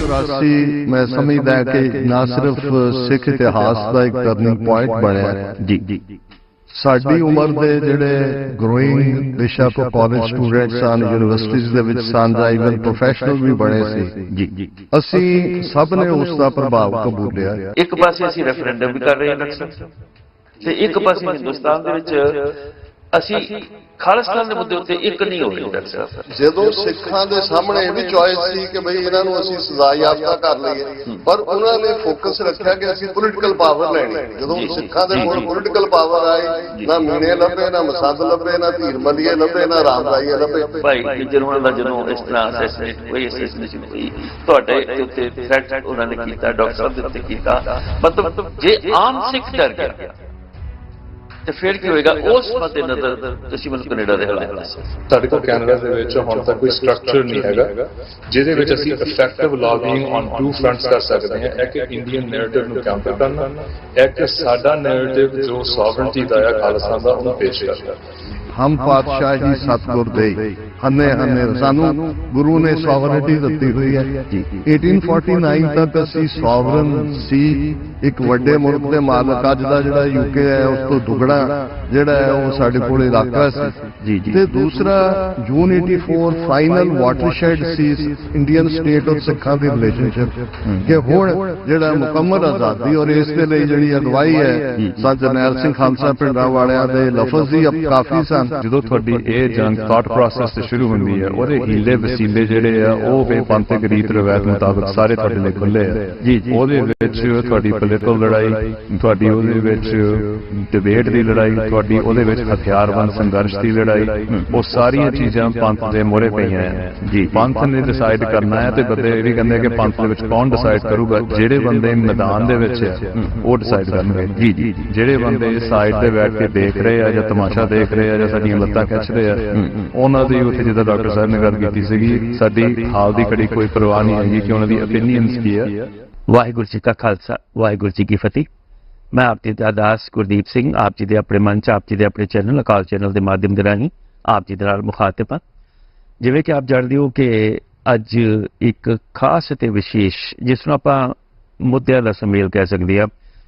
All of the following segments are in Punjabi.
1984 मैं समझदा कि ना सिर्फ सिख इतिहास का एक टर्निंग पॉइंट बनया जी साडी उम्र दे जिहड़े ग्रोइंग बेशक कॉलेज स्टूडेंट्स सन यूनिवर्सिटीज़ दे विच सन जां इवन प्रोफैशनल भी बने सी जी असी सब ने उसका प्रभाव कबूलिया। एक पासे असी रेफरेंडम भी कर रहे हैं अक्सर ते एक पासे हिंदुस्तान दे विच ਅਸੀਂ ਖਾਲਿਸਤਾਨ ਦੇ ਮੁੱਦੇ ਉੱਤੇ ਇੱਕ ਨਹੀਂ ਹੋ ਰਹੇ ਡਾਕਟਰ ਸਾਹਿਬ। ਜਦੋਂ ਸਿੱਖਾਂ ਦੇ ਸਾਹਮਣੇ ਇਹ ਵੀ ਚੋਇਸ ਸੀ ਕਿ ਬਈ ਇਹਨਾਂ ਨੂੰ ਅਸੀਂ ਸਜ਼ਾ ਯਾਫਤਾ ਕਰ ਲਈਏ ਪਰ ਉਹਨਾਂ ਨੇ ਫੋਕਸ ਰੱਖਿਆ ਕਿ ਅਸੀਂ ਪੋਲੀਟੀਕਲ ਪਾਵਰ ਲੈਣੀ। ਜਦੋਂ ਸਿੱਖਾਂ ਦੇ ਕੋਲ ਪੋਲੀਟੀਕਲ ਪਾਵਰ ਆਈ ਨਾ ਮੀਣੇ ਲੱਭੇ ਨਾ ਮਸਦ ਲੱਭੇ ਨਾ ਧੀਰ ਮਲੀਏ ਲੱਭੇ ਨਾ ਰਾਮਰਾਈਏ ਲੱਭੇ। ਭਾਈ ਜਦੋਂ ਦਾ ਜਦੋਂ ਇਸ ਤਰ੍ਹਾਂ ਅਸੈਸਮੈਂਟ ਹੋਈ ਅਸੈਸਮੈਂਟ ਹੋਈ ਤੁਹਾਡੇ ਉੱਤੇ ਥ੍ਰੈਟ ਉਹਨਾਂ ਨੇ ਕੀਤਾ ਡਾਕਟਰ ਸਾਹਿਬ ਦੇ ਉੱਤੇ ਕੀਤਾ ਮਤਲਬ ਜੇ ਆਮ ਸਿੱਖ ਡਰ ਗਿਆ ਤੇ ਫਿਰ ਕੀ ਹੋਏਗਾ ਉਸ ਮੱਦੇ ਨਜ਼ਰ ਤੁਸੀਂ ਮੈਨੂੰ ਕੈਨੇਡਾ ਦੇ ਹਾਲਾਤ ਦੱਸੋ। ਸਾਡੇ ਕੋਲ ਕੈਨੇਡਾ ਦੇ ਵਿੱਚ ਹੁਣ ਤੱਕ ਕੋਈ ਸਟਰਕਚਰ ਨਹੀਂ ਹੈਗਾ ਜਿਹਦੇ ਵਿੱਚ ਅਸੀਂ ਇਫੈਕਟਿਵ ਲੌਬਿੰਗ ਔਨ ਟੂ ਫਰੰਟਸ ਕਰ ਸਕਦੇ ਹਾਂ। ਇੱਕ ਇੰਡੀਅਨ ਨੈਰੇਟਿਵ ਨੂੰ ਕਾਊਂਟਰ ਕਰਨਾ, ਇੱਕ ਸਾਡਾ ਨੈਰੇਟਿਵ ਜੋ ਸੋਵਰਨਟੀ ਦਾ ਹੈ ਖਾਲਸਾ ਦਾ ਉਹਨੂੰ ਪੇਸ਼ ਕਰਨਾ। हम पातशाही सतगुर दे हन्ने हन्ने सानू गुरु ने सॉवरनिटी दिती हुई है। 1849 तक असी सॉवरन सी एक वड्डे मुल्क दे मालक। अज दा जिहड़ा यूके है उस तो दुगड़ा जिहड़ा है वो साडे कोल इलाका सी ते दूसरा जून 84 फाइनल वाटरशेड सी इंडियन स्टेट और सिखां दी रिलेशनशिप कि हुण जिहड़ा मुकम्मल आजादी और इस दे लई जिहड़ी अगवाई है संत जरनैल सिंह खालसा पिंडां वालियां दे लफज ही काफी सन। ਜਦੋਂ ਤੁਹਾਡੀ ਇਹ ਜੰਗ ਥਾਟ ਪ੍ਰੋਸੈਸ ਤੇ ਸ਼ੁਰੂ ਹੁੰਦੀ ਹੈ ਉਹਦੇ ਹੀਲੇ ਵਸੀਲੇ ਜਿਹੜੇ ਆ ਉਹ ਬੇਪੰਥਕ ਰੀਤ ਰਵਾਇਤ ਮੁਤਾਬਕ ਸਾਰੇ ਤੁਹਾਡੇ ਲਈ ਖੁੱਲੇ ਆ ਜੀ। ਉਹਦੇ ਵਿੱਚ ਤੁਹਾਡੀ ਪੋਲੀਟੀਕਲ ਲੜਾਈ, ਤੁਹਾਡੀ ਉਹਦੇ ਵਿੱਚ ਡਿਬੇਟ ਦੀ ਲੜਾਈ, ਤੁਹਾਡੀ ਉਹਦੇ ਵਿੱਚ ਹਥਿਆਰਬੰਦ ਸੰਘਰਸ਼ ਦੀ ਲੜਾਈ, ਉਹ ਸਾਰੀਆਂ ਚੀਜ਼ਾਂ ਪੰਥ ਦੇ ਮੋਹਰੇ ਪਈਆਂ ਆ ਜੀ। ਪੰਥ ਨੇ ਡਿਸਾਈਡ ਕਰਨਾ ਹੈ ਤੇ ਬੰਦੇ ਇਹ ਵੀ ਕਹਿੰਦੇ ਕਿ ਪੰਥ ਦੇ ਵਿੱਚ ਕੌਣ ਡਿਸਾਈਡ ਕਰੂਗਾ। ਜਿਹੜੇ ਬੰਦੇ ਮੈਦਾਨ ਦੇ ਵਿੱਚ ਆ ਉਹ ਡਿਸਾਈਡ ਕਰਨਗੇ ਜੀ। ਜਿਹੜੇ ਬੰਦੇ ਸਾਈਡ ਤੇ ਬੈਠ ਕੇ ਦੇਖ ਰਹੇ ਆ ਜਾਂ ਤਮਾਸ਼ਾ ਦੇਖ ਰਹੇ ਆ ਜਾਂ ਸਾਡੀਆਂ ਲੱਤਾਂ ਖਿੱਚ ਰਹੇ ਆ ਉਹਨਾਂ ਦੀ ਉੱਥੇ ਜਿੱਦਾਂ ਡਾਕਟਰ ਸਾਹਿਬ ਨੇ ਗੱਲ ਕੀਤੀ ਸੀਗੀ ਸਾਡੀ ਹਾਲ ਦੀ ਘੜੀ ਕੋਈ ਪਰਵਾਹ ਨਹੀਂ ਹੈਗੀ ਕਿ ਉਹਨਾਂ ਦੀ ਓਪੀਨੀਅਨਸ ਕੀ ਹੈ। ਵਾਹਿਗੁਰੂ ਜੀ ਕਾ ਖਾਲਸਾ ਵਾਹਿਗੁਰੂ ਜੀ ਕੀ ਫਤਿਹ। ਮੈਂ ਆਪ ਜੀ ਦਾ ਦਾਸ ਗੁਰਦੀਪ ਸਿੰਘ ਆਪ ਜੀ ਦੇ ਆਪਣੇ ਮੰਚ ਆਪ ਜੀ ਦੇ ਆਪਣੇ ਚੈਨਲ ਅਕਾਲ ਚੈਨਲ ਦੇ ਮਾਧਿਅਮ ਦੇ ਰਾਹੀਂ ਆਪ ਜੀ ਦੇ ਨਾਲ ਮੁਖਾਤਿਬ ਹਾਂ। ਜਿਵੇਂ ਕਿ ਆਪ ਜਾਣਦੇ ਹੋ ਕਿ ਅੱਜ ਇੱਕ ਖਾਸ ਅਤੇ ਵਿਸ਼ੇਸ਼ ਜਿਸ ਨੂੰ ਆਪਾਂ ਮੁੱਦਿਆਂ ਦਾ ਸੰਮੇਲ ਕਹਿ ਸਕਦੇ ਹਾਂ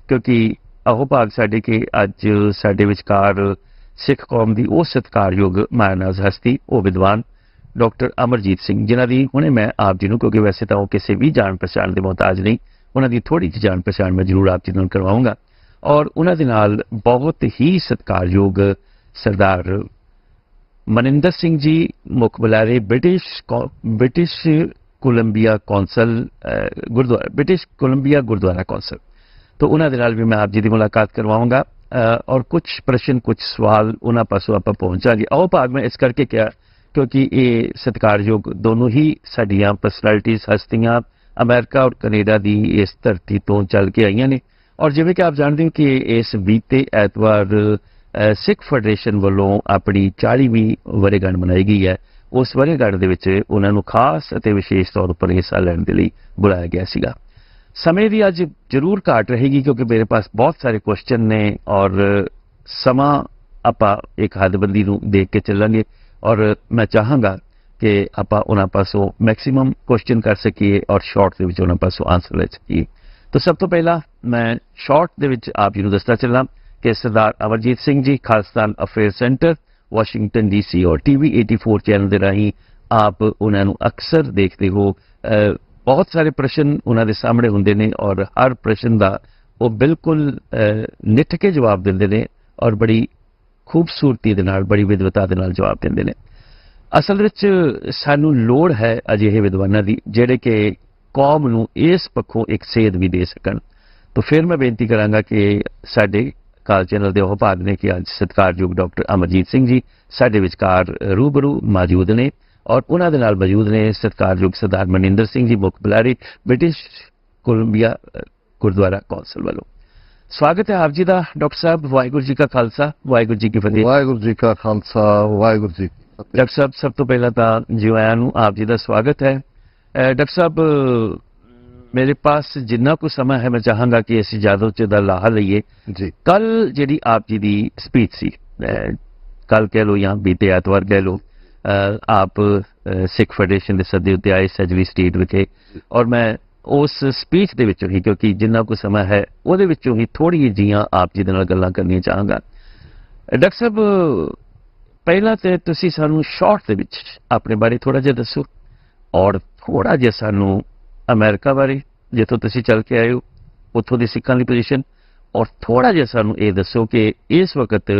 ਕਿਉਂਕਿ ਆਹੋ ਭਾਗ ਸਾਡੇ ਕਿ ਅੱਜ ਸਾਡੇ ਵਿਚਕਾਰ ਸਿੱਖ ਕੌਮ ਦੀ ਉਹ ਸਤਿਕਾਰਯੋਗ ਮਾਇਆਨਾਜ਼ ਹਸਤੀ ਉਹ ਵਿਦਵਾਨ ਡਾਕਟਰ ਅਮਰਜੀਤ ਸਿੰਘ ਜਿਨ੍ਹਾਂ ਦੀ ਹੁਣੇ ਮੈਂ ਆਪ ਜੀ ਨੂੰ ਕਿਉਂਕਿ ਵੈਸੇ ਤਾਂ ਉਹ ਕਿਸੇ ਵੀ ਜਾਣ ਪਛਾਣ ਦੇ ਮੁਹਤਾਜ ਨਹੀਂ ਉਹਨਾਂ ਦੀ ਥੋੜ੍ਹੀ ਜਿਹੀ ਜਾਣ ਪਛਾਣ ਮੈਂ ਜ਼ਰੂਰ ਆਪ ਜੀ ਨਾਲ ਕਰਵਾਊਂਗਾ ਔਰ ਉਹਨਾਂ ਦੇ ਨਾਲ ਬਹੁਤ ਹੀ ਸਤਿਕਾਰਯੋਗ ਸਰਦਾਰ ਮਨਿੰਦਰ ਸਿੰਘ ਜੀ ਮੁੱਖ ਬੁਲਾਰੇ British Columbia council British Columbia Gurdwara council तो उन्होंने नाल भी मैं आप जी की मुलाकात करवाऊंगा और कुछ प्रश्न कुछ सवाल उन्होंने पासों आप पहुँचांगे। आओ भाग में इस करके क्या क्योंकि ये सत्कारयोग दोनों ही साडियां पर्सनैलिटीज़ हस्तियां अमेरिका और कनेडा की इस धरती तो चल के आई ने और जिवें कि आप जानते हो कि इस बीते ऐतवार सिख फैडरेशन वालों अपनी 40वीं वर्षगांठ मनाई गई है। उस वर्षगांठ दे विच उन्होंने खास और विशेष तौर पर हिस्सा लैण दे लई बुलाया गया सीगा। समय भी अज जरूर घाट रहेगी क्योंकि मेरे पास बहुत सारे क्वेश्चन ने और समा आपां एक हदबंदी नूं देख के चलांगे और मैं चाहांगा कि आपां उन्हां पासों मैक्सिमम क्वेश्चन कर सकीए और शॉर्ट दे विच उन्हां पासों आंसर ले सकीए। तो सब तो पहला मैं शॉर्ट दे विच आप जी नूं दसदा चलां कि Sardar Amarjeet Singh ji Khalistan affair centre Washington DC और TV 84 चैनल दे राहीं आप उन्हां नूं अक्सर देखते हो। बहुत सारे प्रश्न उन्होंने सामने होंगे ने और हर प्रश्न का वो बिल्कुल निठ के जवाब देंगे ने और बड़ी खूबसूरती दे नाल बड़ी विद्वता दे नाल जवाब देंगे ने। असल विच सानू लोड़ है अजिहे विद्वानां दी जिहड़े कि कौम नूं इस पक्षों एक सेध भी दे सकन। तो फिर मैं बेनती करांगा कि साडे काल चैनल के वो भाग ने कि अज सत्कारयोग डॉक्टर अमरजीत सिंह जी साडे विचकार रूबरू मौजूद ने और उन्होंने नाल मौजूद ने सत्कारयोग सरदार मनिंदर सिंह जी मुख बुलारे ब्रिटिश कोलंबिया गुरुद्वारा कौंसल वालों। स्वागत है आप जी का डॉक्टर साहब। वाहिगुरू जी का खालसा वाहिगुरू जी की फतेह। वाहिगुरू जी का खालसा वाहिगुरू जी। डॉक्टर साहब सब तो पहला तो जो आया आप जी का स्वागत है। डॉक्टर साहब मेरे पास जिन्ना कुछ समय है मैं चाहांगा कि असीं ज़्यादा दा लाहा लईए जी। कल जिहड़ी आप जी की स्पीच सी कल कह लो या बीते ऐतवार कह लो आप सिख फेडरेशन के सदे उत्ते आए सैजली स्टेट विखे और मैं ਉਸ ਸਪੀਚ ਦੇ ਵਿੱਚੋਂ ਹੀ, ਕਿਉਂਕਿ ਜਿੰਨਾ ਕੁ ਸਮਾਂ ਹੈ ਉਹਦੇ ਵਿੱਚੋਂ ਹੀ ਥੋੜ੍ਹੀਆਂ ਜਿਹੀਆਂ ਆਪ ਜੀ ਦੇ ਨਾਲ ਗੱਲਾਂ ਕਰਨੀਆਂ ਚਾਹਾਂਗਾ। ਡਾਕਟਰ ਸਾਹਿਬ, ਪਹਿਲਾਂ ਤੇ ਤੁਸੀਂ ਸਾਨੂੰ ਸ਼ਾਰਟ ਦੇ ਵਿੱਚ ਆਪਣੇ ਬਾਰੇ ਥੋੜ੍ਹਾ ਜਿਹਾ ਦੱਸੋ, ਔਰ ਥੋੜ੍ਹਾ ਜਿਹਾ ਸਾਨੂੰ ਅਮਰੀਕਾ ਬਾਰੇ, ਜਿੱਥੋਂ ਤੁਸੀਂ ਚੱਲ ਕੇ ਆਏ ਹੋ ਉੱਥੋਂ ਦੀ ਸਿੱਖਾਂ ਦੀ ਪੋਜੀਸ਼ਨ, ਔਰ ਥੋੜ੍ਹਾ ਜਿਹਾ ਸਾਨੂੰ ਇਹ ਦੱਸੋ ਕਿ ਇਸ ਵਕਤ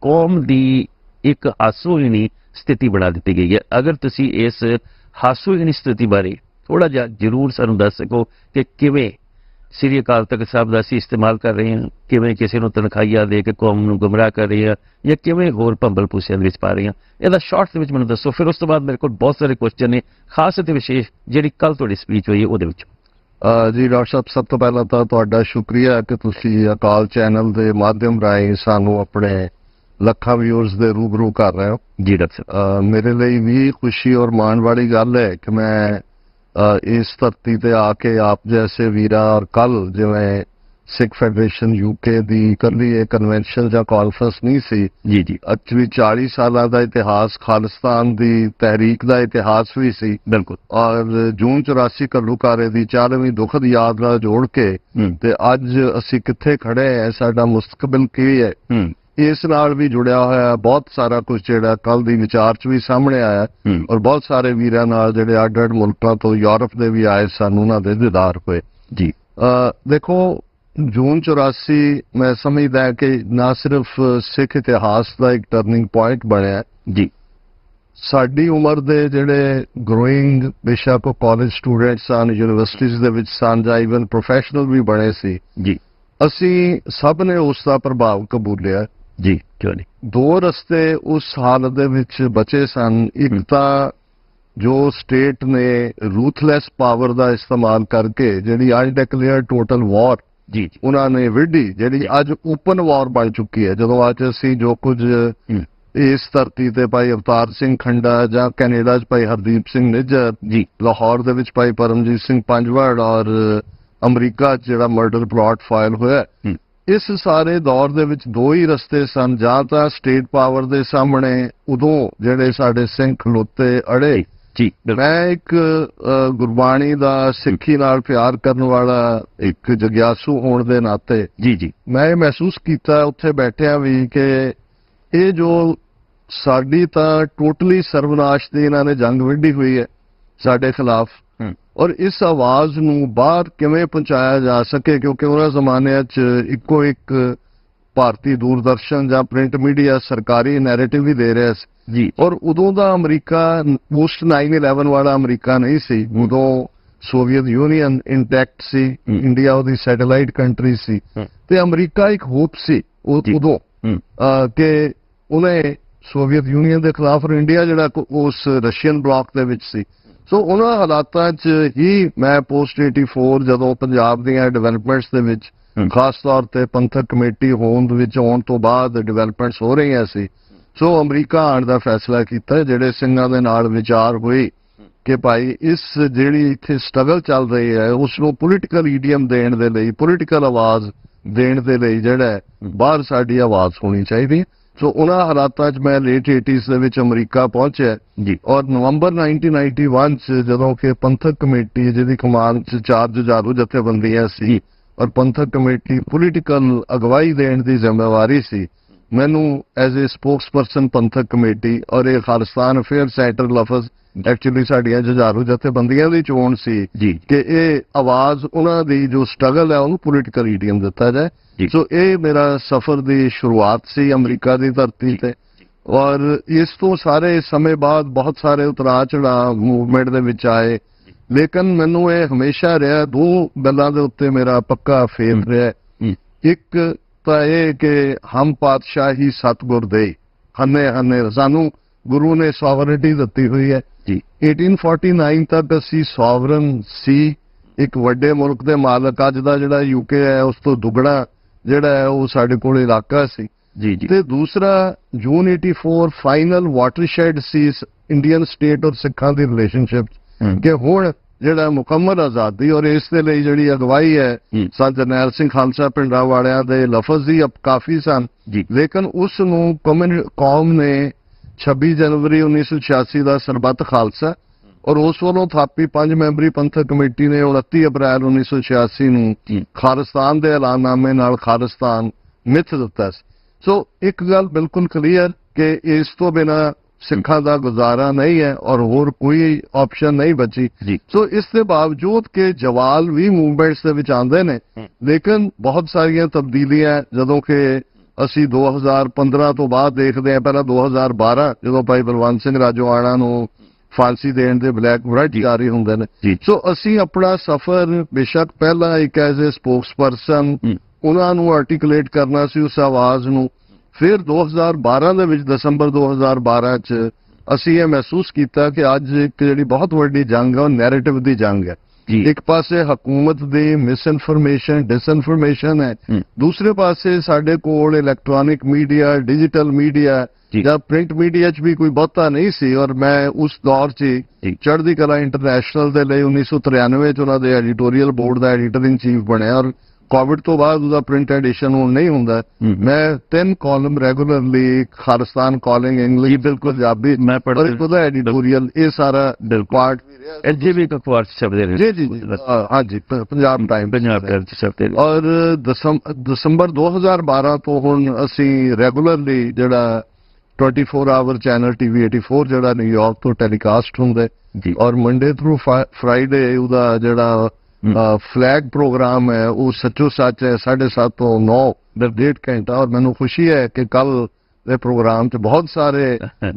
ਕੌਮ ਦੀ ਇੱਕ ਹਾਸੋਹੀਣੀ ਸਥਿਤੀ ਬਣਾ ਦਿੱਤੀ ਗਈ ਹੈ। ਅਗਰ ਤੁਸੀਂ ਇਸ ਹਾਸੋਹੀਣੀ ਸਥਿਤੀ ਬਾਰੇ ਥੋੜ੍ਹਾ ਜਿਹਾ ਜ਼ਰੂਰ ਸਾਨੂੰ ਦੱਸ ਸਕੋ ਕਿ ਕਿਵੇਂ ਸ੍ਰੀ ਅਕਾਲ ਤਖਤ ਸਾਹਿਬ ਦਾ ਅਸੀਂ ਇਸਤੇਮਾਲ ਕਰ ਰਹੇ ਹਾਂ, ਕਿਵੇਂ ਕਿਸੇ ਨੂੰ ਤਨਖਾਹੀਆ ਦੇ ਕੇ ਕੌਮ ਨੂੰ ਗੁੰਮਰਾਹ ਕਰ ਰਹੇ ਹਾਂ, ਜਾਂ ਕਿਵੇਂ ਹੋਰ ਭੰਬਲ ਭੂਸਿਆਂ ਦੇ ਵਿੱਚ ਪਾ ਰਹੇ ਹਾਂ। ਇਹਦਾ ਸ਼ਾਰਟ ਦੇ ਵਿੱਚ ਮੈਨੂੰ ਦੱਸੋ। ਫਿਰ ਉਸ ਤੋਂ ਬਾਅਦ ਮੇਰੇ ਕੋਲ ਬਹੁਤ ਸਾਰੇ ਕੁਐਸਚਨ ਨੇ, ਖਾਸ ਅਤੇ ਵਿਸ਼ੇਸ਼ ਜਿਹੜੀ ਕੱਲ੍ਹ ਤੁਹਾਡੀ ਸਪੀਚ ਹੋਈ ਹੈ ਉਹਦੇ ਵਿੱਚ। ਜੀ ਡਾਕਟਰ ਸਾਹਿਬ, ਸਭ ਤੋਂ ਪਹਿਲਾਂ ਤਾਂ ਤੁਹਾਡਾ ਸ਼ੁਕਰੀਆ ਕਿ ਤੁਸੀਂ ਅਕਾਲ ਚੈਨਲ ਦੇ ਮਾਧਿਅਮ ਰਾਹੀਂ ਸਾਨੂੰ ਆਪਣੇ ਲੱਖਾਂ ਵਿਊਅਰਸ ਦੇ ਰੂਬਰੂ ਕਰ ਰਹੇ ਹੋ। ਜੀ ਡਾਕਟਰ ਸਾਹਿਬ, ਮੇਰੇ ਲਈ ਵੀ ਖੁਸ਼ੀ ਔਰ ਮਾਣ ਵਾਲੀ ਗੱਲ ਹੈ ਕਿ ਮੈਂ ਇਸ ਧਰਤੀ ਤੇ ਆ ਕੇ ਆਪ ਜੈਸੇ ਵੀਰਾਂ, ਔਰ ਕੱਲ ਜਿਵੇਂ ਸਿੱਖ ਫੈਡਰੇਸ਼ਨ ਯੂਕੇ ਦੀ ਇਕੱਲੀ ਇਹ ਕਨਵੈਨਸ਼ਨ ਜਾਂ ਕਾਨਫਰੰਸ ਨਹੀਂ ਸੀ, ਜੀ ਜੀ, ਐਕਚੁਅਲੀ 40 ਸਾਲਾਂ ਦਾ ਇਤਿਹਾਸ, ਖਾਲਿਸਤਾਨ ਦੀ ਤਹਿਰੀਕ ਦਾ ਇਤਿਹਾਸ ਵੀ ਸੀ। ਬਿਲਕੁਲ। ਔਰ ਜੂਨ 84 ਘੱਲੂਘਾਰੇ ਦੀ 40ਵੀਂ ਦੁਖਦ ਯਾਦ ਨਾਲ ਜੋੜ ਕੇ ਤੇ ਅੱਜ ਅਸੀਂ ਕਿੱਥੇ ਖੜੇ ਹਾਂ, ਸਾਡਾ ਮੁਸਤਕਬਲ ਕੀ ਹੈ, ਇਸ ਨਾਲ ਵੀ ਜੁੜਿਆ ਹੋਇਆ ਬਹੁਤ ਸਾਰਾ ਕੁਝ ਜਿਹੜਾ ਕੱਲ ਦੀ ਵਿਚਾਰ ਚ ਵੀ ਸਾਹਮਣੇ ਆਇਆ। ਔਰ ਬਹੁਤ ਸਾਰੇ ਵੀਰਾਂ ਨਾਲ ਜਿਹੜੇ ਅੱਡ-ਅੱਡ ਮੁਲਕਾਂ ਤੋਂ, ਯੂਰਪ ਦੇ ਵੀ ਆਏ ਸਨ, ਉਹਨਾਂ ਦੇ ਦੀਦਾਰ ਹੋਏ। ਜੀ ਦੇਖੋ, ਜੂਨ 84 ਮੈਂ ਸਮਝਦਾ ਕਿ ਨਾ ਸਿਰਫ ਸਿੱਖ ਇਤਿਹਾਸ ਦਾ ਇੱਕ ਟਰਨਿੰਗ ਪੁਆਇੰਟ ਬਣਿਆ ਜੀ, ਸਾਡੀ ਉਮਰ ਦੇ ਜਿਹੜੇ ਗਰੋਇੰਗ ਬੇਸ਼ੱਕ ਉਹ ਕਾਲਜ ਸਟੂਡੈਂਟ ਸਨ, ਯੂਨੀਵਰਸਿਟੀਜ਼ ਦੇ ਵਿੱਚ ਸਨ, ਜਾਂ ਇਵਨ ਪ੍ਰੋਫੈਸ਼ਨਲ ਵੀ ਬਣੇ ਸੀ, ਜੀ, ਅਸੀਂ ਸਭ ਨੇ ਉਸ ਦਾ ਪ੍ਰਭਾਵ ਕਬੂਲਿਆ। ਜੀ, ਕਿਉਂ ਨਹੀਂ। ਦੋ ਰਸਤੇ ਉਸ ਹਾਲਤ ਦੇ ਵਿੱਚ ਬਚੇ ਸਨ। ਇੱਕ ਤਾਂ ਜੋ ਸਟੇਟ ਨੇ ਰੂਥਲੈਸ ਪਾਵਰ ਦਾ ਇਸਤੇਮਾਲ ਕਰਕੇ ਜਿਹੜੀ ਅਨਡਿਕਲੇਅਰਡ ਟੋਟਲ ਵਾਰ ਜੀ ਉਹਨਾਂ ਨੇ ਵਿੱਢੀ, ਜਿਹੜੀ ਅੱਜ ਓਪਨ ਵਾਰ ਬਣ ਚੁੱਕੀ ਹੈ। ਜਦੋਂ ਅੱਜ ਅਸੀਂ ਜੋ ਕੁਝ ਇਸ ਧਰਤੀ ਤੇ ਭਾਈ ਅਵਤਾਰ ਸਿੰਘ ਖੰਡਾ, ਜਾਂ ਕੈਨੇਡਾ 'ਚ ਭਾਈ ਹਰਦੀਪ ਸਿੰਘ ਨਿੱਜਰ, ਜੀ, ਲਾਹੌਰ ਦੇ ਵਿੱਚ ਭਾਈ ਪਰਮਜੀਤ ਸਿੰਘ ਪੰਜਵੜ, ਔਰ ਅਮਰੀਕਾ 'ਚ ਜਿਹੜਾ ਮਰਡਰ ਪਲਾਟ ਫਾਈਲ ਹੋਇਆ, ਇਸ ਸਾਰੇ ਦੌਰ ਦੇ ਵਿੱਚ ਦੋ ਹੀ ਰਸਤੇ ਸਨ। ਜਾਂ ਤਾਂ ਸਟੇਟ ਪਾਵਰ ਦੇ ਸਾਹਮਣੇ ਉਦੋਂ ਜਿਹੜੇ ਸਾਡੇ ਸਿੰਘ ਖਲੋਤੇ ਅੜੇ। ਜੀ, ਮੈਂ ਇੱਕ ਗੁਰਬਾਣੀ ਦਾ, ਸਿੱਖੀ ਨਾਲ ਪਿਆਰ ਕਰਨ ਵਾਲਾ ਇੱਕ ਜਗਿਆਸੂ ਹੋਣ ਦੇ ਨਾਤੇ ਜੀ, ਜੀ, ਮੈਂ ਇਹ ਮਹਿਸੂਸ ਕੀਤਾ ਉੱਥੇ ਬੈਠਿਆਂ ਵੀ ਕਿ ਇਹ ਜੋ ਸਾਡੀ ਤਾਂ ਟੋਟਲੀ ਸਰਵਨਾਸ਼ ਦੀ ਇਹਨਾਂ ਨੇ ਜੰਗ ਵਿੱਢੀ ਹੋਈ ਹੈ ਸਾਡੇ ਖਿਲਾਫ, ਔਰ ਇਸ ਆਵਾਜ਼ ਨੂੰ ਬਾਹਰ ਕਿਵੇਂ ਪਹੁੰਚਾਇਆ ਜਾ ਸਕੇ, ਕਿਉਂਕਿ ਉਹਨਾਂ ਜ਼ਮਾਨਿਆਂ 'ਚ ਇੱਕੋ ਇੱਕ ਭਾਰਤੀ ਦੂਰਦਰਸ਼ਨ ਜਾਂ ਪ੍ਰਿੰਟ ਮੀਡੀਆ ਸਰਕਾਰੀ ਨੈਰੇਟਿਵ ਵੀ ਦੇ ਰਿਹਾ ਸੀ ਜੀ। ਔਰ ਉਦੋਂ ਦਾ ਅਮਰੀਕਾ ਪੋਸਟ 9/11 ਵਾਲਾ ਅਮਰੀਕਾ ਨਹੀਂ ਸੀ। ਉਦੋਂ ਸੋਵੀਅਤ ਯੂਨੀਅਨ ਇੰਟੈਕਟ ਸੀ, ਇੰਡੀਆ ਉਹਦੀ ਸੈਟੇਲਾਈਟ ਕੰਟਰੀ ਸੀ, ਤੇ ਅਮਰੀਕਾ ਇੱਕ ਹੋਪ ਸੀ ਉਦੋਂ ਕਿ ਉਹਨੇ ਸੋਵੀਅਤ ਯੂਨੀਅਨ ਦੇ ਖਿਲਾਫ, ਔਰ ਇੰਡੀਆ ਜਿਹੜਾ ਉਸ ਰਸ਼ੀਅਨ ਬਲਾਕ ਦੇ ਵਿੱਚ ਸੀ। ਸੋ ਉਹਨਾਂ ਹਾਲਾਤਾਂ 'ਚ ਹੀ ਮੈਂ ਪੋਸਟ 84 ਜਦੋਂ ਪੰਜਾਬ ਦੀਆਂ ਡਿਵੈਲਪਮੈਂਟਸ ਦੇ ਵਿੱਚ, ਖਾਸ ਤੌਰ ਤੇ ਪੰਥਕ ਕਮੇਟੀ ਹੋਂਦ ਦੇ ਵਿੱਚ ਆਉਣ ਤੋਂ ਬਾਅਦ ਡਿਵੈਲਪਮੈਂਟਸ ਹੋ ਰਹੀਆਂ ਸੀ, ਸੋ ਅਮਰੀਕਾ ਆਉਣ ਦਾ ਫੈਸਲਾ ਕੀਤਾ। ਜਿਹੜੇ ਸਿੰਘਾਂ ਦੇ ਨਾਲ ਵਿਚਾਰ ਹੋਈ ਕਿ ਭਾਈ ਇਸ ਜਿਹੜੀ ਇੱਥੇ ਸਟਰਗਲ ਚੱਲ ਰਹੀ ਹੈ ਉਸ ਨੂੰ ਪੋਲੀਟੀਕਲ ਈਡੀਅਮ ਦੇਣ ਦੇ ਲਈ, ਪੋਲੀਟੀਕਲ ਆਵਾਜ਼ ਦੇਣ ਦੇ ਲਈ ਜਿਹੜਾ ਬਾਹਰ ਸਾਡੀ ਆਵਾਜ਼ ਹੋਣੀ ਚਾਹੀਦੀ। ਸੋ ਉਹਨਾਂ ਹਾਲਾਤਾਂ 'ਚ ਮੈਂ ਲੇਟ 80s ਦੇ ਵਿੱਚ ਅਮਰੀਕਾ ਪਹੁੰਚਿਆ ਜੀ। ਔਰ ਨਵੰਬਰ 1991 'ਚ ਜਦੋਂ ਕਿ ਪੰਥਕ ਕਮੇਟੀ ਜਿਹਦੀ ਕਮਾਨ 'ਚ 4 ਜੁਝਾਰੂ ਜਥੇਬੰਦੀਆਂ ਸੀ, ਔਰ ਪੰਥਕ ਕਮੇਟੀ ਪੋਲੀਟੀਕਲ ਅਗਵਾਈ ਦੇਣ ਦੀ ਜ਼ਿੰਮੇਵਾਰੀ ਸੀ, ਮੈਨੂੰ ਐਜ਼ ਏ ਸਪੋਕਸਪਰਸਨ ਪੰਥਕ ਕਮੇਟੀ, ਔਰ ਇਹ ਖਾਲਿਸਤਾਨ ਅਫੇਅਰ ਸੈਂਟਰ ਲਫ਼ਜ਼ ਐਕਚੁਅਲੀ ਸਾਡੀਆਂ ਜੁਝਾਰੂ ਜਥੇਬੰਦੀਆਂ ਦੀ ਚੋਣ ਸੀ ਕਿ ਇਹ ਆਵਾਜ਼ ਉਹਨਾਂ ਦੀ ਜੋ ਸਟਰਗਲ ਹੈ ਉਹਨੂੰ ਪੋਲੀਟੀਕਲ ਈਡੀਅਮ ਦਿੱਤਾ ਜਾਏ। ਸੋ ਇਹ ਮੇਰਾ ਸਫ਼ਰ ਦੀ ਸ਼ੁਰੂਆਤ ਸੀ ਅਮਰੀਕਾ ਦੀ ਧਰਤੀ ਤੇ। ਔਰ ਇਸ ਤੋਂ ਸਾਰੇ ਸਮੇਂ ਬਾਅਦ ਬਹੁਤ ਸਾਰੇ ਉਤਰਾਅ ਚੜ੍ਹਾਅ ਮੂਵਮੈਂਟ ਦੇ ਵਿੱਚ ਆਏ, ਲੇਕਿਨ ਮੈਨੂੰ ਇਹ ਹਮੇਸ਼ਾ ਰਿਹਾ, ਦੋ ਗੱਲਾਂ ਦੇ ਉੱਤੇ ਮੇਰਾ ਪੱਕਾ ਫੇਥ ਰਿਹਾ। ਇੱਕ ਤਾਂ ਇਹ ਕਿ ਹਮ ਪਾਤਸ਼ਾਹੀ ਸਤਿਗੁਰ ਦੇ ਹੰਨੇ ਹੰਨੇ, ਸਾਨੂੰ ਗੁਰੂ ਨੇ ਸੋਵਰਨਿਟੀ ਦਿੱਤੀ ਹੋਈ ਹੈ। 1849 ਤੱਕ ਅਸੀਂ ਸੋਵਰਨ ਸੀ, ਇੱਕ ਵੱਡੇ ਮੁਲਕ ਦੇ ਮਾਲਕ। ਅੱਜ ਦਾ ਜਿਹੜਾ ਯੂਕੇ ਹੈ ਉਸ ਤੋਂ ਦੁੱਗਣਾ ਜਿਹੜਾ ਹੈ ਉਹ ਸਾਡੇ ਕੋਲ ਇਲਾਕਾ ਸੀ। ਜੀ ਜੀ। ਤੇ ਦੂਸਰਾ ਜੂਨ 84 ਫਾਈਨਲ ਵਾਟਰਸ਼ੈਡ ਸੀ ਇੰਡੀਅਨ ਸਟੇਟ ਔਰ ਸਿੱਖਾਂ ਦੀ ਰਿਲੇਸ਼ਨਸ਼ਿਪ ਕਿ ਹੁਣ ਜਿਹੜਾ ਮੁਕੰਮਲ ਆਜ਼ਾਦੀ, ਔਰ ਇਸ ਦੇ ਲਈ ਜਿਹੜੀ ਅਗਵਾਈ ਹੈ ਸੰਤ ਜਰਨੈਲ ਸਿੰਘ ਖਾਲਸਾ ਪਿੰਡਾਂ ਵਾਲਿਆਂ ਦੇ ਲਫ਼ਜ਼ ਹੀ ਕਾਫੀ ਸਨ, ਲੇਕਿਨ ਉਸ ਨੂੰ ਕੌਮ ਨੇ 26 ਜਨਵਰੀ 1986 ਦਾ ਸਰਬੱਤ ਖਾਲਸਾ ਔਰ ਉਸ ਵੱਲੋਂ ਥਾਪੀ 5 ਮੈਂਬਰੀ ਪੰਥਕ ਕਮੇਟੀ ਨੇ 29 ਅਪ੍ਰੈਲ 1986 ਨੂੰ ਖਾਲਿਸਤਾਨ ਦੇ ਐਲਾਨਨਾਮੇ ਨਾਲ ਖਾਲਿਸਤਾਨ ਮਿਥ ਦਿੱਤਾ ਸੀ। ਸੋ ਇੱਕ ਗੱਲ ਬਿਲਕੁਲ ਕਲੀਅਰ ਕਿ ਇਸ ਤੋਂ ਬਿਨਾਂ ਸਿੱਖਾਂ ਦਾ ਗੁਜ਼ਾਰਾ ਨਹੀਂ ਹੈ ਔਰ ਹੋਰ ਕੋਈ ਆਪਸ਼ਨ ਨਹੀਂ ਬਚੀ। ਸੋ ਇਸ ਦੇ ਬਾਵਜੂਦ ਕਿ ਜਵਾਲ ਵੀ ਮੂਵਮੈਂਟਸ ਦੇ ਵਿੱਚ ਆਉਂਦੇ ਨੇ, ਲੇਕਿਨ ਬਹੁਤ ਸਾਰੀਆਂ ਤਬਦੀਲੀਆਂ ਜਦੋਂ ਕਿ ਅਸੀਂ 2015 ਤੋਂ ਬਾਅਦ ਦੇਖਦੇ ਹਾਂ, ਪਹਿਲਾਂ 2012 ਜਦੋਂ ਭਾਈ ਬਲਵੰਤ ਸਿੰਘ ਰਾਜੋਆਣਾ ਨੂੰ ਫਾਂਸੀ ਦੇਣ ਦੇ ਬਲੈਕ ਬ੍ਰਾਈਟ ਜਾਰੀ ਹੁੰਦੇ ਨੇ। ਸੋ ਅਸੀਂ ਆਪਣਾ ਸਫ਼ਰ ਬੇਸ਼ੱਕ ਪਹਿਲਾਂ ਇੱਕ ਐਜ਼ ਏ ਸਪੋਕਸਪਰਸਨ ਉਹਨਾਂ ਨੂੰ ਆਰਟੀਕੂਲੇਟ ਕਰਨਾ ਸੀ ਉਸ ਆਵਾਜ਼ ਨੂੰ, ਫਿਰ 2012 ਦੇ ਵਿੱਚ ਦਸੰਬਰ 2012 ਚ ਅਸੀਂ ਇਹ ਮਹਿਸੂਸ ਕੀਤਾ ਕਿ ਅੱਜ ਇੱਕ ਜਿਹੜੀ ਬਹੁਤ ਵੱਡੀ ਜੰਗ ਹੈ ਉਹ ਨੈਰੇਟਿਵ ਦੀ ਜੰਗ ਹੈ। ਇੱਕ ਪਾਸੇ ਹਕੂਮਤ ਦੀ ਮਿਸਇਨਫੋਰਮੇਸ਼ਨ ਡਿਸਇਨਫੋਰਮੇਸ਼ਨ ਹੈ, ਦੂਸਰੇ ਪਾਸੇ ਸਾਡੇ ਕੋਲ ਇਲੈਕਟ੍ਰੋਨਿਕ ਮੀਡੀਆ ਡਿਜੀਟਲ ਮੀਡੀਆ ਜਾਂ ਪ੍ਰਿੰਟ ਮੀਡੀਆ 'ਚ ਵੀ ਕੋਈ ਬਹੁਤਾ ਨਹੀਂ ਸੀ। ਔਰ ਮੈਂ ਉਸ ਦੌਰ 'ਚ ਚੜ੍ਹਦੀ ਕਲਾ ਇੰਟਰਨੈਸ਼ਨਲ ਦੇ ਲਈ 1993 'ਚ ਉਹਨਾਂ ਦੇ ਐਡੀਟੋਰੀਅਲ ਬੋਰਡ ਦਾ ਐਡੀਟਰ ਇਨ ਚੀਫ ਬਣਿਆ ਔਰ ਕੋਵਿਡ ਤੋਂ ਬਾਅਦ ਉਹਦਾ ਪ੍ਰਿੰਟ ਐਡੀਸ਼ਨ ਹੁਣ ਨਹੀਂ ਹੁੰਦਾ। ਮੈਂ 3 column regularly Khalistan calling English ਬਿਲਕੁਲ ਪੰਜਾਬੀ ਮੈਂ ਪੜ੍ਹਦਾ ਉਹਦਾ ਐਡੀਟੋਰੀਅਲ ਇਹ ਸਾਰਾ ਪਾਰਟ ਐਜੇ ਵੀ ਇੱਕ ਅਖਬਾਰ ਛਪਦੇ ਰਹੇ। ਜੀ ਹਾਂਜੀ ਪੰਜਾਬ ਟਾਈਮ ਚ ਛਪਦੇ। ਔਰ ਦਸੰਬਰ 2012 ਤੋਂ ਹੁਣ ਅਸੀਂ ਰੈਗੂਲਰਲੀ ਜਿਹੜਾ 24 ਆਵਰ ਚੈਨਲ TV 84 ਜਿਹੜਾ ਨਿਊਯਾਰਕ ਤੋਂ ਟੈਲੀਕਾਸਟ ਹੁੰਦਾ ਔਰ ਮੰਡੇ ਥਰੂ ਫਰਾਈਡੇ ਉਹਦਾ ਜਿਹੜਾ ਫਲੈਗ ਪ੍ਰੋਗਰਾਮ ਹੈ ਉਹ ਸੱਚੋ ਸੱਚ ਹੈ 7:30 ਤੋਂ 9 1.5 ਘੰਟਾ। ਔਰ ਮੈਨੂੰ ਖੁਸ਼ੀ ਹੈ ਕਿ ਕੱਲ ਦੇ ਪ੍ਰੋਗਰਾਮ 'ਚ ਬਹੁਤ ਸਾਰੇ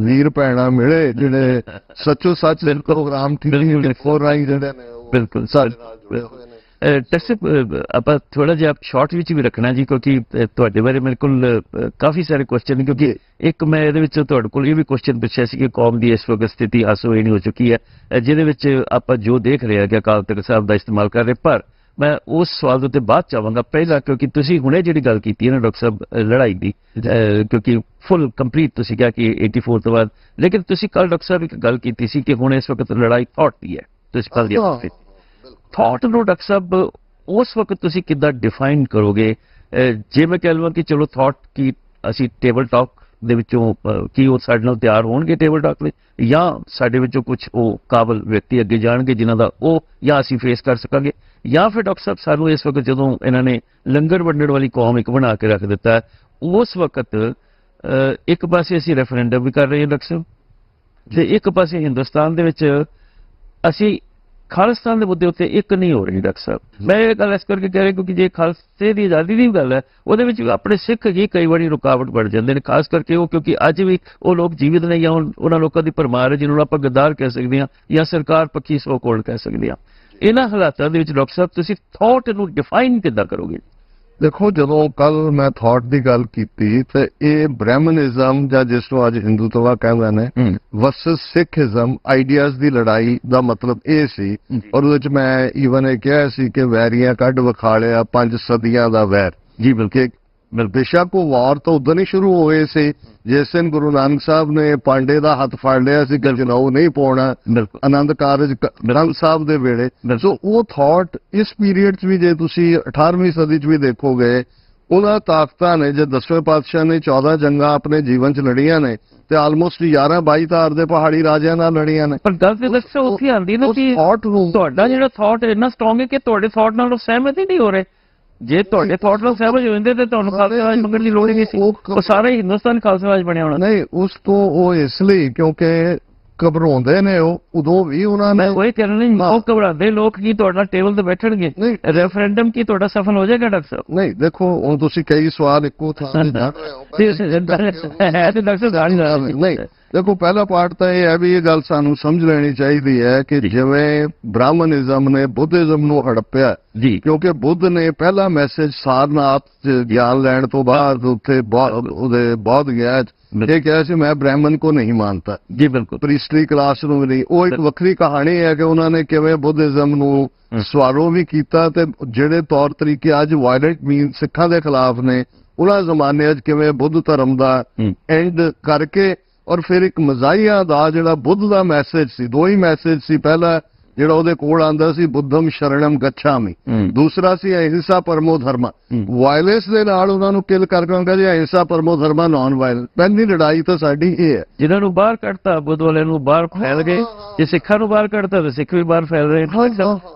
ਵੀਰ ਭੈਣਾਂ ਮਿਲੇ ਜਿਹੜੇ ਸੱਚੋ ਸੱਚ ਪ੍ਰੋਗਰਾਮ TV 84 ਰਾਹੀਂ ਜਿਹੜੇ ਨੇ ਬਿਲਕੁਲ ਆਪਾਂ ਥੋੜਾ ਜਿਹਾ ਸ਼ਾਰਟ ਵਿੱਚ ਵੀ ਰੱਖਣਾ ਜੀ, ਕਿਉਂਕਿ ਤੁਹਾਡੇ ਬਾਰੇ ਮੇਰੇ ਕੋਲ ਕਾਫੀ ਸਾਰੇ ਕੁਐਸਚਨ ਨੇ, ਕਿਉਂਕਿ ਇੱਕ ਮੈਂ ਇਹਦੇ ਵਿੱਚ ਤੁਹਾਡੇ ਕੋਲ ਇਹ ਵੀ ਕੁਐਸਚਨ ਪੁੱਛਿਆ ਸੀ ਕਿ ਕੌਮ ਦੀ ਇਸ ਵਕਤ ਸਥਿਤੀ ਹਾਸੋਹੀਣੀ ਹੋ ਚੁੱਕੀ ਹੈ, ਜਿਹਦੇ ਵਿੱਚ ਆਪਾਂ ਜੋ ਦੇਖ ਰਹੇ ਹਾਂ ਕਿ ਅਕਾਲ ਤਖ਼ਤ ਸਾਹਿਬ ਦਾ ਇਸਤੇਮਾਲ ਕਰ ਰਹੇ। ਪਰ ਮੈਂ ਉਸ ਸਵਾਲ ਦੇ ਉੱਤੇ ਬਾਅਦ ਚਾਹਾਂਗਾ, ਪਹਿਲਾਂ ਕਿਉਂਕਿ ਤੁਸੀਂ ਹੁਣੇ ਜਿਹੜੀ ਗੱਲ ਕੀਤੀ ਹੈ ਨਾ ਡਾਕਟਰ ਸਾਹਿਬ ਲੜਾਈ ਦੀ, ਕਿਉਂਕਿ ਫੁੱਲ ਕੰਪਲੀਟ ਤੁਸੀਂ ਕਿਹਾ ਕਿ 84 ਤੋਂ ਬਾਅਦ, ਲੇਕਿਨ ਤੁਸੀਂ ਕੱਲ ਡਾਕਟਰ ਸਾਹਿਬ ਇੱਕ ਗੱਲ ਕੀਤੀ ਸੀ ਕਿ ਹੁਣ ਇਸ ਵਕਤ ਲੜਾਈ ਥਾਟ ਦੀ ਹੈ। ਤੁਸੀਂ ਕੱਲ ਦੀ ਥਾਟ ਨੂੰ ਡਾਕਟਰ ਸਾਹਿਬ ਉਸ ਵਕਤ ਤੁਸੀਂ ਕਿੱਦਾਂ ਡਿਫਾਈਨ ਕਰੋਗੇ? ਜੇ ਮੈਂ ਕਹਿ ਲਵਾਂ ਕਿ ਚਲੋ ਥਾਟ ਕੀ ਅਸੀਂ ਟੇਬਲ ਟਾਕ ਦੇ ਵਿੱਚੋਂ ਕੀ ਉਹ ਸਾਡੇ ਨਾਲ ਤਿਆਰ ਹੋਣਗੇ ਟੇਬਲ ਟਾਕ ਲਈ, ਜਾਂ ਸਾਡੇ ਵਿੱਚੋਂ ਕੁਝ ਉਹ ਕਾਬਲ ਵਿਅਕਤੀ ਅੱਗੇ ਜਾਣਗੇ ਜਿਨ੍ਹਾਂ ਦਾ ਉਹ ਜਾਂ ਅਸੀਂ ਫੇਸ ਕਰ ਸਕਾਂਗੇ, ਜਾਂ ਫਿਰ ਡਾਕਟਰ ਸਾਹਿਬ ਸਾਨੂੰ ਇਸ ਵਕਤ ਜਦੋਂ ਇਹਨਾਂ ਨੇ ਲੰਗਰ ਵੰਡਣ ਵਾਲੀ ਕੌਮ ਇੱਕ ਬਣਾ ਕੇ ਰੱਖ ਦਿੱਤਾ ਉਸ ਵਕਤ ਇੱਕ ਪਾਸੇ ਅਸੀਂ ਰੈਫਰੈਂਡਮ ਵੀ ਕਰ ਰਹੇ ਹਾਂ ਡਾਕਟਰ ਸਾਹਿਬ, ਤੇ ਇੱਕ ਪਾਸੇ ਹਿੰਦੁਸਤਾਨ ਦੇ ਵਿੱਚ ਅਸੀਂ ਖਾਲਿਸਤਾਨ ਦੇ ਮੁੱਦੇ ਉੱਤੇ ਇੱਕ ਨਹੀਂ ਹੋ ਰਹੀ। ਡਾਕਟਰ ਸਾਹਿਬ ਮੈਂ ਇਹ ਗੱਲ ਇਸ ਕਰਕੇ ਕਹਿ ਰਿਹਾ ਕਿਉਂਕਿ ਜੇ ਖਾਲਸੇ ਦੀ ਆਜ਼ਾਦੀ ਦੀ ਗੱਲ ਹੈ ਉਹਦੇ ਵਿੱਚ ਆਪਣੇ ਸਿੱਖ ਹੀ ਕਈ ਵਾਰੀ ਰੁਕਾਵਟ ਬਣ ਜਾਂਦੇ ਨੇ, ਖਾਸ ਕਰਕੇ ਉਹ ਕਿਉਂਕਿ ਅੱਜ ਵੀ ਉਹ ਲੋਕ ਜੀਵਿਤ ਨੇ ਜਾਂ ਉਹਨਾਂ ਲੋਕਾਂ ਦੀ ਭਰਮਾਰ ਹੈ ਜਿਹਨੂੰ ਆਪਾਂ ਗੱਦਾਰ ਕਹਿ ਸਕਦੇ ਹਾਂ ਜਾਂ ਸਰਕਾਰ ਪੱਖੀ ਸੋ ਕੋਲ ਕਹਿ ਸਕਦੇ ਹਾਂ। ਇਹਨਾਂ ਹਾਲਾਤਾਂ ਦੇ ਵਿੱਚ ਡਾਕਟਰ ਸਾਹਿਬ ਤੁਸੀਂ ਥਾਟ ਨੂੰ ਡਿਫਾਈਨ ਕਿੱਦਾਂ ਕਰੋਗੇ? ਦੇਖੋ, ਜਦੋਂ ਕੱਲ ਮੈਂ ਥਾਟ ਦੀ ਗੱਲ ਕੀਤੀ ਤੇ ਇਹ ਬ੍ਰਾਹਮਨਿਜ਼ਮ ਜਾਂ ਜਿਸ ਨੂੰ ਅੱਜ ਹਿੰਦੂਤਵਾ ਕਹਿੰਦੇ ਨੇ ਵਰਸਸ ਸਿੱਖਿਜ਼ਮ ਆਈਡੀਆਜ਼ ਦੀ ਲੜਾਈ ਦਾ ਮਤਲਬ ਇਹ ਸੀ। ਔਰ ਉਹਦੇ ਚ ਮੈਂ ਈਵਨ ਇਹ ਕਿਹਾ ਸੀ ਕਿ ਵੈਰੀਆਂ ਕੱਢ ਵਿਖਾਲਿਆ 5 ਸਦੀਆਂ ਦਾ ਵੈਰ। ਜੀ ਬਿਲਕੁਲ, ਬੇਸ਼ੱਕ ਉਹ ਵਾਰ ਤਾਂ ਉਦੋਂ ਹੀ ਸ਼ੁਰੂ ਹੋਏ ਸੀ ਜਿਸ ਦਿਨ ਗੁਰੂ ਨਾਨਕ ਸਾਹਿਬ ਨੇ ਪਾਂਡੇ ਦਾ ਹੱਥ ਫੜ ਲਿਆ ਸੀ ਕਿ ਜਨਾਉ ਨਹੀਂ ਪਾਉਣਾ ਆਨੰਦ ਕਾਰਜ ਗ੍ਰੰਥ ਸਾਹਿਬ ਦੇ ਵੇਲੇ। ਸੋ ਉਹ ਥਾਟ ਇਸ ਪੀਰੀਅਡ 'ਚ ਵੀ ਜੇ ਤੁਸੀਂ 18ਵੀਂ ਸਦੀ 'ਚ ਵੀ ਦੇਖੋਗੇ ਉਹਨਾਂ ਤਾਕਤਾਂ ਨੇ ਜੇ 10ਵੇਂ ਪਾਤਸ਼ਾਹ ਨੇ 14 ਜੰਗਾਂ ਆਪਣੇ ਜੀਵਨ 'ਚ ਲੜੀਆਂ ਨੇ ਤੇ ਆਲਮੋਸਟ 11-22 ਧਾਰ ਦੇ ਪਹਾੜੀ ਰਾਜਿਆਂ ਨਾਲ ਲੜੀਆਂ ਨੇ। ਪਰ ਗੱਲ ਤੇ ਦੱਸੋ ਉੱਥੇ ਆਉਂਦੀ ਨਾ ਕਿ ਤੁਹਾਡਾ ਜਿਹੜਾ ਥਾਟ ਇੰਨਾ ਸਟਰੋਂਗ ਹੈ ਕਿ ਤੁਹਾਡੇ ਥਾਟ ਨਾਲ ਸਹਿਮਤ ਹੀ ਨਹੀਂ ਹੋ ਰਹੇ। ਜੇ ਤੁਹਾਡੇ ਥਾਟ ਨਾਲ ਸਹਿਮਤ ਹੋ ਜਾਂਦੇ ਤੇ ਤੁਹਾਨੂੰ ਖਾਲਸਾ ਰਾਜ ਮੰਗਣ ਦੀ ਲੋੜ ਹੀ ਨਹੀਂ ਸੀ, ਉਹ ਸਾਰੇ ਹਿੰਦੁਸਤਾਨ ਖਾਲਸਾ ਰਾਜ ਬਣਿਆ ਹੋਣਾ। ਨਹੀਂ, ਉਸ ਤੋਂ ਉਹ ਇਸ ਲਈ ਕਿਉਂਕਿ ਘਬਰਾਉਂਦੇ ਨੇ ਉਹ ਉਦੋਂ ਵੀ ਉਹਨਾਂ ਨੇ ਉਹੀ ਕਹਿ ਰਹੇ ਨੇ ਉਹ ਘਬਰਾਉਂਦੇ ਲੋਕ ਕੀ ਤੁਹਾਡਾ ਟੇਬਲ ਤੇ ਬੈਠਣਗੇ? ਰੈਫਰੈਂਡਮ ਕੀ ਤੁਹਾਡਾ ਸਫਲ ਹੋ ਜਾਏਗਾ ਡਾਕਟਰ ਸਾਹਿਬ? ਨਹੀਂ, ਦੇਖੋ ਹੁਣ ਤੁਸੀਂ ਕਈ ਸਵਾਲ ਇੱਕੋ ਥਾਂ ਤੇ ਜਾਣ ਰਹੇ ਹੋ ਤੇ ਡਾਕਟਰ ਸਾਹਿਬ ਨਹੀਂ। ਦੇਖੋ, ਪਹਿਲਾ ਪਾਰਟ ਤਾਂ ਇਹ ਹੈ ਵੀ ਇਹ ਗੱਲ ਸਾਨੂੰ ਸਮਝ ਲੈਣੀ ਚਾਹੀਦੀ ਹੈ ਕਿ ਜਿਵੇਂ ਬ੍ਰਾਹਮਨਿਜ਼ਮ ਨੇ ਬੁੱਧਿਜ਼ਮ ਨੂੰ ਹੜੱਪਿਆ ਜੀ, ਕਿਉਂਕਿ ਬੁੱਧ ਨੇ ਪਹਿਲਾ ਮੈਸੇਜ ਸਾਰਨਾਥ ਗਿਆਨ ਲੈਣ ਤੋਂ ਬਾਅਦ ਉੱਥੇ ਉਹਦੇ ਬੌਧ ਗਿਆ ਇਹ ਕਿਹਾ ਸੀ ਮੈਂ ਬ੍ਰਾਹਮਣ ਕੋ ਨਹੀਂ ਮਾਨਤਾ। ਜੀ ਬਿਲਕੁਲ, ਪ੍ਰੀਸਟਰੀ ਕਲਾਸ ਨੂੰ ਵੀ ਨਹੀਂ। ਉਹ ਇੱਕ ਵੱਖਰੀ ਕਹਾਣੀ ਹੈ ਕਿ ਉਹਨਾਂ ਨੇ ਕਿਵੇਂ ਬੁੱਧਿਜ਼ਮ ਨੂੰ ਸਵਾਰੋ ਵੀ ਕੀਤਾ ਤੇ ਜਿਹੜੇ ਤੌਰ ਤਰੀਕੇ ਅੱਜ ਵਾਇਲੈਂਟ ਮੀਨ ਸਿੱਖਾਂ ਦੇ ਖਿਲਾਫ ਨੇ ਉਹਨਾਂ ਜ਼ਮਾਨੇ 'ਚ ਕਿਵੇਂ ਬੁੱਧ ਧਰਮ ਦਾ ਐਂਡ ਕਰਕੇ ਔਰ ਫਿਰ ਇੱਕ ਮਜ਼ਾਹੀਆ ਦਾ ਜਿਹੜਾ ਬੁੱਧ ਦਾ ਮੈਸੇਜ ਸੀ, ਦੋ ਹੀ ਮੈਸੇਜ ਸੀ। ਪਹਿਲਾ ਜਿਹੜਾ ਉਹਦੇ ਕੋਲ ਆਂਦਾ ਸੀ ਬੁੱਧਮ ਸ਼ਰਣਮ ਗੱਛਾਮੀ, ਦੂਸਰਾ ਸੀ ਅਹਿੰਸਾ ਪਰਮੋ ਧਰਮਾ। ਵਾਇਲੈਂਸ ਦੇ ਨਾਲ ਉਹਨਾਂ ਨੂੰ ਕਿਲ ਕਰਕੇ ਕਹਿੰਦਾ ਜੀ ਅਹਿੰਸਾ ਪਰਮੋ ਧਰਮਾ ਨਾਨ ਵਾਇਲੈਂਸ। ਪਹਿਲੀ ਲੜਾਈ ਤਾਂ ਸਾਡੀ ਇਹ ਹੈ। ਜਿਨ੍ਹਾਂ ਨੂੰ ਬਾਹਰ ਕੱਢਤਾ ਬੁੱਧ ਵਾਲਿਆਂ ਨੂੰ ਬਾਹਰ ਫੈਲ ਗਏ, ਜੇ ਸਿੱਖਾਂ ਨੂੰ ਬਾਹਰ ਕੱਢਤਾ ਤਾਂ ਸਿੱਖ ਵੀ ਬਾਹਰ ਫੈਲ ਰਹੇ ਨੇ।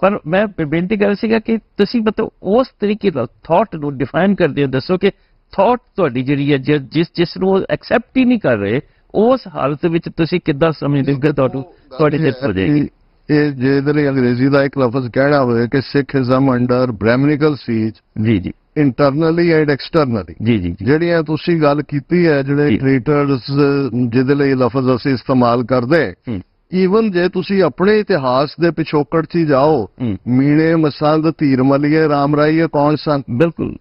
ਪਰ ਮੈਂ ਬੇਨਤੀ ਕਰ ਸੀਗਾ ਕਿ ਤੁਸੀਂ ਮਤਲਬ ਉਸ ਤਰੀਕੇ ਨਾਲ ਥਾਟ ਨੂੰ ਡਿਫਾਈਨ ਕਰਦੇ ਹੋ, ਦੱਸੋ ਕਿ ਥਾਟ ਤੁਹਾਡੀ ਜਿਹੜੀ ਹੈ ਜਿਸ ਨੂੰ ਐਕਸੈਪਟ ਹੀ ਨਹੀਂ ਕਰ ਰਹੇ, ਉਸ ਹਾਲਤ ਵਿੱਚ ਤੁਸੀਂ ਕਿੱਦਾਂ ਸਮਝਦੇ ਹੋ ਕਿ ਤੁਹਾਡੀ ਜਿੱਤ ਹੋ ਜਾਏਗੀ? ਇਹ ਜਿਹਦੇ ਲਈ ਅੰਗਰੇਜ਼ੀ ਦਾ ਇੱਕ ਲਫ਼ਜ਼ ਕਹਿਣਾ ਹੋਵੇ ਕਿ ਸਿੱਖਿਜ਼ਮ ਅੰਡਰ ਬ੍ਰਹਮਨਿਕਲ ਸੀਜ, ਜੀ ਜੀ, ਇੰਟਰਨਲੀ ਐਂਡ ਐਕਸਟਰਨਲੀ, ਜੀ ਜੀ, ਜਿਹੜੀਆਂ ਤੁਸੀਂ ਗੱਲ ਕੀਤੀ ਹੈ, ਜਿਹੜੇ ਟ੍ਰੀਟਰਸ ਜਿਹਦੇ ਲਈ ਲਫ਼ਜ਼ ਅਸੀਂ ਇਸਤੇਮਾਲ ਕਰਦੇ, ਈਵਨ ਜੇ ਤੁਸੀਂ ਆਪਣੇ ਇਤਿਹਾਸ ਦੇ ਪਿਛੋਕੜ 'ਚ ਜਾਓ, ਮੀਣੇ ਮਸੰਦ ਧੀਰ ਮਲੀਏ ਰਾਮ ਰਾਈਏ ਕੌਣ ਸਨ, ਬਿਲਕੁਲ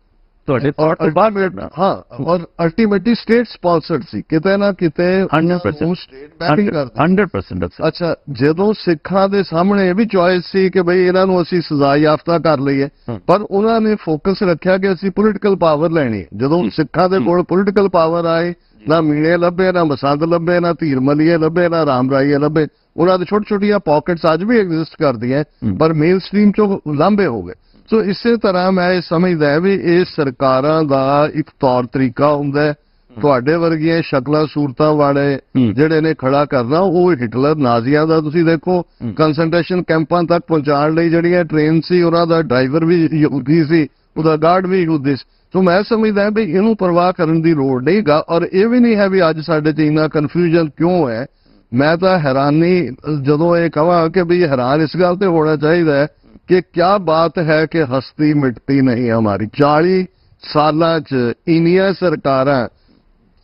ਤੁਹਾਡੇ ਥਾਟ ਤੋਂ ਬਾਹਰ ਬੈਠਣਾ। ਹਾਂ, ਔਰ ਅਲਟੀਮੇਟਲੀ ਸਟੇਟ ਸਪਾਂਸਰਡ ਸੀ, ਕਿਤੇ ਨਾ ਕਿਤੇ 100%। ਅੱਛਾ, ਜਦੋਂ ਸਿੱਖਾਂ ਦੇ ਸਾਹਮਣੇ ਇਹ ਵੀ ਚੋਇਸ ਸੀ ਕਿ ਬਈ ਇਹਨਾਂ ਨੂੰ ਅਸੀਂ ਸਜ਼ਾ ਯਾਫਤਾ ਕਰ ਲਈਏ, ਪਰ ਉਹਨਾਂ ਨੇ ਫੋਕਸ ਰੱਖਿਆ ਕਿ ਅਸੀਂ ਪੋਲੀਟੀਕਲ ਪਾਵਰ ਲੈਣੀ ਹੈ। ਜਦੋਂ ਸਿੱਖਾਂ ਦੇ ਕੋਲ ਪੋਲੀਟੀਕਲ ਪਾਵਰ ਆਏ, ਨਾ ਮੀਣੇ ਲੱਭੇ, ਨਾ ਮਸੰਦ ਲੱਭੇ, ਨਾ ਧੀਰ ਮਲੀਏ ਲੱਭੇ, ਨਾ ਰਾਮ ਰਾਈਏ ਲੱਭੇ। ਉਹਨਾਂ ਦੇ ਛੋਟੀ ਛੋਟੀਆਂ ਪਾਕਟਸ ਅੱਜ ਵੀ ਐਗਜ਼ਿਸਟ ਕਰਦੀਆਂ, ਪਰ ਮੇਨ ਸਟ੍ਰੀਮ ਚੋਂ ਲਾਂਭੇ ਹੋ ਗਏ। ਸੋ ਇਸੇ ਤਰ੍ਹਾਂ ਮੈਂ ਇਹ ਸਮਝਦਾ ਵੀ ਇਹ ਸਰਕਾਰਾਂ ਦਾ ਇੱਕ ਤੌਰ ਤਰੀਕਾ ਹੁੰਦਾ ਹੈ। ਤੁਹਾਡੇ ਵਰਗੀਆਂ ਸ਼ਕਲਾਂ ਸੂਰਤਾਂ ਵਾਲੇ ਜਿਹੜੇ ਨੇ ਖੜਾ ਕਰਨਾ, ਉਹ ਹਿਟਲਰ ਨਾਜ਼ੀਆਂ ਦਾ ਤੁਸੀਂ ਦੇਖੋ, ਕੰਸੈਂਟਰੇਸ਼ਨ ਕੈਂਪਾਂ ਤੱਕ ਪਹੁੰਚਾਉਣ ਲਈ ਜਿਹੜੀਆਂ ਟ੍ਰੇਨ ਸੀ, ਉਹਨਾਂ ਦਾ ਡਰਾਈਵਰ ਵੀ ਯਹੂਦੀ ਸੀ, ਉਹਦਾ ਗਾਰਡ ਵੀ ਯਹੂਦੀ ਸੀ। ਸੋ ਮੈਂ ਸਮਝਦਾ ਵੀ ਇਹਨੂੰ ਪਰਵਾਹ ਕਰਨ ਦੀ ਲੋੜ ਨਹੀਂ ਗਾ। ਔਰ ਇਹ ਵੀ ਨਹੀਂ ਹੈ ਵੀ ਅੱਜ ਸਾਡੇ 'ਚ ਇੰਨਾ ਕਨਫਿਊਜ਼ਨ ਕਿਉਂ ਹੈ। ਮੈਂ ਤਾਂ ਹੈਰਾਨੀ ਜਦੋਂ ਇਹ ਕਹਾਂ ਕਿ ਵੀ ਹੈਰਾਨ ਇਸ ਗੱਲ ਤੇ ਹੋਣਾ ਚਾਹੀਦਾ ਹੈ ਕਿ ਕਿਆ ਬਾਤ ਹੈ ਕਿ ਹਸਤੀ ਮਿਟਤੀ ਨਹੀਂ ਹਮਾਰੀ। 40 ਸਾਲਾਂ 'ਚ ਇੰਨੀਆਂ ਸਰਕਾਰਾਂ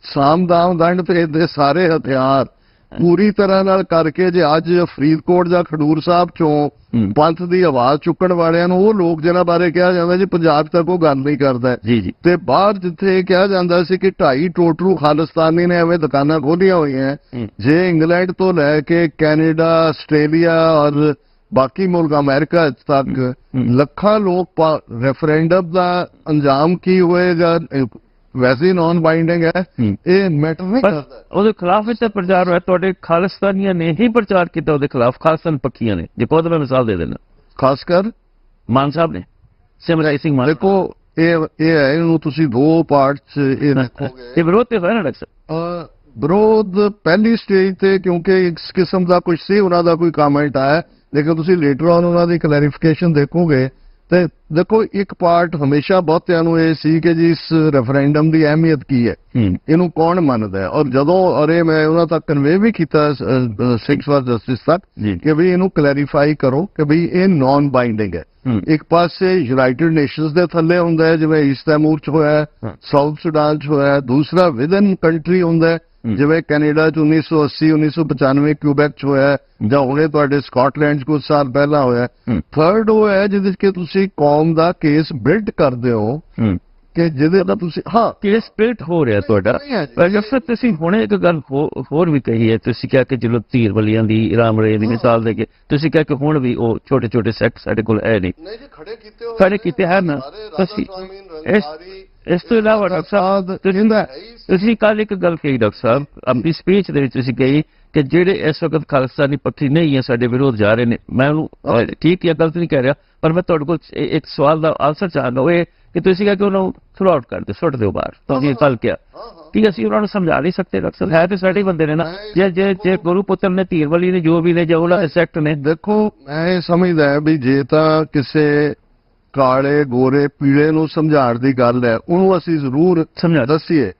ਸਾਮ ਦਾਮ ਦੰਡ ਤੇ ਦੇ ਸਾਰੇ ਹਥਿਆਰ ਪੂਰੀ ਤਰ੍ਹਾਂ ਨਾਲ ਕਰਕੇ, ਜੇ ਅੱਜ ਫਰੀਦਕੋਟ ਜਾਂ ਖਡੂਰ ਸਾਹਿਬ ਚੋਂ ਪੰਥ ਦੀ ਆਵਾਜ਼ ਚੁੱਕਣ ਵਾਲਿਆਂ ਨੂੰ, ਉਹ ਲੋਕ ਜਿਹਨਾਂ ਬਾਰੇ ਕਿਹਾ ਜਾਂਦਾ ਜੀ ਪੰਜਾਬ ਤੱਕ ਉਹ ਗੱਲ ਨਹੀਂ ਕਰਦਾ, ਤੇ ਬਾਹਰ ਜਿੱਥੇ ਕਿਹਾ ਜਾਂਦਾ ਸੀ ਕਿ 2.5 ਟੋਟਰੂ ਖਾਲਿਸਤਾਨੀ ਨੇ ਐਵੇਂ ਦੁਕਾਨਾਂ ਖੋਲੀਆਂ ਹੋਈਆਂ, ਜੇ ਇੰਗਲੈਂਡ ਤੋਂ ਲੈ ਕੇ ਕੈਨੇਡਾ, ਆਸਟ੍ਰੇਲੀਆ ਔਰ ਬਾਕੀ ਮੁਲਕ ਅਮਰੀਕਾ ਤੱਕ ਲੱਖਾਂ ਲੋਕ ਰੈਫਰੈਂਡਮ ਦਾ ਅੰਜਾਮ ਕੀ ਹੋਏਗਾ ਵੈਸੇ ਨਾਨ ਬਾਈਂਡਿੰਗ ਹੈ, ਇਹ ਮੈਟਰ ਨਹੀਂ ਕਰਦਾ। ਉਹਦੇ ਖਿਲਾਫ ਵਿੱਚ ਪ੍ਰਚਾਰ ਹੋਇਆ, ਤੁਹਾਡੇ ਖਾਲਿਸਤਾਨੀਆਂ ਨੇ ਹੀ ਪ੍ਰਚਾਰ ਕੀਤਾ ਉਹਦੇ ਖਿਲਾਫ, ਖਾਲਿਸਤਾਨ ਪੱਖੀਆਂ ਨੇ। ਜੇ ਕੋਈ ਮੈਂ ਮਿਸਾਲ ਦੇ ਦੇਣਾ, ਖਾਸ ਕਰ ਮਾਨ ਸਾਹਿਬ ਨੇ, ਸਿਮਰਜੀਤ ਸਿੰਘ ਮਾਨ। ਦੇਖੋ ਇਹ ਹੈ, ਇਹਨੂੰ ਤੁਸੀਂ ਦੋ ਪਾਰਟ 'ਚ ਇਹ ਦੇਖੋਗੇ। ਇਹ ਵਿਰੋਧ ਤੇ ਹੋਇਆ ਨਾ ਡਾਕਟਰ ਸਾਹਿਬ? ਵਿਰੋਧ ਪਹਿਲੀ ਸਟੇਜ ਤੇ ਕਿਉਂਕਿ ਇਸ ਕਿਸਮ ਦਾ ਕੁਝ ਸੀ, ਉਹਨਾਂ ਦਾ ਕੋਈ ਕਮੈਂਟ ਆਇਆ, ਲੇਕਿਨ ਤੁਸੀਂ ਲੇਟਰ ਔਨ ਉਹਨਾਂ ਦੀ ਕਲੈਰੀਫਿਕੇਸ਼ਨ ਦੇਖੋਗੇ ਤੇ ਦੇਖੋ ਇੱਕ ਪਾਰਟ ਹਮੇਸ਼ਾ ਬਹੁਤਿਆਂ ਨੂੰ ਇਹ ਸੀ ਕਿ ਜੀ ਇਸ ਰੈਫਰੈਂਡਮ ਦੀ ਅਹਿਮੀਅਤ ਕੀ ਹੈ, ਇਹਨੂੰ ਕੌਣ ਮੰਨਦਾ ਹੈ। ਔਰ ਜਦੋਂ ਅਰੇ ਮੈਂ ਉਹਨਾਂ ਤੱਕ ਕਨਵੇ ਵੀ ਕੀਤਾ ਸਿੱਖਸ ਫਾਰ ਜਸਟਿਸ ਤੱਕ ਕਿ ਵੀ ਇਹਨੂੰ ਕਲੈਰੀਫਾਈ ਕਰੋ ਕਿ ਵੀ ਇਹ ਨਾਨ ਬਾਈਂਡਿੰਗ ਹੈ। ਇੱਕ ਪਾਸੇ ਯੂਨਾਈਟਿਡ ਨੇਸ਼ਨਸ ਦੇ ਥੱਲੇ ਹੁੰਦਾ ਹੈ, ਜਿਵੇਂ ਈਸਟ ਤੈਮੂਰ 'ਚ ਹੋਇਆ, ਸਾਊਥ ਸੁਡਾਨ 'ਚ ਹੋਇਆ। ਦੂਸਰਾ ਵਿਦਨ ਕੰਟਰੀ ਹੁੰਦਾ ਹੈ, ਜਿਵੇਂ ਕੈਨੇਡਾ 'ਚ 1980 1995 ਕਿਊਬੈਕ 'ਚ ਹੋਇਆ, ਜਾਂ ਹੁਣੇ ਤੁਹਾਡੇ ਸਕਾਟਲੈਂਡ 'ਚ ਕੁਝ ਸਾਲ ਪਹਿਲਾਂ ਹੋਇਆ। ਥਰਡ ਉਹ ਹੈ ਜਿਹਦੇ 'ਚ ਕਿ ਤੁਸੀਂ ਕੌਮ ਦਾ ਕੇਸ ਬਿਲਡ ਕਰਦੇ ਹੋ ਕਿ ਜਿਹਦੇ ਦਾ ਤੁਸੀਂ ਕੇਸ ਬਿਲਡ ਹੋ ਰਿਹਾ ਤੁਹਾਡਾ। ਪਰ ਤੁਸੀਂ ਹੁਣੇ ਇੱਕ ਗੱਲ ਹੋਰ ਵੀ ਕਹੀ ਹੈ, ਤੁਸੀਂ ਕਿਹਾ ਕਿ ਚਲੋ ਧੀਰ ਵਲੀਆਂ ਦੀ, ਰਾਮ ਰਾਏ ਦੀ ਮਿਸਾਲ ਦੇ ਕੇ ਤੁਸੀਂ ਕਿਹਾ ਕਿ ਹੁਣ ਵੀ ਉਹ ਛੋਟੇ ਛੋਟੇ ਸੈਕਟ ਸਾਡੇ ਕੋਲ ਹੈ ਨਹੀਂ, ਖੜੇ ਕੀਤੇ ਹੈ ਨਾ। ਤੁਸੀਂ ਇਸ ਤੋਂ ਇਲਾਵਾ ਡਾਕਟਰ ਸਾਹਿਬ ਤੁਸੀਂ ਕੱਲ ਇੱਕ ਗੱਲ ਕਹੀ, ਡਾਕਟਰ ਸਾਹਿਬ ਆਪਣੀ ਸਪੀਚ ਦੇ ਵਿੱਚ ਤੁਸੀਂ ਕਹੀ ਕਿ ਜਿਹੜੇ ਇਸ ਵਕਤ ਖਾਲਿਸਤਾਨੀ ਪੱਖੀ ਨਹੀਂ ਹੈ ਸਾਡੇ ਵਿਰੋਧ ਜਾ ਰਹੇ ਨੇ। ਮੈਂ ਉਹਨੂੰ ਠੀਕ ਜਾਂ ਗਲਤ ਨਹੀਂ ਕਹਿ ਰਿਹਾ, ਪਰ ਮੈਂ ਤੁਹਾਡੇ ਕੋਲ ਇੱਕ ਸਵਾਲ ਦਾ ਆਨਸਰ ਚਾਹੁੰਦਾ, ਉਹ ਇਹ ਕਿ ਤੁਸੀਂ ਕਿਹਾ ਕਿ ਉਹਨਾਂ ਨੂੰ ਥਰੋ ਆਊਟ ਕਰ ਦਿਓ, ਸੁੱਟ ਦਿਓ ਬਾਹਰ। ਤੁਸੀਂ ਕੱਲ ਕਿਹਾ ਕਿ ਅਸੀਂ ਉਹਨਾਂ ਨੂੰ ਸਮਝਾ ਨਹੀਂ ਸਕਦੇ ਡਾਕਟਰ ਸਾਹਿਬ, ਹੈ ਤੇ ਸਾਡੇ ਬੰਦੇ ਨੇ ਨਾ। ਜੇ ਗੁਰੂ ਪੁੱਤਰ ਨੇ, ਧੀਰ ਵਲੀ ਨੇ, ਜੋ ਵੀ ਨੇ, ਜੋ ਉਹਨਾਂ ਸੈਕਟ ਨੇ। ਦੇਖੋ ਮੈਂ ਇਹ ਸਮਝਦਾ ਵੀ ਜੇ ਤਾਂ ਕਿਸੇ ਕਾਲੇ ਗੋਰੇ ਪੀਲੇ ਨੂੰ ਸਮਝਾਉਣ ਦੀ ਗੱਲ ਹੈ, ਉਹਨੂੰ ਅਸੀਂ ਜ਼ਰੂਰ ਦੱਸੀਏ।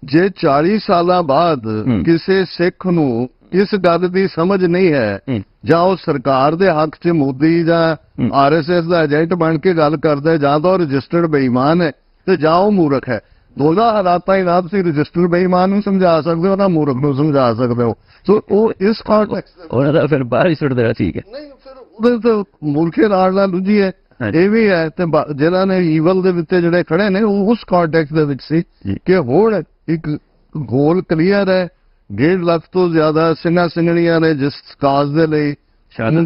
ਜੇ 40 ਸਾਲਾਂ ਬਾਅਦ ਕਿਸੇ ਸਿੱਖ ਨੂੰ ਇਸ ਗੱਲ ਦੀ ਸਮਝ ਨਹੀਂ ਹੈ, ਜਾਂ ਉਹ ਸਰਕਾਰ ਦੇ ਹੱਕ 'ਚ ਮੋਦੀ ਜਾਂ RSS ਦਾ ਏਜੰਟ ਬਣ ਕੇ ਗੱਲ ਕਰਦਾ, ਜਾਂ ਤਾਂ ਉਹ ਰਜਿਸਟਰਡ ਬੇਈਮਾਨ ਹੈ ਤੇ ਜਾਂ ਉਹ ਮੂਰਖ ਹੈ। ਦੋਨਾਂ ਹਾਲਾਤਾਂ ਹੀ ਨਾ ਤੁਸੀਂ ਰਜਿਸਟਰਡ ਬੇਈਮਾਨ ਨੂੰ ਸਮਝਾ ਸਕਦੇ ਹੋ, ਨਾ ਮੂਰਖ ਨੂੰ ਸਮਝਾ ਸਕਦੇ ਹੋ। ਸੋ ਉਹ ਇਸ ਕਾਂਟੈਕਸਟ ਉਹਨਾਂ ਦਾ ਫਿਰ ਬਾਹਰ ਹੀ ਸੁੱਟ ਦੇਣਾ ਠੀਕ ਹੈ। ਨਹੀਂ, ਫਿਰ ਉਹਦੇ ਤੇ ਮੂਰਖੇ ਨਾਲ ਲੁੱਝੀ ਹੈ, ਇਹ ਵੀ ਹੈ। ਤੇ ਜਿਹਨਾਂ ਨੇ ਈਵਲ ਦੇ ਵਿੱਚ ਜਿਹੜੇ ਖੜੇ ਨੇ, ਉਹ ਉਸ ਕਾਂਟੈਕਸਟ ਦੇ ਵਿੱਚ ਸੀ ਕਿ ਹੁਣ ਇੱਕ ਗੋਲ ਕਲੀਅਰ ਹੈ। 1.5 ਲੱਖ ਤੋਂ ਜ਼ਿਆਦਾ ਸਿੰਘਾਂ ਸਿੰਘਣੀਆਂ ਨੇ ਜਿਸ ਕਾਜ਼ ਦੇ ਲਈ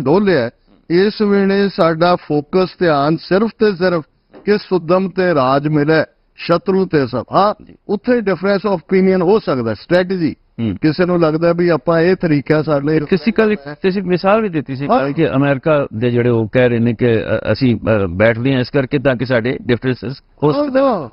ਡੋਲਿਆ। ਇਸ ਵੇਲੇ ਸਾਡਾ ਫੋਕਸ, ਧਿਆਨ ਸਿਰਫ ਤੇ ਸਿਰਫ ਕਿ ਸੁਦਮ ਤੇ ਰਾਜ ਮਿਲੇ, ਸ਼ਤਰੂ ਤੇ ਸਭ। ਉੱਥੇ ਡਿਫਰੈਂਸ ਆਫ ਓਪੀਨੀਅਨ ਹੋ ਸਕਦਾ, ਸਟ੍ਰੈਟਜੀ ਕਿਸੇ ਨੂੰ ਲੱਗਦਾ ਵੀ ਆਪਾਂ ਇਹ ਤਰੀਕਾ ਸਾਡੇ ਕਿਸੇ ਤੁਸੀਂ ਮਿਸਾਲ ਵੀ ਦਿੱਤੀ ਸੀ ਕਿ ਅਮਰੀਕਾ ਦੇ ਜਿਹੜੇ ਉਹ ਕਹਿ ਰਹੇ ਨੇ ਕਿ ਅਸੀਂ ਬੈਠਦੇ ਹਾਂ ਇਸ ਕਰਕੇ ਤਾਂ ਕਿ ਸਾਡੇ ਡਿਫਰੈਂਸਸ ਹੋ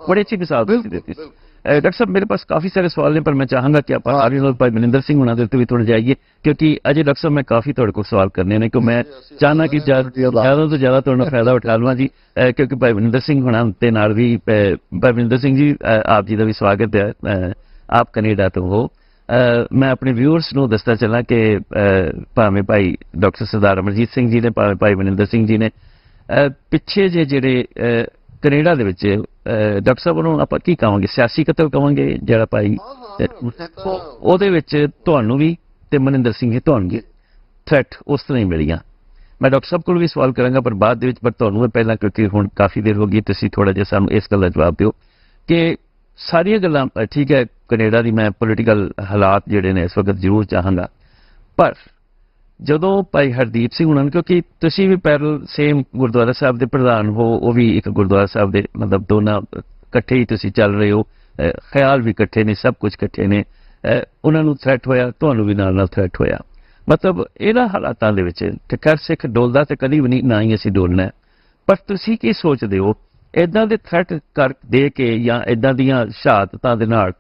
ਬੜੀ ਅੱਛੀ ਮਿਸਾਲ ਤੁਸੀਂ ਦਿੱਤੀ ਸੀ। डॉक्टर साहब मेरे पास काफ़ी सारे सवाल हैं पर मैं चाहूँगा कि आप आर्यन और भाई मनिंदर सिंह होना देते हुए थोड़े जाइए क्योंकि अजय डॉक्टर साहब मैं काफ़ी थोड़े को सवाल करने ने कि मैं चाहना कि ज़्यादा तो ज़्यादा थोड़ा फायदा उठा लवां जी क्योंकि भाई मनिंदर सिंह होना ते नाल भी भाई मनिंदर सिंह जी आप जी का भी स्वागत है। आप कनेडा तो हो मैं अपने व्यूअर्स ਨੂੰ ਦੱਸਦਾ ਚੱਲਾਂ ਕਿ ਭਾਵੇਂ ਭਾਈ ਡਾਕਟਰ ਸਰਦਾਰ ਅਮਰਜੀਤ ਸਿੰਘ ਜੀ ਨੇ ਭਾਵੇਂ ਭਾਈ ਮਨਿੰਦਰ ਸਿੰਘ ਜੀ ਨੇ ਪਿੱਛੇ ਜਿਹੜੇ ਕੈਨੇਡਾ ਦੇ ਵਿੱਚ ਡਾਕਟਰ ਸਾਹਿਬ ਨੂੰ ਆਪਾਂ ਕੀ ਕਹਾਂਗੇ ਸਿਆਸੀ ਕਤਲ ਕਹਾਂਗੇ ਜਿਹੜਾ ਭਾਈ ਉਹਦੇ ਵਿੱਚ ਤੁਹਾਨੂੰ ਵੀ ਤੇ ਮਨਿੰਦਰ ਸਿੰਘ ਜੀ ਤੁਹਾਨੂੰ ਵੀ ਥ੍ਰੈਟ ਉਸ ਤਰ੍ਹਾਂ ਹੀ ਮਿਲੀਆਂ। ਮੈਂ ਡਾਕਟਰ ਸਾਹਿਬ ਕੋਲ ਵੀ ਸਵਾਲ ਕਰਾਂਗਾ ਪਰ ਬਾਅਦ ਦੇ ਵਿੱਚ ਪਰ ਤੁਹਾਨੂੰ ਪਹਿਲਾਂ ਕਿਉਂਕਿ ਹੁਣ ਕਾਫੀ ਦੇਰ ਹੋ ਗਈ ਤੁਸੀਂ ਥੋੜਾ ਜਿਹਾ ਸਾਨੂੰ ਇਸ ਗੱਲ ਦਾ ਜਵਾਬ ਦਿਓ ਕਿ ਸਾਰੀਆਂ ਗੱਲਾਂ ਠੀਕ ਹੈ ਕੈਨੇਡਾ ਦੀ ਮੈਂ ਪੋਲੀਟੀਕਲ ਹਾਲਾਤ ਜਿਹੜੇ ਨੇ ਇਸ ਵਕਤ ਜ਼ਰੂਰ ਚਾਹਾਂਗਾ ਪਰ ਜਦੋਂ ਭਾਈ ਹਰਦੀਪ ਸਿੰਘ ਉਹਨਾਂ ਨੂੰ ਕਿਉਂਕਿ ਤੁਸੀਂ ਵੀ ਪੈਰਲ ਸੇਮ ਗੁਰਦੁਆਰਾ ਸਾਹਿਬ ਦੇ ਪ੍ਰਧਾਨ ਹੋ ਉਹ ਵੀ ਇੱਕ ਗੁਰਦੁਆਰਾ ਸਾਹਿਬ ਦੇ ਮਤਲਬ ਦੋਨਾਂ ਇਕੱਠੇ ਹੀ ਤੁਸੀਂ ਚੱਲ ਰਹੇ ਹੋ ਖਿਆਲ ਵੀ ਇਕੱਠੇ ਨੇ ਸਭ ਕੁਝ ਇਕੱਠੇ ਨੇ ਉਹਨਾਂ ਨੂੰ ਥ੍ਰੈਟ ਹੋਇਆ ਤੁਹਾਨੂੰ ਵੀ ਨਾਲ ਥ੍ਰੈਟ ਹੋਇਆ ਮਤਲਬ ਇਹਨਾਂ ਹਾਲਾਤਾਂ ਦੇ ਵਿੱਚ ਤੇ ਕਰ ਸਿੱਖ ਡੋਲਦਾ ਤੇ ਕਦੀ ਵੀ ਨਹੀਂ ਨਾ ਹੀ ਅਸੀਂ ਡੋਲਣਾ ਪਰ ਤੁਸੀਂ ਕੀ ਸੋਚਦੇ ਹੋ ਇੱਦਾਂ ਦੇ ਥ੍ਰੈਟ ਕਰ ਦੇ ਕੇ ਜਾਂ ਇੱਦਾਂ ਦੀਆਂ ਸ਼ਹਾਦਤਾਂ ਦੇ ਨਾਲ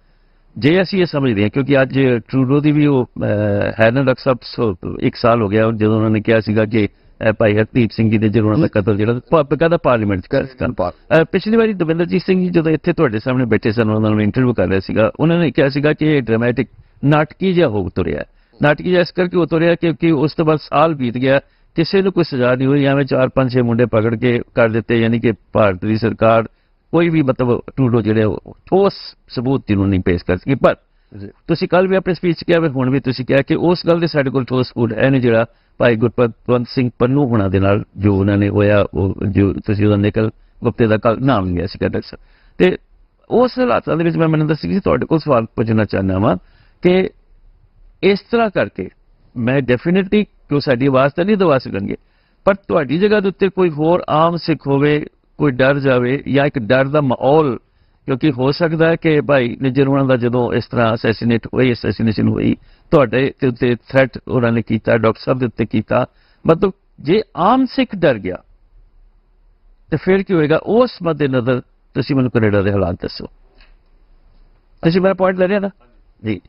ਜੇ ਅਸੀਂ ਇਹ ਸਮਝਦੇ ਹਾਂ ਕਿਉਂਕਿ ਅੱਜ ਟਰੂਡੋ ਦੀ ਵੀ ਉਹ ਹੈ ਨਾ ਡਾਕਟਰ ਸਾਹਿਬ 1 ਸਾਲ ਹੋ ਗਿਆ ਜਦੋਂ ਉਹਨਾਂ ਨੇ ਕਿਹਾ ਸੀਗਾ ਕਿ ਭਾਈ ਹਰਦੀਪ ਸਿੰਘ ਜੀ ਦੇ ਜਦੋਂ ਉਹਨਾਂ ਦਾ ਕਤਲ ਜਿਹੜਾ ਬਕਾਇਦਾ ਪਾਰਲੀਮੈਂਟ 'ਚ ਕਰ ਪਿਛਲੀ ਵਾਰੀ ਦਵਿੰਦਰਜੀਤ ਸਿੰਘ ਜੀ ਜਦੋਂ ਇੱਥੇ ਤੁਹਾਡੇ ਸਾਹਮਣੇ ਬੈਠੇ ਸਨ ਉਹਨਾਂ ਨੂੰ ਇੰਟਰਵਿਊ ਕਰ ਰਿਹਾ ਸੀਗਾ ਉਹਨਾਂ ਨੇ ਕਿਹਾ ਸੀਗਾ ਕਿ ਇਹ ਡਰਾਮੈਟਿਕ ਨਾਟਕੀ ਜਿਹਾ ਹੋ ਤੁਰਿਆ ਨਾਟਕੀ ਜਿਹਾ ਇਸ ਕਰਕੇ ਹੋ ਤੁਰਿਆ ਕਿਉਂਕਿ ਉਸ ਤੋਂ ਬਾਅਦ ਸਾਲ ਬੀਤ ਗਿਆ ਕਿਸੇ ਨੂੰ ਕੋਈ ਸਜ਼ਾ ਨਹੀਂ ਹੋਈ ਐਵੇਂ 4-5-6 ਮੁੰਡੇ ਪਕੜ ਕੇ ਕਰ ਦਿੱਤੇ ਯਾਨੀ ਕਿ ਭਾਰਤ ਦੀ ਸਰਕਾਰ ਕੋਈ ਵੀ ਮਤਲਬ ਟਰੂਡੋ ਜਿਹੜੇ ਠੋਸ ਸਬੂਤ ਜਿਹਨੂੰ ਨਹੀਂ ਪੇਸ਼ ਕਰ ਸਕੀ ਪਰ ਤੁਸੀਂ ਕੱਲ ਵੀ ਆਪਣੇ ਸਪੀਚ ਕਿਹਾ ਹੁਣ ਵੀ ਤੁਸੀਂ ਕਿਹਾ ਕਿ ਉਸ ਗੱਲ ਦੇ ਸਾਡੇ ਕੋਲ ਠੋਸ ਸਬੂਤ ਹੈ ਨੇ ਜਿਹੜਾ ਭਾਈ ਗੁਰਪਤਵੰਤ ਸਿੰਘ ਪੰਨੂ ਹੋਣਾ ਦੇ ਨਾਲ ਜੋ ਉਹਨਾਂ ਨੇ ਹੋਇਆ ਉਹ ਜੋ ਤੁਸੀਂ ਉਹਦਾ ਨਿਕਲ ਗੁਪਤੇ ਦਾ ਕੱਲ ਨਾਮ ਲਿਆ ਸੀ ਡਾਕਟਰ ਸਾਹਿਬ ਤੇ ਉਸ ਹਾਲਾਤਾਂ ਦੇ ਵਿੱਚ ਮੈਂ ਮੈਨੂੰ ਦੱਸੀ ਸੀ ਤੁਹਾਡੇ ਕੋਲ ਸਵਾਲ ਪੁੱਛਣਾ ਚਾਹੁੰਦਾ ਵਾਂ ਕਿ ਇਸ ਤਰ੍ਹਾਂ ਕਰਕੇ ਮੈਂ ਡੈਫੀਨਿਟਲੀ ਕਿ ਸਾਡੀ ਆਵਾਜ਼ ਤਾਂ ਨਹੀਂ ਦਬਾ ਸਕਣਗੇ ਪਰ ਤੁਹਾਡੀ ਜਗ੍ਹਾ ਦੇ ਉੱਤੇ ਕੋਈ ਹੋਰ ਆਮ ਸਿੱਖ ਹੋਵੇ ਕੋਈ ਡਰ ਜਾਵੇ ਜਾਂ ਇੱਕ ਡਰ ਦਾ ਮਾਹੌਲ ਕਿਉਂਕਿ ਹੋ ਸਕਦਾ ਹੈ ਕਿ ਭਾਈ ਨਿੱਜਰ ਉਹਨਾਂ ਦਾ ਜਦੋਂ ਇਸ ਤਰ੍ਹਾਂ ਅਸੈਸੀਨੇਸ਼ਨ ਹੋਈ ਤੁਹਾਡੇ ਦੇ ਉੱਤੇ ਥ੍ਰੈਟ ਉਹਨਾਂ ਨੇ ਕੀਤਾ ਡਾਕਟਰ ਸਾਹਿਬ ਦੇ ਉੱਤੇ ਕੀਤਾ ਮਤਲਬ ਜੇ ਆਮ ਸਿੱਖ ਡਰ ਗਿਆ ਤੇ ਫਿਰ ਕੀ ਹੋਏਗਾ ਉਸ ਮੱਦੇ ਨਜ਼ਰ ਤੁਸੀਂ ਮੈਨੂੰ ਕੈਨੇਡਾ ਦੇ ਹਾਲਾਤ ਦੱਸੋ ਤੁਸੀਂ ਮੇਰਾ ਪੁਆਇੰਟ ਲੈ ਰਹੇ ਨਾ ਜੀ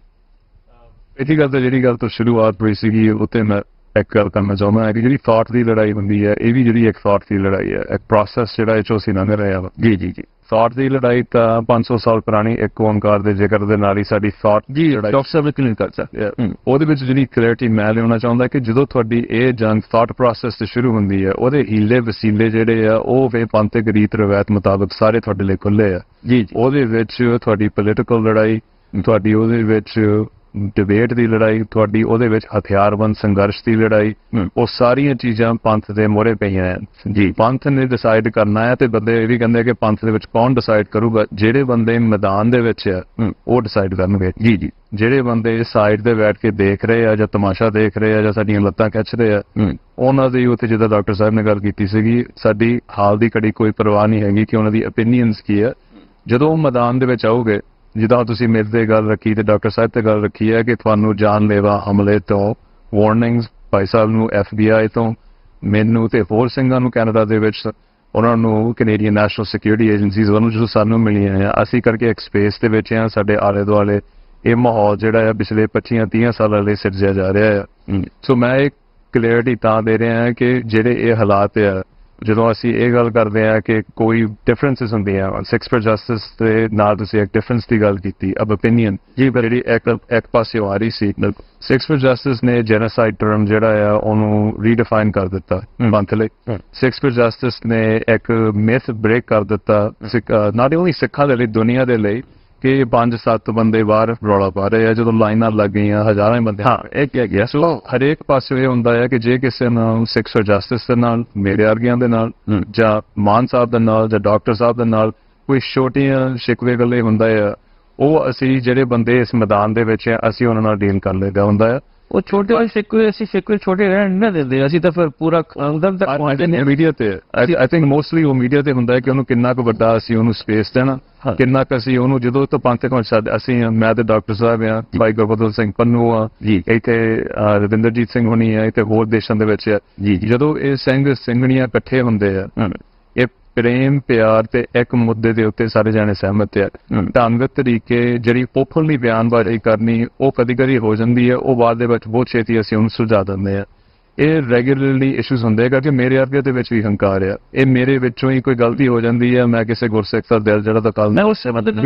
ਇਹਦੀ ਗੱਲ ਤਾਂ ਜਿਹੜੀ ਗੱਲ ਤੋਂ ਸ਼ੁਰੂਆਤ ਹੋਈ ਸੀਗੀ ਉੱਤੇ ਮੈਂ ਇੱਕ ਗੱਲ ਕਰਨਾ ਚਾਹੁੰਦਾ ਹਾਂ ਕਿ ਜਿਹੜੀ ਥਾਟ ਦੀ ਲੜਾਈ ਹੁੰਦੀ ਹੈ ਇਹ ਵੀ ਜਿਹੜੀ ਇੱਕ ਥਾਟ ਦੀ ਲੜਾਈ ਹੈ ਇੱਕ ਪ੍ਰੋਸੈਸ ਜਿਹੜਾ ਇਹ 'ਚੋਂ ਅਸੀਂ ਲੰਘ ਰਹੇ ਹਾਂ ਜੀ ਥਾਟ ਦੀ ਲੜਾਈ ਤਾਂ 500 ਸਾਲ ਪੁਰਾਣੀ ਇੱਕ ਓਮਕਾਰ ਦੇ ਜ਼ਿਕਰ ਦੇ ਨਾਲ ਹੀ ਸਾਡੀ ਥਾਟ ਦੀ ਲੜਾਈ ਡਾਕਟਰ ਸਾਹਿਬ ਨੇ ਕਲੀਅਰ ਕਰ ਸਕਦਾ ਉਹਦੇ ਵਿੱਚ ਜਿਹੜੀ ਕਲੈਰਿਟੀ ਮੈਂ ਲਿਆਉਣਾ ਚਾਹੁੰਦਾ ਕਿ ਜਦੋਂ ਤੁਹਾਡੀ ਇਹ ਜੰਗ ਥਾਟ ਪ੍ਰੋਸੈਸ ਤੇ ਸ਼ੁਰੂ ਹੁੰਦੀ ਹੈ ਉਹਦੇ ਹੀਲੇ ਵਸੀਲੇ ਜਿਹੜੇ ਆ ਉਹ ਵੇ ਪੰਥਕ ਰੀਤ ਰਵਾਇਤ ਮੁਤਾਬਕ ਸਾਰੇ ਤੁਹਾਡੇ ਲਈ ਖੁੱਲੇ ਆ ਜੀ ਉਹਦੇ ਵਿੱਚ ਤੁਹਾਡੀ ਪੋਲੀਟੀਕਲ ਲੜਾਈ ਤੁਹਾਡੀ ਉਹਦੇ ਵਿੱਚ ਡਿਬੇਟ ਦੀ ਲੜਾਈ ਤੁਹਾਡੀ ਉਹਦੇ ਵਿੱਚ ਹਥਿਆਰਬੰਦ ਸੰਘਰਸ਼ ਦੀ ਲੜਾਈ ਉਹ ਸਾਰੀਆਂ ਚੀਜ਼ਾਂ ਪੰਥ ਦੇ ਮੋਹਰੇ ਪਈਆਂ ਹਨ ਜੀ ਪੰਥ ਨੇ ਡਿਸਾਈਡ ਕਰਨਾ ਹੈ ਤੇ ਬੰਦੇ ਇਹ ਵੀ ਕਹਿੰਦੇ ਕਿ ਪੰਥ ਦੇ ਵਿੱਚ ਕੌਣ ਡਿਸਾਈਡ ਕਰੂਗਾ ਜਿਹੜੇ ਬੰਦੇ ਮੈਦਾਨ ਦੇ ਵਿੱਚ ਆ ਉਹ ਡਿਸਾਈਡ ਕਰਨਗੇ ਜੀ ਜਿਹੜੇ ਬੰਦੇ ਸਾਈਡ ਤੇ ਬੈਠ ਕੇ ਦੇਖ ਰਹੇ ਆ ਜਾਂ ਤਮਾਸ਼ਾ ਦੇਖ ਰਹੇ ਆ ਜਾਂ ਸਾਡੀਆਂ ਲੱਤਾਂ ਖਿੱਚ ਰਹੇ ਆ ਉਹਨਾਂ ਦੀ ਉੱਥੇ ਜਿੱਦਾਂ ਡਾਕਟਰ ਸਾਹਿਬ ਨੇ ਗੱਲ ਕੀਤੀ ਸੀਗੀ ਸਾਡੀ ਹਾਲ ਦੀ ਘੜੀ ਕੋਈ ਪਰਵਾਹ ਨਹੀਂ ਹੈਗੀ ਕਿ ਉਹਨਾਂ ਦੀ ਓਪੀਨੀਅਨਸ ਕੀ ਆ ਜਦੋਂ ਉਹ ਮੈਦਾਨ ਦੇ ਵਿੱਚ ਆਉਗੇ ਜਿੱਦਾਂ ਤੁਸੀਂ ਮੇਰੇ ਤੇ ਗੱਲ ਰੱਖੀ ਤੇ ਡਾਕਟਰ ਸਾਹਿਬ ਤੇ ਗੱਲ ਰੱਖੀ ਹੈ ਕਿ ਤੁਹਾਨੂੰ ਜਾਨਲੇਵਾ ਹਮਲੇ ਤੋਂ ਵਾਰਨਿੰਗਸ ਭਾਈ ਸਾਹਿਬ ਨੂੰ FBI ਤੋਂ ਮੈਨੂੰ ਤੇ ਹੋਰ ਸਿੰਘਾਂ ਨੂੰ ਕੈਨੇਡਾ ਦੇ ਵਿੱਚ ਉਹਨਾਂ ਨੂੰ ਕੈਨੇਡੀਅਨ ਨੈਸ਼ਨਲ ਸਿਕਿਉਰਿਟੀ ਏਜੰਸੀਜ਼ ਵੱਲੋਂ ਜਦੋਂ ਸਾਨੂੰ ਮਿਲੀਆਂ ਆ ਅਸੀਂ ਕਰਕੇ ਇੱਕ ਸਪੇਸ ਦੇ ਵਿੱਚ ਆ ਸਾਡੇ ਆਲੇ ਦੁਆਲੇ ਇਹ ਮਾਹੌਲ ਜਿਹੜਾ ਆ ਪਿਛਲੇ 25-30 ਸਾਲਾਂ ਲਈ ਸਿਰਜਿਆ ਜਾ ਰਿਹਾ ਆ ਸੋ ਮੈਂ ਇੱਕ ਕਲੀਅਰਿਟੀ ਤਾਂ ਦੇ ਰਿਹਾ ਹਾਂ ਕਿ ਜਿਹੜੇ ਇਹ ਹਾਲਾਤ ਆ ਜਦੋਂ ਅਸੀਂ ਇਹ ਗੱਲ ਕਰਦੇ ਹਾਂ ਕਿ ਕੋਈ ਡਿਫਰੈਂਸਿਸ ਹੁੰਦੀਆਂ ਸਿਕਸ ਫॉर ਜਸਟਿਸ ਦੇ ਨਾਲ ਤੁਸੀਂ ਇੱਕ ਡਿਫਰੈਂਸ ਦੀ ਗੱਲ ਕੀਤੀ ਅਬ ਓਪੀਨੀਅਨ ਜੀ ਜਿਹੜੀ ਇੱਕ ਪਾਸੇ ਆ ਰਹੀ ਸੀ ਸਿਕਸ ਫॉर ਜਸਟਿਸ ਨੇ ਜੈਨੋਸਾਈਡ ਟਰਮ ਜਿਹੜਾ ਆ ਉਹਨੂੰ ਰੀਡਿਫਾਈਨ ਕਰ ਦਿੱਤਾ ਪੰਥ ਲਈ ਸਿਕਸ ਫॉर ਜਸਟਿਸ ਨੇ ਇੱਕ ਮਿਥ ਬ੍ਰੇਕ ਕਰ ਦਿੱਤਾ ਨਾਟ ਓਨਲੀ ਸਿੱਖਾਂ ਦੇ ਲਈ ਦੁਨੀਆ ਦੇ ਲਈ ਕਿ 5-7 ਬੰਦੇ ਬਾਹਰ ਰੌਲਾ ਪਾ ਰਹੇ ਆ ਜਦੋਂ ਲਾਈਨਾਂ ਲੱਗ ਗਈਆਂ ਹਜ਼ਾਰਾਂ ਬੰਦੇ ਹਾਂ ਇਹ ਕਿਹਾ ਗਿਆ ਸੋ ਹਰੇਕ ਪਾਸੇ ਇਹ ਹੁੰਦਾ ਹੈ ਕਿ ਜੇ ਕਿਸੇ ਨਾਲ ਸਿਕਸ ਫॉर ਜਸਟਿਸ ਦੇ ਨਾਲ ਮੇਰੇ ਵਰਗਿਆਂ ਦੇ ਨਾਲ ਜਾਂ ਮਾਨ ਸਾਹਿਬ ਦੇ ਨਾਲ ਜਾਂ ਡਾਕਟਰ ਸਾਹਿਬ ਦੇ ਨਾਲ ਕੋਈ ਛੋਟੀਆਂ ਸ਼ਿਕਵੇ ਗੱਲੇ ਹੁੰਦਾ ਆ ਉਹ ਅਸੀਂ ਜਿਹੜੇ ਬੰਦੇ ਇਸ ਮੈਦਾਨ ਦੇ ਵਿੱਚ ਆ ਅਸੀਂ ਉਹਨਾਂ ਨਾਲ ਡੀਲ ਕਰ ਲਈਦਾ ਹੁੰਦਾ ਆ ਉਹ ਛੋਟੇ ਵਾਲੇ ਸਿੱਕੇ ਅਸੀਂ ਸਿੱਕੇ ਛੋਟੇ ਰਹਿਣ ਨਾ ਦਿੰਦੇ, ਅਸੀਂ ਤਾਂ ਫਿਰ ਪੂਰਾ ਅੰਦਰ ਤੱਕ ਪਹੁੰਚਦੇ ਨੇ। ਮੀਡੀਆ ਤੇ ਆਈ ਥਿੰਕ ਮੋਸਟਲੀ ਉਹ ਮੀਡੀਆ ਤੇ ਹੁੰਦਾ ਹੈ ਕਿ ਉਹਨੂੰ ਕਿੰਨਾ ਕੁ ਵੱਡਾ ਅਸੀਂ ਉਹਨੂੰ ਸਪੇਸ ਦੇਣਾ, ਕਿੰਨਾ ਕੁ ਅਸੀਂ ਉਹਨੂੰ ਜਦੋਂ ਤੋਂ ਪੰਥਕ ਅਸੀਂ ਮੈਂ ਤੇ ਡਾਕਟਰ ਸਾਹਿਬ ਆ, ਭਾਈ ਗੁਰਬਦਲ ਸਿੰਘ ਪੰਨੂ ਆ ਜੀ, ਇੱਥੇ ਰਵਿੰਦਰਜੀਤ ਸਿੰਘ ਹੋਣੀ ਆ, ਇੱਥੇ ਹੋਰ ਦੇਸ਼ਾਂ ਦੇ ਵਿੱਚ ਆ ਜੀ, ਜਦੋਂ ਇਹ ਸਿੰਘ ਸਿੰਘਣੀਆਂ ਇਕੱਠੇ ਹੁੰਦੇ ਆ, ਇਹ ਪ੍ਰੇਮ ਪਿਆਰ ਤੇ ਇੱਕ ਮੁੱਦੇ ਦੇ ਉੱਤੇ ਸਾਰੇ ਜਾਣੇ ਸਹਿਮਤ ਆ। ਢੰਗਤ ਤਰੀਕੇ ਜਿਹੜੀ ਓਪਨਲੀ ਬਿਆਨਬਾਜ਼ੀ ਕਰਨੀ ਉਹ ਕਦੀ ਕਦੀ ਹੋ ਜਾਂਦੀ ਹੈ, ਉਹ ਬਾਅਦ ਦੇ ਵਿੱਚ ਬਹੁਤ ਛੇਤੀ ਅਸੀਂ ਉਹਨੂੰ ਸੁਲਝਾ ਦਿੰਦੇ ਆ। ਇਹ ਰੈਗੂਲਰਲੀ ਇਸ਼ੂਜ਼ ਹੁੰਦੇ ਕਰਕੇ ਮੇਰੇ ਵਰਗੇ ਦੇ ਵਿੱਚ ਵੀ ਹੰਕਾਰ ਆ, ਇਹ ਮੇਰੇ ਵਿੱਚੋਂ ਹੀ ਕੋਈ ਗਲਤੀ ਹੋ ਜਾਂਦੀ ਹੈ, ਮੈਂ ਕਿਸੇ ਗੁਰਸਿੱਖ ਦਾ ਦਿਲ ਜਿਹੜਾ ਤਾਂ ਕੱਲ ਮੈਂ ਉਸ ਮਤਲਬ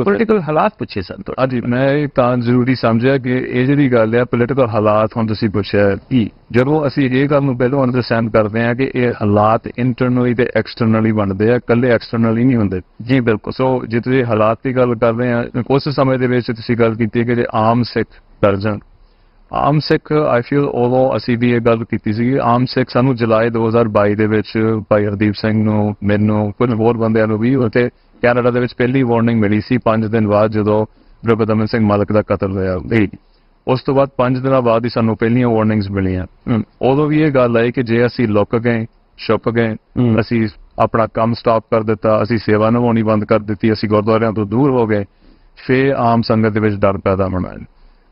ਪੋਲੀਟੀਕਲ ਹਾਲਾਤ ਪੁੱਛੇ ਸਨ। ਹਾਂਜੀ, ਮੈਂ ਇਹ ਤਾਂ ਜ਼ਰੂਰੀ ਸਮਝਿਆ ਕਿ ਇਹ ਜਿਹੜੀ ਗੱਲ ਹੈ ਪੋਲੀਟੀਕਲ ਹਾਲਾਤ, ਹੁਣ ਤੁਸੀਂ ਪੁੱਛਿਆ ਕਿ ਜਦੋਂ ਅਸੀਂ ਇਹ ਗੱਲ ਨੂੰ ਪਹਿਲਾਂ ਅੰਡਰਸਟੈਂਡ ਕਰਦੇ ਹਾਂ ਕਿ ਇਹ ਹਾਲਾਤ ਇੰਟਰਨਲੀ ਤੇ ਐਕਸਟਰਨਲੀ ਬਣਦੇ ਆ, ਇਕੱਲੇ ਐਕਸਟਰਨਲੀ ਨਹੀਂ ਹੁੰਦੇ। ਜੀ ਬਿਲਕੁਲ। ਸੋ ਜੇ ਤੁਸੀਂ ਹਾਲਾਤ ਦੀ ਗੱਲ ਕਰ ਰਹੇ ਆ, ਉਸ ਸਮੇਂ ਦੇ ਵਿੱਚ ਤੁਸੀਂ ਗੱਲ ਕੀਤੀ ਕਿ ਜੇ ਆਮ ਸਿੱਖ ਕਰ ਜਾਣ, ਆਮ ਸਿੱਖ ਆਈ ਫੀਲ ਉਦੋਂ ਅਸੀਂ ਵੀ ਇਹ ਗੱਲ ਕੀਤੀ ਸੀ, ਆਮ ਸਿੱਖ ਸਾਨੂੰ ਜੁਲਾਈ 2022 ਦੇ ਵਿੱਚ ਭਾਈ ਹਰਦੀਪ ਸਿੰਘ ਨੂੰ, ਮੈਨੂੰ, ਕੁਝ ਹੋਰ ਬੰਦਿਆਂ ਨੂੰ ਵੀ ਉੱਥੇ ਕੈਨੇਡਾ ਦੇ ਵਿੱਚ ਪਹਿਲੀ ਵਾਰਨਿੰਗ ਮਿਲੀ ਸੀ 5 ਦਿਨ ਬਾਅਦ ਜਦੋਂ ਗੁਰਬਦਮਨ ਸਿੰਘ ਮਾਲਕ ਦਾ ਕਤਲ ਹੋਇਆ। ਉਸ ਤੋਂ ਬਾਅਦ 5 ਦਿਨਾਂ ਬਾਅਦ ਹੀ ਸਾਨੂੰ ਪਹਿਲੀਆਂ ਵਾਰਨਿੰਗਸ ਮਿਲੀਆਂ। ਉਦੋਂ ਵੀ ਇਹ ਗੱਲ ਆਈ ਕਿ ਜੇ ਅਸੀਂ ਲੁੱਕ ਗਏ, ਛੁਪ ਗਏ, ਅਸੀਂ ਆਪਣਾ ਕੰਮ ਸਟਾਪ ਕਰ ਦਿੱਤਾ, ਅਸੀਂ ਸੇਵਾ ਨਿਭਾਉਣੀ ਬੰਦ ਕਰ ਦਿੱਤੀ, ਅਸੀਂ ਗੁਰਦੁਆਰਿਆਂ ਤੋਂ ਦੂਰ ਹੋ ਗਏ, ਫਿਰ ਆਮ ਸੰਗਤ ਦੇ ਵਿੱਚ ਡਰ ਪੈਦਾ ਹੋਣਾ।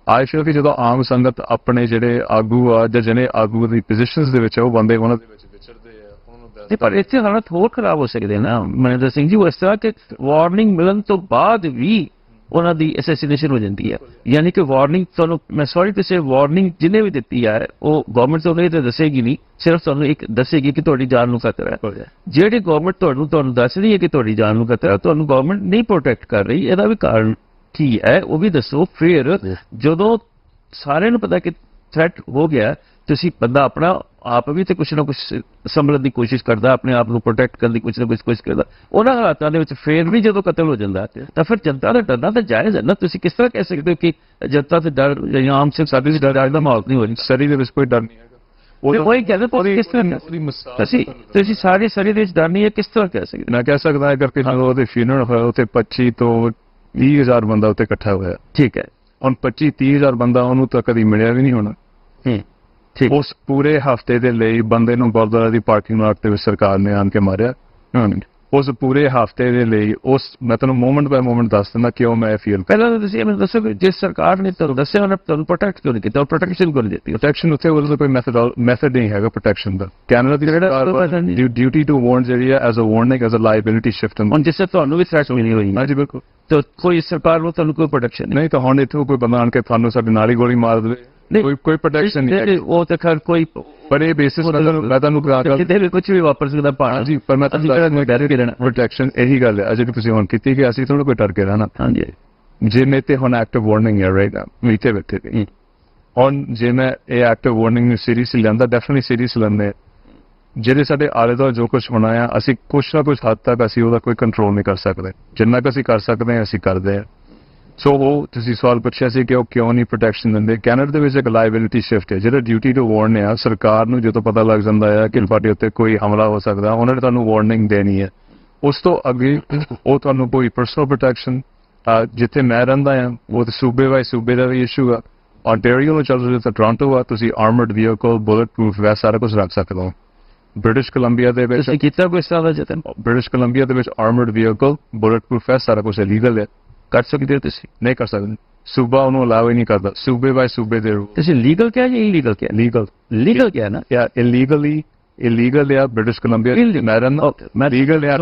ਆਈ ਫੀਲ ਕਿ ਜਦੋਂ ਆਮ ਸੰਗਤ ਆਪਣੇ ਜਿਹੜੇ ਆਗੂ ਆ ਜਾਂ ਜਿਹੜੇ ਆਗੂ ਦੀ ਪੋਜੀਸ਼ਨਸ ਦੇ ਵਿੱਚ ਆ ਉਹ ਬੰਦੇ ਉਹਨਾਂ ਦੇ ਵਿੱਚ ਵਿਚਰਦੇ ਆ, ਉਹਨਾਂ ਨੂੰ ਪਰ ਇੱਥੇ ਹਾਲਾਤ ਹੋਰ ਖਰਾਬ ਹੋ ਸਕਦੇ ਨਾ ਮਨਿੰਦਰ ਸਿੰਘ ਜੀ। ਉਹ ਇਸ ਤਰ੍ਹਾਂ ਕਿ ਵਾਰਨਿੰਗ ਮਿਲਣ ਤੋਂ ਬਾਅਦ ਵੀ ਉਹਨਾਂ ਦੀ ਅਸੈਸੀਨੇਸ਼ਨ ਹੋ ਜਾਂਦੀ ਹੈ, ਯਾਨੀ ਕਿ ਵਾਰਨਿੰਗ ਤੁਹਾਨੂੰ, ਮੈਂ ਸੌਰੀ ਟੂ ਸੇ, ਵਾਰਨਿੰਗ ਜਿਹਨੇ ਵੀ ਦਿੱਤੀ ਹੈ ਉਹ ਗਵਰਨਮੈਂਟ ਤੋਂ ਨਹੀਂ ਤਾਂ ਦੱਸੇਗੀ ਨਹੀਂ, ਸਿਰਫ ਤੁਹਾਨੂੰ ਇੱਕ ਦੱਸੇਗੀ ਕਿ ਤੁਹਾਡੀ ਜਾਨ ਨੂੰ ਖਤਰਾ ਹੈ। ਜਿਹੜੀ ਗਵਰਨਮੈਂਟ ਤੁਹਾਨੂੰ ਦੱਸ ਰਹੀ ਹੈ ਕਿ ਤੁਹਾਡੀ ਜਾਨ ਨੂੰ ਖਤਰਾ, ਤੁਹਾਨੂੰ ਗਵਰਨਮੈਂਟ ਨਹੀਂ ਪ੍ਰੋਟੈਕਟ ਕਰ ਰਹੀ, ਇਹਦਾ ਵੀ ਕਾਰਨ ਕੀ ਹੈ ਉਹ ਵੀ ਦੱਸੋ। ਫਿਰ ਜਦੋਂ ਸਾਰਿਆਂ ਨੂੰ ਪਤਾ ਕਿ ਥ੍ਰੈਟ ਹੋ ਗਿਆ, ਤੁਸੀਂ ਬੰਦਾ ਆਪਣਾ ਆਪ ਵੀ ਤੇ ਕੁਛ ਨਾ ਕੁਛ ਸੰਭਲਣ ਦੀ ਕੋਸ਼ਿਸ਼ ਕਰਦਾ, ਆਪਣੇ ਆਪ ਨੂੰ ਪ੍ਰੋਟੈਕਟ ਕਰਨ ਦੀ ਕੁਛ ਨਾ ਕੁਛ ਕੋਸ਼ਿਸ਼ ਕਰਦਾ, ਉਹਨਾਂ ਹਾਲਾਤਾਂ ਦੇ ਵਿੱਚ ਫੇਰ ਵੀ ਜਦੋਂ ਕਤਲ ਹੋ ਜਾਂਦਾ ਤਾਂ ਫਿਰ ਜਨਤਾ ਦਾ ਡਰਨਾ ਤਾਂ ਜਾਇਜ਼ ਹੈ ਨਾ। ਤੁਸੀਂ ਕਿਸ ਤਰ੍ਹਾਂ ਕਹਿ ਸਕਦੇ ਹੋ ਕਿ ਜਨਤਾ ਤੇ ਡਰ ਜਾਂ ਆਮ ਸਿਰਫ ਸਾਡੇ ਡਰ ਦਾ ਮਾਹੌਲ ਨਹੀਂ ਹੋ ਰਿਹਾ? ਸਰੀ ਦੇ ਵਿੱਚ ਕੋਈ ਡਰ ਨਹੀਂ ਹੈਗਾ, ਉਹੀ ਕਹਿੰਦੇ ਕਿਸ ਤਰ੍ਹਾਂ ਤੁਸੀਂ ਸਾਰੇ ਸਰੀ ਦੇ ਵਿੱਚ ਡਰ ਨਹੀਂ ਹੈ, ਕਿਸ ਤਰ੍ਹਾਂ ਕਹਿ ਸਕਦੇ? ਮੈਂ ਕਹਿ ਸਕਦਾ ਹੈ ਕਰਕੇ ਜਦੋਂ ਉਹਦੇ ਫਿਊਨਰਲ ਹੋਇਆ ਉੱਥੇ 25 ਤੋਂ 30,000 ਬੰਦਾ ਉੱਥੇ ਇਕੱਠਾ ਹੋਇਆ। ਠੀਕ ਹੈ, ਹੁਣ 25-30,000 ਬੰਦਾ ਉਹਨੂੰ ਤਾਂ ਕਦੀ ਮਿਲਿਆ ਵੀ ਨਹੀਂ ਹੋਣਾ। ਠੀਕ, ਉਸ ਪੂਰੇ ਹਫਤੇ ਦੇ ਲਈ ਬੰਦੇ ਨੂੰ ਗੁਰਦੁਆਰਾ ਦੀ ਪਾਰਕਿੰਗ ਲਾਟ ਦੇ ਵਿੱਚ ਸਰਕਾਰ ਨੇ ਆਣ ਕੇ ਮਾਰਿਆ। ਉਸ ਪੂਰੇ ਹਫਤੇ ਦੇ ਲਈ ਉਸ ਮੈਂ ਤੁਹਾਨੂੰ ਮੂਮੈਂਟ ਬਾਈ ਮੂਮੈਂਟ ਦੱਸ ਦਿੰਦਾ ਕਿਉਂ ਮੈਂ ਫੀਲ। ਪਹਿਲਾਂ ਤਾਂ ਤੁਸੀਂ ਮੈਨੂੰ ਦੱਸੋ ਕਿ ਜਿਸ ਸਰਕਾਰ ਨੇ ਤੁਹਾਨੂੰ ਦੱਸਿਆ ਉਹਨੇ ਤੁਹਾਨੂੰ ਪ੍ਰੋਟੈਕਟ ਕਿਉਂ ਨਹੀਂ ਕੀਤਾ, ਪ੍ਰੋਟੈਕਸ਼ਨ ਕਿਉਂ ਨਹੀਂ ਦਿੱਤੀ? ਪ੍ਰੋਟੈਕਸ਼ਨ ਉੱਥੇ ਉਹਦਾ ਕੋਈ ਮੈਥਡ ਨਹੀਂ ਹੈਗਾ ਪ੍ਰੋਟੈਕਸ਼ਨ ਦਾ। ਕੈਨੇਡਾ ਦੀ ਸਰਕਾਰ ਡਿਊਟੀ ਟੂ ਵਾਰਨ ਜਿਹੜੀ ਹੈ as a warning, as a liability shift. ਹੁਣ ਜਿਸ ਤੁਹਾਨੂੰ ਵੀ ਥ੍ਰੈਟ ਮਿਲੀ ਹੋਈ ਹਾਂਜੀ ਬਿਲਕੁਲ, ਤਾਂ ਕੋਈ ਸਰਕਾਰ ਨੂੰ ਤੁਹਾਨੂੰ ਕੋਈ ਪ੍ਰੋਟੈਕਸ਼ਨ ਨਹੀਂ। ਤਾਂ ਹੁਣ ਇੱਥੋਂ ਕੋਈ ਬੰਦਾ ਆਣ ਕੇ ਤੁਹਾਨੂੰ ਸਾਡੇ ਨਾਲ ਹੀ ਗੋਲੀ ਮਾਰ ਦੇਵੇ, ਕੋਈ ਪ੍ਰੋਟੈਕਸ਼ਨ ਨਹੀਂ। ਉਹ ਤਾਂ ਖੈਰ ਕੋਈ ਪਰ ਇਹ ਬੇਸਿਸ ਮੈਂ ਤੁਹਾਨੂੰ ਕਿਤੇ ਕੁਝ ਵੀ ਵਾਪਰ ਸਕਦਾ ਪਾਣਾ ਜੀ। ਪਰ ਮੈਂ ਤੁਹਾਨੂੰ ਡਰ ਕੇ ਰਹਿਣਾ ਪ੍ਰੋਟੈਕਸ਼ਨ ਇਹੀ ਗੱਲ ਹੈ ਅਜੇ ਤੁਸੀਂ ਹੁਣ ਕੀਤੀ ਕਿ ਅਸੀਂ ਥੋੜਾ ਕੋਈ ਡਰ ਕੇ ਰਹਿਣਾ। ਹਾਂਜੀ, ਜੇ ਮੈਂ ਤੇ ਹੁਣ ਐਕਟਿਵ ਵਾਰਨਿੰਗ ਹੈ ਰਾਈਟ ਨਾ ਮੀਤੇ ਬੈਠੇ ਤੇ ਹੁਣ ਜੇ ਮੈਂ ਇਹ ਐਕਟਿਵ ਵਾਰਨਿੰਗ ਨੂੰ ਸੀਰੀਅਸਲੀ ਲੈਂਦਾ, ਡੈਫੀਨਿਟਲੀ ਸੀਰੀਅਸ ਲੈਂਦੇ। ਜਿਹੜੇ ਸਾਡੇ ਆਲੇ ਦੁਆਲੇ ਜੋ ਕੁਝ ਹੋਣਾ ਆ ਅਸੀਂ ਕੁਛ ਨਾ ਕੁਛ ਹੱਦ ਤੱਕ ਅਸੀਂ ਉਹਦਾ ਕੋਈ ਕੰਟਰੋਲ ਨਹੀਂ ਕਰ ਸਕਦੇ, ਜਿੰਨਾ ਕੁ ਅਸੀਂ ਕਰ ਸਕਦੇ ਹਾਂ ਅਸੀਂ ਕਰਦੇ ਹਾਂ। ਸੋ ਉਹ ਤੁਸੀਂ ਸਵਾਲ ਪੁੱਛਿਆ ਸੀ ਕਿ ਉਹ ਕਿਉਂ ਨਹੀਂ ਪ੍ਰੋਟੈਕਸ਼ਨ ਦਿੰਦੇ। ਕੈਨੇਡਾ ਦੇ ਵਿੱਚ ਇੱਕ ਲਾਇਬਿਲਿਟੀ ਸ਼ਿਫਟ ਹੈ, ਜਿਹੜਾ ਡਿਊਟੀ ਟੂ ਵਾਰਨ ਆ। ਸਰਕਾਰ ਨੂੰ ਜਦੋਂ ਪਤਾ ਲੱਗ ਜਾਂਦਾ ਹੈ ਕਿ ਤੁਹਾਡੇ ਉੱਤੇ ਕੋਈ ਹਮਲਾ ਹੋ ਸਕਦਾ, ਉਹਨਾਂ ਨੇ ਤੁਹਾਨੂੰ ਵਾਰਨਿੰਗ ਦੇਣੀ ਹੈ। ਉਸ ਤੋਂ ਅੱਗੇ ਉਹ ਤੁਹਾਨੂੰ ਕੋਈ ਪਰਸਨਲ ਪ੍ਰੋਟੈਕਸ਼ਨ, ਜਿੱਥੇ ਮੈਂ ਰਹਿੰਦਾ ਹਾਂ ਉਹ ਤਾਂ ਸੂਬੇ ਬਾਈ ਸੂਬੇ ਦਾ ਵੀ ਇਸ਼ੂ ਆ। ਆਂਟੇਰੀਓ ਨੂੰ ਚੱਲ ਰਿਹਾ ਤਾਂ ਟੋਰਾਂਟੋ ਆ, ਤੁਸੀਂ ਆਰਮਰਡ ਵਹੀਕਲ, ਬੁਲਟ ਪ੍ਰੂਫ ਵੈਸਟ ਸਾਰਾ ਕੁਝ ਰੱਖ ਸਕਦੇ ਹੋ। ਬ੍ਰਿਟਿਸ਼ ਕੋਲੰਬੀਆ ਦੇ ਵਿੱਚ ਕੀਤਾ ਕੋਈ ਇਸ ਤਰ੍ਹਾਂ ਦਾ ਯਤਨ? ਬ੍ਰਿਟਿਸ਼ ਕੋਲੰਬੀਆ ਦੇ ਵਿੱਚ ਆਰਮਰਡ ਵਹੀਕਲ, ਬੁਲਟ ਪ੍ਰੂਫ ਵੈਸਟ ਸਾਰਾ ਕੁਝ ਲੀਗਲ ਹੈ। ਕਰ ਸਕਦੇ ਹੋ ਤੁਸੀਂ? ਨਹੀਂ ਕਰ ਸਕਦੇ, ਸੂਬਾ ਉਹਨੂੰ ਅਲਾਉ ਹੀ ਨਹੀਂ ਕਰਦਾ। ਸੂਬੇ ਬਾਈ ਸੂਬੇ ਦੇ ਤੁਸੀਂ ਲੀਗਲ ਕਿਹਾ ਜਾਂ ਇਲੀਗਲ ਕਿਹਾ? ਲੀਗਲ ਕਿਹਾ ਨਾ ਜਾਂ ਇਲੀਗਲ ਆ ਬ੍ਰਿਟਿਸ਼ ਕੋਲੰਬੀਆ ਮੈਂ ਰਹਿੰਦਾ, ਮੈਂ ਲੀਗਲ ਆ।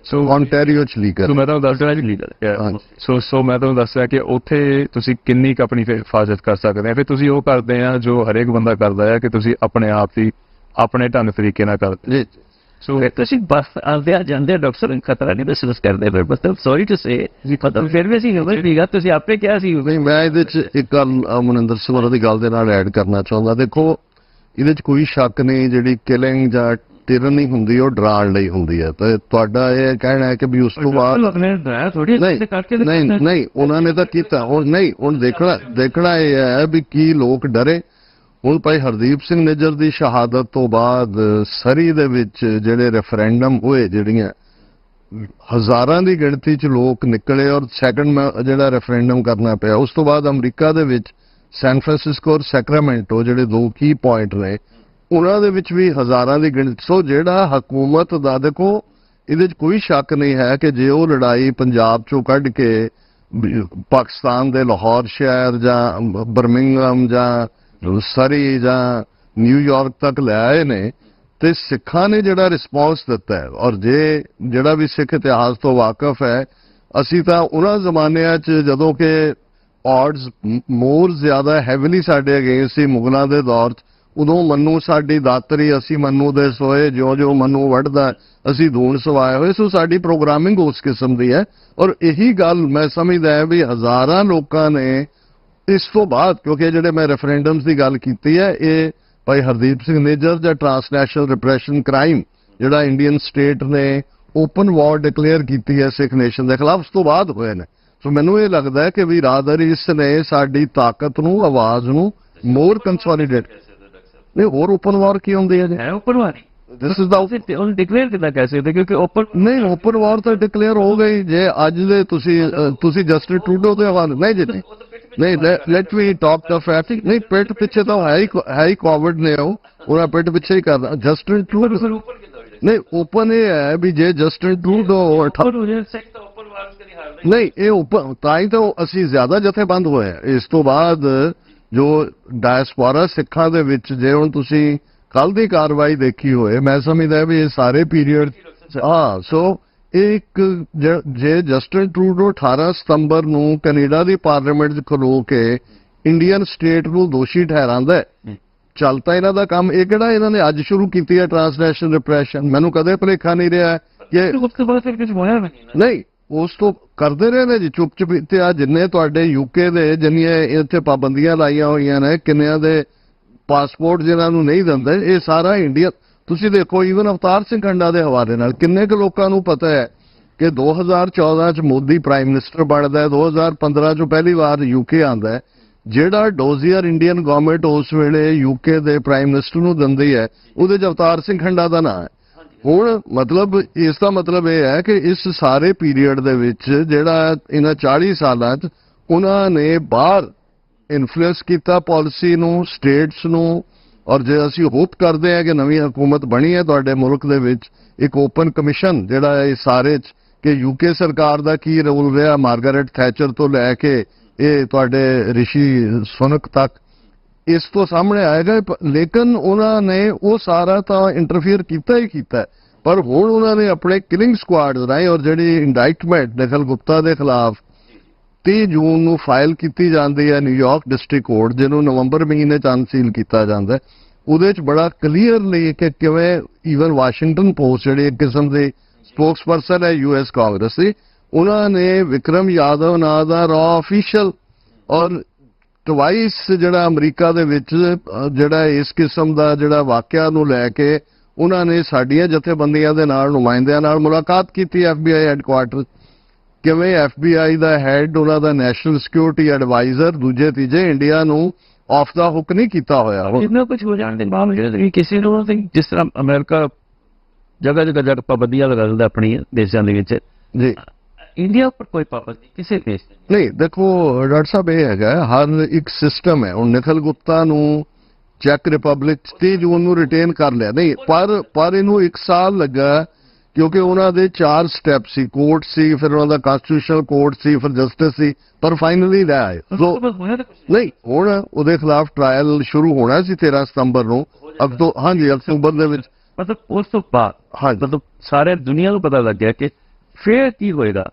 ਸੋ ਆਂਟੈਰੀਓ ਚ ਲੀਗਲ। ਸੋ ਮੈਂ ਤੁਹਾਨੂੰ ਦੱਸ ਰਿਹਾ ਲੀਗਲ। ਸੋ ਮੈਂ ਤੁਹਾਨੂੰ ਦੱਸਿਆ ਕਿ ਉੱਥੇ ਤੁਸੀਂ ਕਿੰਨੀ ਕੁ ਆਪਣੀ ਹਿਫਾਜ਼ਤ ਕਰ ਸਕਦੇ ਆ। ਫਿਰ ਤੁਸੀਂ ਉਹ ਕਰਦੇ ਆ ਜੋ ਹਰੇਕ ਬੰਦਾ ਕਰਦਾ ਹੈ ਕਿ ਤੁਸੀਂ ਆਪਣੇ ਆਪ ਦੀ ਆਪਣੇ ਢੰਗ ਤਰੀਕੇ ਨਾਲ ਕਰਦੇ। ਸੋ ਤੁਸੀਂ ਬਸ ਆਉਂਦੇ ਜਾਂਦੇ ਡਾਕਟਰ ਖਤਰਾ ਨਹੀਂ ਮਹਿਸੂਸ ਕਰਦੇ। ਫਿਰ ਮਤਲਬ ਸੌਰੀ ਟੂ ਸੇ ਮਤਲਬ ਫਿਰ ਵੀ ਅਸੀਂ ਹਿਊਮਨ ਬੀਂਗ ਆ, ਤੁਸੀਂ ਆਪੇ ਕਿਹਾ ਸੀ। ਨਹੀਂ, ਮੈਂ ਇਹਦੇ ਚ ਇੱਕ ਗੱਲ ਮਨਿੰਦਰ ਸਿੰਘ ਹੋਰਾਂ ਦੀ ਗੱਲ ਦੇ ਨਾਲ ਐਡ ਕਰਨਾ ਚਾਹੁੰਦਾ। ਦੇਖੋ ਇਹਦੇ ਚ ਕੋਈ ਸ਼ੱਕ ਨਹੀਂ, ਜਿਹੜੀ ਕਿਲਿੰਗ ਜਾਂ ਟਿਰਨੀ ਹੁੰਦੀ ਉਹ ਡਰਾਉਣ ਲਈ ਹੁੰਦੀ ਹੈ। ਤੇ ਤੁਹਾਡਾ ਇਹ ਕਹਿਣਾ ਹੈ ਕਿ ਵੀ ਉਸ ਤੋਂ ਬਾਅਦ ਨਹੀਂ ਉਹਨਾਂ ਨੇ ਤਾਂ ਕੀਤਾ। ਹੁਣ ਦੇਖਣਾ ਇਹ ਹੈ ਵੀ ਕੀ ਲੋਕ ਡਰੇ। ਹੁਣ ਭਾਈ ਹਰਦੀਪ ਸਿੰਘ ਨਿੱਜਰ ਦੀ ਸ਼ਹਾਦਤ ਤੋਂ ਬਾਅਦ ਸਰੀ ਦੇ ਵਿੱਚ ਜਿਹੜੇ ਰੈਫਰੈਂਡਮ ਹੋਏ, ਜਿਹੜੀਆਂ ਹਜ਼ਾਰਾਂ ਦੀ ਗਿਣਤੀ 'ਚ ਲੋਕ ਨਿਕਲੇ ਔਰ ਸੈਕੰਡ ਜਿਹੜਾ ਰੈਫਰੈਂਡਮ ਕਰਨਾ ਪਿਆ। ਉਸ ਤੋਂ ਬਾਅਦ ਅਮਰੀਕਾ ਦੇ ਵਿੱਚ ਸੈਨ ਫਰਾਂਸਿਸਕੋ ਔਰ ਸੈਕਰਾਮੈਂਟੋ ਜਿਹੜੇ ਦੋ ਕੀ ਪੁਆਇੰਟ ਨੇ ਉਹਨਾਂ ਦੇ ਵਿੱਚ ਵੀ ਹਜ਼ਾਰਾਂ ਦੀ ਗਿਣਤੀ। ਸੋ ਜਿਹੜਾ ਹਕੂਮਤ ਦਾ ਦੇਖੋ ਇਹਦੇ 'ਚ ਕੋਈ ਸ਼ੱਕ ਨਹੀਂ ਹੈ ਕਿ ਜੇ ਉਹ ਲੜਾਈ ਪੰਜਾਬ 'ਚੋਂ ਕੱਢ ਕੇ ਪਾਕਿਸਤਾਨ ਦੇ ਲਾਹੌਰ ਸ਼ਹਿਰ ਜਾਂ ਬਰਮਿੰਗਮ ਜਾਂ ਸਰੀ ਜਾਂ ਨਿਊਯਾਰਕ ਤੱਕ ਲੈ ਆਏ ਨੇ ਤੇ ਸਿੱਖਾਂ ਨੇ ਜਿਹੜਾ ਰਿਸਪੌਂਸ ਦਿੱਤਾ ਹੈ। ਔਰ ਜੇ ਜਿਹੜਾ ਵੀ ਸਿੱਖ ਇਤਿਹਾਸ ਤੋਂ ਵਾਕਿਫ ਹੈ, ਅਸੀਂ ਤਾਂ ਉਹਨਾਂ ਜ਼ਮਾਨਿਆਂ 'ਚ ਜਦੋਂ ਕਿ ਆਡਸ ਮੋਰ ਜ਼ਿਆਦਾ ਹੈਵੀਲੀ ਸਾਡੇ ਅਗੇਂਸਟ ਸੀ ਮੁਗਲਾਂ ਦੇ ਦੌਰ 'ਚ, ਉਦੋਂ ਮੰਨੂ ਸਾਡੀ ਦਾਤਰੀ ਅਸੀਂ ਮੰਨੂ ਦੇ ਸੋਏ ਜਿਉਂ ਮੰਨੂ ਵੱਢਦਾ ਅਸੀਂ ਧੂਣ ਸਵਾਏ ਹੋਏ। ਸੋ ਸਾਡੀ ਪ੍ਰੋਗਰਾਮਿੰਗ ਉਸ ਕਿਸਮ ਦੀ ਹੈ। ਔਰ ਇਹੀ ਗੱਲ ਮੈਂ ਸਮਝਦਾ ਹੈ ਵੀ ਹਜ਼ਾਰਾਂ ਲੋਕਾਂ ਨੇ ਇਸ ਤੋਂ ਬਾਅਦ, ਕਿਉਂਕਿ ਜਿਹੜੇ ਮੈਂ ਰੈਫਰੈਂਡਮਸ ਦੀ ਗੱਲ ਕੀਤੀ ਹੈ, ਇਹ ਭਾਈ ਹਰਦੀਪ ਸਿੰਘ ਨਿੱਜਰ ਜਾਂ ਟ੍ਰਾਂਸਨੈਸ਼ਨਲ ਰਿਪਰੈਸ਼ਨ ਕ੍ਰਾਈਮ ਜਿਹੜਾ ਇੰਡੀਅਨ ਸਟੇਟ ਨੇ ਓਪਨ ਵਾਰ ਡਿਕਲੇਅਰ ਕੀਤੀ ਹੈ ਸਿੱਖ ਨੇਸ਼ਨ ਦੇ ਖਿਲਾਫ, ਉਸ ਤੋਂ ਬਾਅਦ ਹੋਏ ਨੇ। ਸੋ ਮੈਨੂੰ ਇਹ ਲੱਗਦਾ ਹੈ ਕਿ ਵੀ ਰਾਦਰ ਇਸ ਨੇ ਸਾਡੀ ਤਾਕਤ ਨੂੰ, ਆਵਾਜ਼ ਨੂੰ ਮੋਰ ਕੰਸੋਲੀਡੇਟ। ਨਹੀਂ, ਹੋਰ ਓਪਨ ਵਾਰ ਕੀ ਹੁੰਦੀ ਹੈ ਜੀ? Open war this is the ਉਹਨੂੰ ਡਿਕਲੇਅਰ ਕਿੱਦਾਂ ਕਹਿ ਸਕਦੇ, ਕਿਉਂਕਿ ਓਪਨ ਨਹੀਂ, ਓਪਨ ਵਾਰ ਤਾਂ ਡਿਕਲੇਅਰ ਹੋ ਗਈ। ਜੇ ਅੱਜ ਦੇ ਤੁਸੀਂ ਜਸਟਿਸ ਟਰੂਡੋ ਦੇ ਹਵਾਲੇ ਨਹੀਂ ਜੀ, ਨਹੀਂ ਲੈਟ ਮੀ ਟਾਕ ਦਾ ਫੈਕਟ। ਨਹੀਂ, ਪਿੱਠ ਪਿੱਛੇ ਤਾਂ ਹੈ ਹੀ ਕੋਵਿਡ ਨੇ, ਉਹਨਾਂ ਪਿੱਠ ਪਿੱਛੇ ਹੀ ਕਰਨਾ। ਜਸਟਿਸ ਟਰੂਡੋ ਨਹੀਂ, ਓਪਨ ਇਹ ਹੈ ਵੀ ਜੇ ਜਸਟਿਸ ਟਰੂਡੋ ਨਹੀਂ, ਇਹ ਓਪਨ ਤਾਂ ਹੀ ਤਾਂ ਅਸੀਂ ਜ਼ਿਆਦਾ ਜਥੇਬੰਦ ਹੋਏ ਆ। ਇਸ ਤੋਂ ਬਾਅਦ ਜੋ ਡਾਇਸਪੋਰਾ ਸਿੱਖਾਂ ਦੇ ਵਿੱਚ ਜੇ ਹੁਣ ਤੁਸੀਂ ਕੱਲ ਦੀ ਕਾਰਵਾਈ ਦੇਖੀ ਹੋਏ, ਮੈਂ ਸਮਝਦਾ ਵੀ ਇਹ ਸਾਰੇ ਪੀਰੀਅਡ ਸੋ ਇੱਕ ਜੇ ਜਸਟਿਨ ਟਰੂਡੋ 18 ਸਤੰਬਰ ਨੂੰ ਕੈਨੇਡਾ ਦੀ ਪਾਰਲੀਮੈਂਟ 'ਚ ਖਲੋ ਕੇ ਇੰਡੀਅਨ ਸਟੇਟ ਨੂੰ ਦੋਸ਼ੀ ਠਹਿਰਾਉਂਦਾ ਹੈ, ਚੱਲ ਤਾਂ ਇਹਨਾਂ ਦਾ ਕੰਮ। ਇਹ ਕਿਹੜਾ ਇਹਨਾਂ ਨੇ ਅੱਜ ਸ਼ੁਰੂ ਕੀਤੀ ਹੈ ਟ੍ਰਾਂਸਨੈਸ਼ਨਲ ਰਿਪਰੈਸ਼ਨ? ਮੈਨੂੰ ਕਦੇ ਭੁਲੇਖਾ ਨਹੀਂ ਰਿਹਾ ਕਿ ਨਹੀਂ, ਉਸ ਤੋਂ ਕਰਦੇ ਰਹੇ ਨੇ ਜੀ ਚੁੱਪ ਚੁਪੀਤੇ। ਆ ਜਿੰਨੇ ਤੁਹਾਡੇ ਯੂਕੇ ਦੇ ਜਿੰਨੀਆਂ ਇੱਥੇ ਪਾਬੰਦੀਆਂ ਲਾਈਆਂ ਹੋਈਆਂ ਨੇ, ਕਿੰਨਿਆਂ ਦੇ ਪਾਸਪੋਰਟ ਜਿਹਨਾਂ ਨੂੰ ਨਹੀਂ ਦਿੰਦੇ, ਇਹ ਸਾਰਾ ਇੰਡੀਆ। ਤੁਸੀਂ ਦੇਖੋ ਈਵਨ ਅਵਤਾਰ ਸਿੰਘ ਖੰਡਾ ਦੇ ਹਵਾਲੇ ਨਾਲ ਕਿੰਨੇ ਕੁ ਲੋਕਾਂ ਨੂੰ ਪਤਾ ਹੈ ਕਿ 2014 ਚ ਮੋਦੀ ਪ੍ਰਾਈਮ ਮਿਨਿਸਟਰ ਬਣਦਾ ਹੈ, 2015 ਚ ਪਹਿਲੀ ਵਾਰ ਯੂਕੇ ਆਉਂਦਾ ਹੈ। ਜਿਹੜਾ ਡੋਜ਼ੀਅਰ ਇੰਡੀਅਨ ਗਵਰਨਮੈਂਟ ਉਸ ਵੇਲੇ ਯੂਕੇ ਦੇ ਪ੍ਰਾਈਮ ਮਿਨਿਸਟਰ ਨੂੰ ਦਿੰਦੀ ਹੈ, ਉਹਦੇ ਚ ਅਵਤਾਰ ਸਿੰਘ ਖੰਡਾ ਦਾ ਨਾਂ ਹੈ। ਹੁਣ ਮਤਲਬ ਇਸ ਦਾ ਮਤਲਬ ਇਹ ਹੈ ਕਿ ਇਸ ਸਾਰੇ ਪੀਰੀਅਡ ਦੇ ਵਿੱਚ ਜਿਹੜਾ ਇਹਨਾਂ 40 ਸਾਲਾਂ 'ਚ ਉਹਨਾਂ ਨੇ ਬਾਹਰ ਇਨਫਲੂਐਂਸ ਕੀਤਾ ਪਾਲਿਸੀ ਨੂੰ, ਸਟੇਟਸ ਨੂੰ। ਔਰ ਜੇ ਅਸੀਂ ਹੋਪ ਕਰਦੇ ਹਾਂ ਕਿ ਨਵੀਂ ਹਕੂਮਤ ਬਣੀ ਹੈ ਤੁਹਾਡੇ ਮੁਲਕ ਦੇ ਵਿੱਚ, ਇੱਕ ਓਪਨ ਕਮਿਸ਼ਨ ਜਿਹੜਾ ਇਹ ਸਾਰੇ 'ਚ ਕਿ ਯੂਕੇ ਸਰਕਾਰ ਦਾ ਕੀ ਰੋਲ ਰਿਹਾ ਮਾਰਗਰੇਟ ਥੈਚਰ ਤੋਂ ਲੈ ਕੇ ਇਹ ਤੁਹਾਡੇ ਰਿਸ਼ੀ ਸੁਨਕ ਤੱਕ, ਇਸ ਤੋਂ ਸਾਹਮਣੇ ਆਏਗਾ। ਲੇਕਿਨ ਉਹਨਾਂ ਨੇ ਉਹ ਸਾਰਾ ਤਾਂ ਇੰਟਰਫੀਅਰ ਕੀਤਾ ਹੀ ਕੀਤਾ, ਪਰ ਹੁਣ ਉਹਨਾਂ ਨੇ ਆਪਣੇ ਕਿਲਿੰਗ ਸਕੁਆਡ ਰਾਹੀਂ ਔਰ ਜਿਹੜੀ ਇੰਡਾਈਟਮੈਂਟ ਨਿਖਿਲ ਗੁਪਤਾ ਦੇ ਖਿਲਾਫ 30 ਜੂਨ ਨੂੰ ਫਾਈਲ ਕੀਤੀ ਜਾਂਦੀ ਹੈ ਨਿਊਯਾਰਕ ਡਿਸਟ੍ਰਿਕਟ ਕੋਰਟ, ਜਿਹਨੂੰ ਨਵੰਬਰ ਮਹੀਨੇ 'ਚ ਅਨਸੀਲ ਕੀਤਾ ਜਾਂਦਾ, ਉਹਦੇ 'ਚ ਬੜਾ ਕਲੀਅਰਲੀ ਕਿ ਕਿਵੇਂ ਈਵਨ ਵਾਸ਼ਿੰਗਟਨ ਪੋਸਟ ਜਿਹੜੀ ਇੱਕ ਕਿਸਮ ਦੀ ਸਪੋਕਸਪਰਸਨ ਹੈ ਯੂਐਸ ਕਾਂਗਰਸ ਦੀ, ਉਹਨਾਂ ਨੇ ਵਿਕਰਮ ਯਾਦਵ ਨਾਂ ਦਾ ਰॉ ਅਫੀਸ਼ੀਅਲ ਔਰ ਟਵਾਈਸ ਜਿਹੜਾ ਅਮਰੀਕਾ ਦੇ ਵਿੱਚ ਜਿਹੜਾ ਇਸ ਕਿਸਮ ਦਾ ਜਿਹੜਾ ਵਾਕਿਆ ਨੂੰ ਲੈ ਕੇ ਉਹਨਾਂ ਨੇ ਸਾਡੀਆਂ ਜਥੇਬੰਦੀਆਂ ਦੇ ਨਾਲ ਨੁਮਾਇੰਦਿਆਂ ਨਾਲ ਮੁਲਾਕਾਤ ਕੀਤੀ FBI ਹੈੱਡਕੁਆਰਟਰ। ਕਿਵੇਂ FBI ਦਾ ਹੈੱਡ ਉਹਨਾਂ ਦਾ ਨੈਸ਼ਨਲ ਸਿਕਿਉਰਿਟੀ ਐਡਵਾਈਜ਼ਰ ਦੂਜੇ ਤੀਜੇ ਇੰਡੀਆ ਨੂੰ ਆਫ ਦਾ ਹੁੱਕ ਨਹੀਂ ਕੀਤਾ ਹੋਇਆ। ਇੰਨਾ ਕੁਝ ਹੋ ਜਾਣ ਦੇ ਬਾਵਜੂਦ ਵੀ ਕਿਸੇ ਨੂੰ ਜਿਸ ਤਰ੍ਹਾਂ ਅਮਰੀਕਾ ਜਗ੍ਹਾ ਜਗ੍ਹਾ ਪਾਬੰਦੀਆਂ ਲਗਾ ਦਿੰਦਾ ਆਪਣੀ ਦੇਸ਼ਾਂ ਦੇ ਵਿੱਚ ਜੀ, ਇੰਡੀਆ ਉੱਪਰ ਕੋਈ ਪਾਬੰਦੀ ਕਿਸੇ ਦੇਸ਼ ਨਹੀਂ। ਦੇਖੋ ਡਾਕਟਰ ਸਾਹਿਬ, ਇਹ ਹੈਗਾ ਹਰ ਇੱਕ ਸਿਸਟਮ ਹੈ। ਹੁਣ ਨਿਖਿਲ ਗੁਪਤਾ ਨੂੰ ਚੈੱਕ ਰਿਪਬਲਿਕ 30 ਜੂਨ ਨੂੰ ਰਿਟੇਨ ਕਰ ਲਿਆ, ਨਹੀਂ ਪਰ ਇਹਨੂੰ 1 ਸਾਲ ਲੱਗਾ ਕਿਉਂਕਿ ਉਹਨਾਂ ਦੇ 4 ਸਟੈਪ ਸੀ, ਕੋਰਟ ਸੀ, ਫਿਰ ਉਹਨਾਂ ਦਾ ਕੰਸਟੀਟਿਊਸ਼ਨਲ ਕੋਰਟ ਸੀ, ਫਿਰ ਜਸਟਿਸ ਸੀ, ਪਰ ਫਾਈਨਲੀ ਲੈ ਆਏ। ਨਹੀਂ, ਹੁਣ ਉਹਦੇ ਖਿਲਾਫ ਟ੍ਰਾਇਲ ਸ਼ੁਰੂ ਹੋਣਾ ਸੀ 13 ਸਤੰਬਰ ਨੂੰ, ਅਕਤੂਬਰ ਦੇ ਵਿੱਚ। ਮਤਲਬ ਉਸ ਤੋਂ ਬਾਅਦ ਮਤਲਬ ਸਾਰੇ ਦੁਨੀਆ ਨੂੰ ਪਤਾ ਲੱਗ ਗਿਆ ਕਿ ਫੇਰ ਕੀ ਹੋਏਗਾ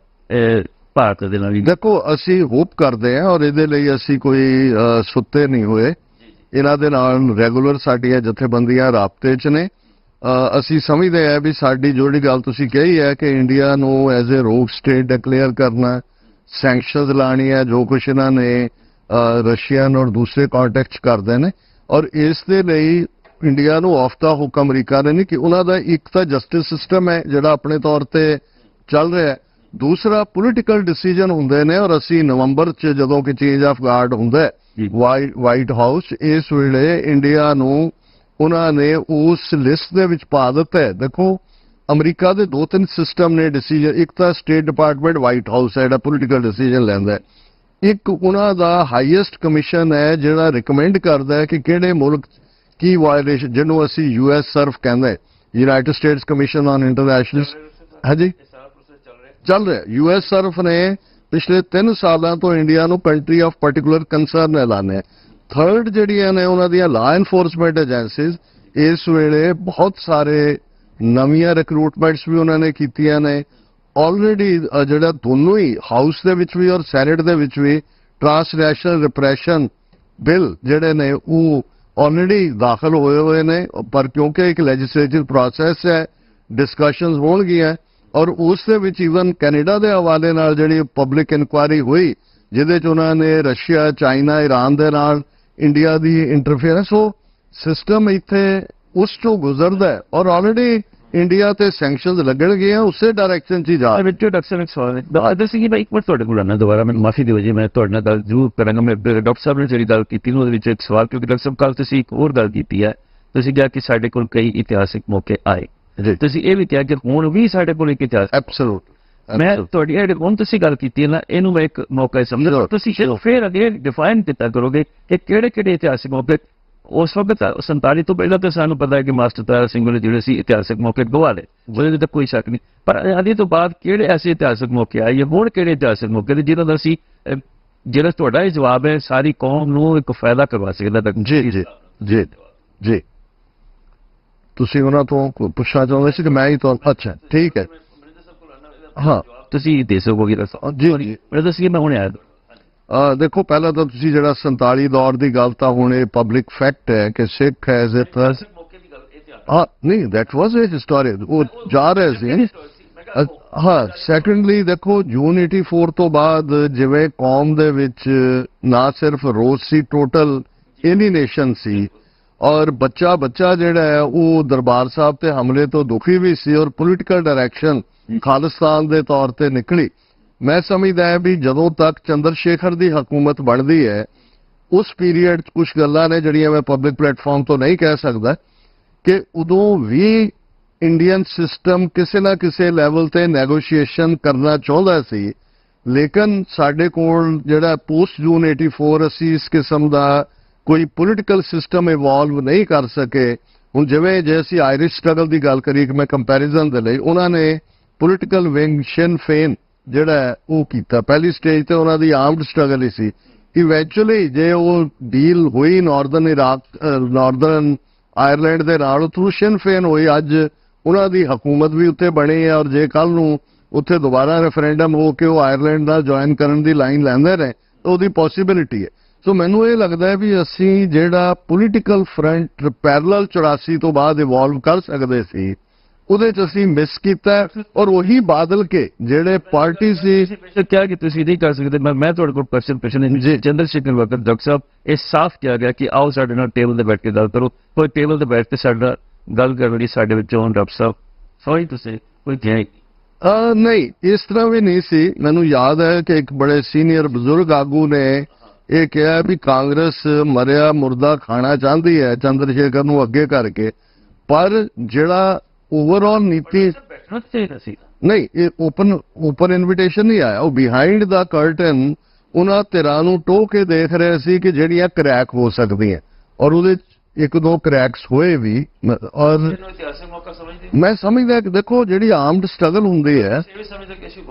ਭਾਰਤ ਦੇ ਨਾਲ। ਦੇਖੋ ਅਸੀਂ ਹੋਪ ਕਰਦੇ ਹਾਂ ਔਰ ਇਹਦੇ ਲਈ ਅਸੀਂ ਕੋਈ ਸੁੱਤੇ ਨਹੀਂ ਹੋਏ, ਇਹਨਾਂ ਦੇ ਨਾਲ ਰੈਗੂਲਰ ਸਾਡੀਆਂ ਜਥੇਬੰਦੀਆਂ ਰਾਬਤੇ 'ਚ ਨੇ। ਅਸੀਂ ਸਮਝਦੇ ਹਾਂ ਵੀ ਸਾਡੀ ਜਿਹੜੀ ਗੱਲ ਤੁਸੀਂ ਕਹੀ ਹੈ ਕਿ ਇੰਡੀਆ ਨੂੰ ਐਜ਼ ਏ ਰੋਗ ਸਟੇਟ ਡਿਕਲੇਅਰ ਕਰਨਾ, ਸੈਂਕਸ਼ਨਸ ਲਾਣੀ ਹੈ, ਜੋ ਕੁਛ ਇਹਨਾਂ ਨੇ ਰਸ਼ੀਅਨ ਔਰ ਦੂਸਰੇ ਕੰਟੈਕਟ 'ਚ ਕਰਦੇ ਨੇ। ਔਰ ਇਸ ਦੇ ਲਈ ਇੰਡੀਆ ਨੂੰ ਆਫ ਦਾ ਹੁੱਕ ਅਮਰੀਕਾ ਨੇ ਨਹੀਂ ਕਿ ਉਹਨਾਂ ਦਾ ਇੱਕ ਤਾਂ ਜਸਟਿਸ ਸਿਸਟਮ ਹੈ ਜਿਹੜਾ ਆਪਣੇ ਤੌਰ ਤੇ ਚੱਲ ਰਿਹਾ ਹੈ, ਦੂਸਰਾ ਪੋਲੀਟੀਕਲ ਡਿਸੀਜਨ ਹੁੰਦੇ ਨੇ। ਔਰ ਅਸੀਂ ਨਵੰਬਰ 'ਚ ਜਦੋਂ ਕਿ ਚੇਂਜ ਆਫ ਗਾਰਡ ਹੁੰਦਾ ਹੈ ਵਾਈਟ ਹਾਊਸ, ਇਸ ਵੇਲੇ ਇੰਡੀਆ ਨੂੰ ਉਹਨਾਂ ਨੇ ਉਸ ਲਿਸਟ ਦੇ ਵਿੱਚ ਪਾ ਦਿੱਤਾ ਹੈ। ਦੇਖੋ ਅਮਰੀਕਾ ਦੇ 2-3 ਸਿਸਟਮ ਨੇ ਡਿਸੀਜਨ, ਇੱਕ ਤਾਂ ਸਟੇਟ ਡਿਪਾਰਟਮੈਂਟ ਵਾਈਟ ਹਾਊਸ ਹੈ ਜਿਹੜਾ ਪੋਲੀਟੀਕਲ ਡਿਸੀਜਨ ਲੈਂਦਾ ਹੈ, ਇੱਕ ਉਹਨਾਂ ਦਾ ਹਾਈਐਸਟ ਕਮਿਸ਼ਨ ਹੈ ਜਿਹੜਾ ਰਿਕਮੈਂਡ ਕਰਦਾ ਹੈ ਕਿ ਕਿਹੜੇ ਮੁਲਕ ਕੀ ਵਾਇਲੇਸ਼ਨ, ਜਿਹਨੂੰ ਅਸੀਂ US ਸਰਫ ਕਹਿੰਦੇ, United States commission on international, ਹਾਂਜੀ ਚੱਲ ਰਿਹਾ। US ਸਰਫ ਨੇ ਪਿਛਲੇ 3 ਸਾਲਾਂ ਤੋਂ ਇੰਡੀਆ ਨੂੰ ਕੰਟਰੀ ਆਫ ਪਾਰਟਿਕੂਲਰ ਕੰਸਰਨ ਐਲਾਨਿਆ। ਥਰਡ ਜਿਹੜੀਆਂ ਨੇ ਉਹਨਾਂ ਦੀਆਂ ਲਾ ਐਨਫੋਰਸਮੈਂਟ ਏਜੰਸੀਜ਼, ਇਸ ਵੇਲੇ ਬਹੁਤ ਸਾਰੇ ਨਵੀਆਂ ਰਿਕਰੂਟਮੈਂਟਸ ਵੀ ਉਹਨਾਂ ਨੇ ਕੀਤੀਆਂ ਨੇ ਆਲਰੇਡੀ। ਜਿਹੜਾ ਦੋਨੋਂ ਹੀ ਹਾਊਸ ਦੇ ਵਿੱਚ ਵੀ ਔਰ ਸੈਨੇਟ ਦੇ ਵਿੱਚ ਵੀ ਟ੍ਰਾਂਸਨੈਸ਼ਨਲ ਰਿਪਰੈਸ਼ਨ ਬਿੱਲ ਜਿਹੜੇ ਨੇ ਉਹ ਆਲਰੇਡੀ ਦਾਖਲ ਹੋਏ ਹੋਏ ਨੇ, ਪਰ ਕਿਉਂਕਿ ਇੱਕ ਲੈਜਿਸਲੇਟਿਵ ਪ੍ਰੋਸੈਸ ਹੈ, ਡਿਸਕਸ਼ਨਸ ਹੋਣਗੀਆਂ ਔਰ ਉਸ ਦੇ ਵਿੱਚ ਈਵਨ ਕੈਨੇਡਾ ਦੇ ਹਵਾਲੇ ਨਾਲ ਜਿਹੜੀ ਪਬਲਿਕ ਇਨਕੁਆਇਰੀ ਹੋਈ ਜਿਹਦੇ 'ਚ ਉਹਨਾਂ ਨੇ ਰਸ਼ੀਆ, ਚਾਈਨਾ, ਈਰਾਨ ਦੇ ਨਾਲ ਇੰਡੀਆ ਦੀ ਇੰਟਰਫੇਰੈਂਸ, ਉਹ ਸਿਸਟਮ ਇੱਥੇ ਉਸ ਤੋਂ ਗੁਜ਼ਰਦਾ ਹੈ ਔਰ ਆਲਰੇਡੀ ਇੰਡੀਆ ਤੇ ਸੈਂਕਸ਼ਨਸ ਲੱਗਣਗੇ ਉਸੇ ਡਾਇਰੈਕਸ਼ਨ 'ਚ ਹੀ ਜਾ। ਡਾਕਟਰ ਸਾਹਿਬ ਇੱਕ ਸਵਾਲ ਹੈ, ਦੱਸੀ ਮੈਂ ਇੱਕ ਮਿੰਟ ਤੁਹਾਡੇ ਕੋਲ ਆਉਣਾ ਦੁਬਾਰਾ, ਮੈਨੂੰ ਮਾਫੀ ਦਿਓ ਜੀ, ਮੈਂ ਤੁਹਾਡੇ ਨਾਲ ਗੱਲ ਜ਼ਰੂਰ ਕਰਾਂਗਾ। ਮੈਂ ਡਾਕਟਰ ਸਾਹਿਬ ਨੇ ਜਿਹੜੀ ਗੱਲ ਕੀਤੀ ਉਹਦੇ ਵਿੱਚ ਇੱਕ ਸਵਾਲ, ਕਿਉਂਕਿ ਡਾਕਟਰ ਸਾਹਿਬ ਕੱਲ ਤੁਸੀਂ ਇੱਕ ਹੋਰ ਗੱਲ ਕੀਤੀ ਹੈ, ਤੁਸੀਂ ਕਿਹਾ ਕਿ ਸਾਡੇ ਕੋਲ ਕਈ ਇਤਿਹਾਸਿਕ ਮੌਕੇ ਆਏ, ਤੁਸੀਂ ਇਹ ਵੀ ਕਿਹਾ ਕਿ ਹੁਣ ਵੀ ਸਾਡੇ ਕੋਲ ਇੱਕ ਇਤਿਹਾਸ। ਐਬਸੋਲੂਟ, ਮੈਂ ਤੁਹਾਡੀ ਹੁਣ ਤੁਸੀਂ ਗੱਲ ਕੀਤੀ ਹੈ ਨਾ, ਇਹਨੂੰ ਮੈਂ ਇੱਕ ਮੌਕਾ ਸਮਝਦਾ, ਤੁਸੀਂ ਫਿਰ ਅੱਗੇ ਡਿਫਾਈਨ ਕੀਤਾ ਕਰੋਗੇ ਕਿ ਕਿਹੜੇ ਕਿਹੜੇ ਇਤਿਹਾਸਿਕ ਮੌਕੇ। ਉਸ ਵਕਤ 47 ਤੋਂ ਪਹਿਲਾਂ ਤਾਂ ਸਾਨੂੰ ਪਤਾ ਹੈ ਕਿ ਮਾਸਟਰ ਤਾਰਾ ਸਿੰਘ ਨੇ ਜਿਹੜੇ ਸੀ ਇਤਿਹਾਸਿਕ ਮੌਕੇ ਗਵਾ ਲਏ, ਉਹਦੇ ਵਿੱਚ ਤਾਂ ਕੋਈ ਸ਼ੱਕ ਨਹੀਂ, ਪਰ ਆਜ਼ਾਦੀ ਤੋਂ ਬਾਅਦ ਕਿਹੜੇ ਐਸੇ ਇਤਿਹਾਸਿਕ ਮੌਕੇ ਆਏ, ਹੁਣ ਕਿਹੜੇ ਇਤਿਹਾਸਿਕ ਮੌਕੇ ਨੇ ਜਿਹਨਾਂ ਦਾ ਅਸੀਂ, ਜਿਹੜਾ ਤੁਹਾਡਾ ਇਹ ਜਵਾਬ ਹੈ ਸਾਰੀ ਕੌਮ ਨੂੰ ਇੱਕ ਫਾਇਦਾ ਕਰਵਾ ਸਕਦਾ। ਜੀ ਜੀ ਜੀ ਜੀ, ਤੁਸੀਂ ਉਹਨਾਂ ਤੋਂ ਪੁੱਛਣਾ ਚਾਹੁੰਦੇ ਸੀ ਕਿ ਮੈਂ ਹੀ ਤੋਂ? ਅੱਛਾ ਠੀਕ ਹੈ, ਹਾਂ ਤੁਸੀਂ ਦੇ ਸਕੋਗੇ ਜੀ ਜੀ। ਮੈਂ ਦੱਸਿਆ ਮੈਂ ਹੁਣੇ ਆਇਆ। ਦੇਖੋ ਪਹਿਲਾਂ ਤਾਂ ਤੁਸੀਂ ਜਿਹੜਾ 47 ਦੌਰ ਦੀ ਗੱਲ, ਤਾਂ ਹੁਣ ਇਹ ਪਬਲਿਕ ਫੈਕਟ ਹੈ ਕਿ ਸਿੱਖ ਐਜ਼ ਇਟ ਵਾਸ, ਨਹੀਂ ਦੈਟ ਵਾਸ ਏ ਹਿਸਟੋਰੀ, ਉਹ ਜਾ ਰਹੇ ਸੀ। ਹਾਂ ਸੈਕੰਡਲੀ ਦੇਖੋ ਜੂਨ 84 ਤੋਂ ਬਾਅਦ ਜਿਵੇਂ ਕੌਮ ਦੇ ਵਿੱਚ ਨਾ ਸਿਰਫ ਰੋਸ ਸੀ, ਟੋਟਲ ਐਲੀਨੇਸ਼ਨ ਸੀ ਔਰ ਬੱਚਾ ਜਿਹੜਾ ਹੈ ਉਹ ਦਰਬਾਰ ਸਾਹਿਬ ਤੇ ਹਮਲੇ ਤੋਂ ਦੁਖੀ ਵੀ ਸੀ ਔਰ ਪੋਲੀਟੀਕਲ ਡਾਇਰੈਕਸ਼ਨ ਖਾਲਿਸਤਾਨ ਦੇ ਤੌਰ ਤੇ ਨਿਕਲੀ। ਮੈਂ ਸਮਝਦਾ ਹੈ ਵੀ ਜਦੋਂ ਤੱਕ ਚੰਦਰ ਸ਼ੇਖਰ ਦੀ ਹਕੂਮਤ ਬਣਦੀ ਹੈ ਉਸ ਪੀਰੀਅਡ 'ਚ ਕੁਝ ਗੱਲਾਂ ਨੇ ਜਿਹੜੀਆਂ ਮੈਂ ਪਬਲਿਕ ਪਲੇਟਫਾਰਮ ਤੋਂ ਨਹੀਂ ਕਹਿ ਸਕਦਾ ਕਿ ਉਦੋਂ ਵੀ ਇੰਡੀਅਨ ਸਿਸਟਮ ਕਿਸੇ ਨਾ ਕਿਸੇ ਲੈਵਲ ਤੇ ਨੈਗੋਸ਼ੀਏਸ਼ਨ ਕਰਨਾ ਚਾਹੁੰਦਾ ਸੀ, ਲੇਕਿਨ ਸਾਡੇ ਕੋਲ ਜਿਹੜਾ ਪੋਸਟ ਜੂਨ 84 ਅਸੀਂ ਇਸ ਕਿਸਮ ਦਾ ਕੋਈ ਪੋਲੀਟੀਕਲ ਸਿਸਟਮ ਇਵੋਲਵ ਨਹੀਂ ਕਰ ਸਕੇ। ਹੁਣ ਜਿਵੇਂ ਜੇ ਅਸੀਂ ਆਇਰਿਸ਼ ਸਟਰਗਲ ਦੀ ਗੱਲ ਕਰੀਏ ਕਿ ਮੈਂ ਕੰਪੈਰੀਜ਼ਨ ਦੇ ਲਈ, ਉਹਨਾਂ ਨੇ ਪੋਲੀਟੀਕਲ ਵਿੰਗ ਸ਼ਿਨ ਫੇਨ ਜਿਹੜਾ ਉਹ ਕੀਤਾ, ਪਹਿਲੀ ਸਟੇਜ ਤੇ ਉਹਨਾਂ ਦੀ ਆਰਮਡ ਸਟਰਗਲ ਹੀ ਸੀ। ਇਵੈਂਚੁਅਲੀ ਜੇ ਉਹ ਡੀਲ ਹੋਈ ਨਾਰਦਰਨ ਇਰਾਕ, ਨਾਰਦਰਨ ਆਇਰਲੈਂਡ ਦੇ ਨਾਲ, ਉੱਥੋਂ ਸ਼ਿਨ ਫੇਨ ਹੋਈ, ਅੱਜ ਉਹਨਾਂ ਦੀ ਹਕੂਮਤ ਵੀ ਉੱਥੇ ਬਣੀ ਹੈ ਔਰ ਜੇ ਕੱਲ ਨੂੰ ਉੱਥੇ ਦੁਬਾਰਾ ਰੈਫਰੈਂਡਮ ਹੋ ਕੇ ਉਹ ਆਇਰਲੈਂਡ ਨਾਲ ਜੁਆਇਨ ਕਰਨ ਦੀ ਲਾਈਨ ਲੈਂਦੇ ਨੇ ਤਾਂ ਉਹਦੀ ਪੋਸੀਬਿਲਿਟੀ ਹੈ। ਸੋ ਮੈਨੂੰ ਇਹ ਲੱਗਦਾ ਹੈ ਵੀ ਅਸੀਂ ਜਿਹੜਾ ਪੋਲੀਟੀਕਲ ਫਰੰਟ ਪੈਰਲਲ 84 ਤੋਂ ਬਾਅਦ ਇਵੋਲਵ ਕਰ ਸਕਦੇ ਸੀ ਉਹਦੇ 'ਚ ਅਸੀਂ ਮਿਸ ਕੀਤਾ ਔਰ ਉਹੀ ਬਾਦਲ ਕੇ ਜਿਹੜੇ ਪਾਰਟੀ ਸੀ ਕਿਹਾ ਕਿ ਤੁਸੀਂ ਨਹੀਂ ਕਰ ਸਕਦੇ। ਮੈਂ ਤੁਹਾਡੇ ਕੋਲ ਕੁਐਸਚਨ ਪੁੱਛਣਾ, ਚੰਦਰ ਸ਼ੇਖਰ ਵਕਤ ਡਾਕਟਰ ਸਾਹਿਬ ਇਹ ਸਾਫ਼ ਕਿਹਾ ਗਿਆ ਕਿ ਆਓ ਸਾਡੇ ਨਾਲ ਟੇਬਲ ਤੇ ਬੈਠ ਕੇ ਗੱਲ ਕਰੋ, ਕੋਈ ਟੇਬਲ ਤੇ ਬੈਠ ਕੇ ਸਾਡਾ ਗੱਲ ਕਰਨ ਲਈ ਸਾਡੇ ਵਿੱਚੋਂ ਡਾਕਟਰ ਸਾਹਿਬ ਸੌਰੀ ਤੁਸੀਂ ਕੋਈ ਕਿਹਾ ਨਹੀਂ, ਇਸ ਤਰ੍ਹਾਂ ਵੀ ਨਹੀਂ ਸੀ। ਮੈਨੂੰ ਯਾਦ ਹੈ ਕਿ ਇੱਕ ਬੜੇ ਸੀਨੀਅਰ ਬਜ਼ੁਰਗ ਆਗੂ ਨੇ ਇਹ ਕਿਹਾ ਵੀ ਕਾਂਗਰਸ ਮਰਿਆ ਮੁਰਦਾ ਖਾਣਾ ਚਾਹੁੰਦੀ ਹੈ ਚੰਦਰ ਸ਼ੇਖਰ ਨੂੰ ਅੱਗੇ ਕਰਕੇ, ਪਰ ਜਿਹੜਾ ਓਵਰਆਲ ਨੀਤੀ ਨਹੀਂ, ਇਹ ਓਪਨ ਇਨਵੀਟੇਸ਼ਨ ਨਹੀਂ ਆਇਆ, ਉਹ ਬਿਹਾਈਂਡ ਦਾ ਕਰਟਨ ਉਹਨਾਂ ਧਿਰਾਂ ਨੂੰ ਟੋਹ ਕੇ ਦੇਖ ਰਹੇ ਸੀ ਕਿ ਜਿਹੜੀਆਂ ਕਰੈਕ ਹੋ ਸਕਦੀਆਂ ਔਰ ਉਹਦੇ ਇੱਕ ਦੋ ਕਰੈਕਸ ਹੋਏ ਵੀ। ਔਰ ਮੈਂ ਸਮਝਦਾ ਕਿ ਦੇਖੋ ਜਿਹੜੀ ਆਰਮਡ ਸਟਰਗਲ ਹੁੰਦੀ ਹੈ,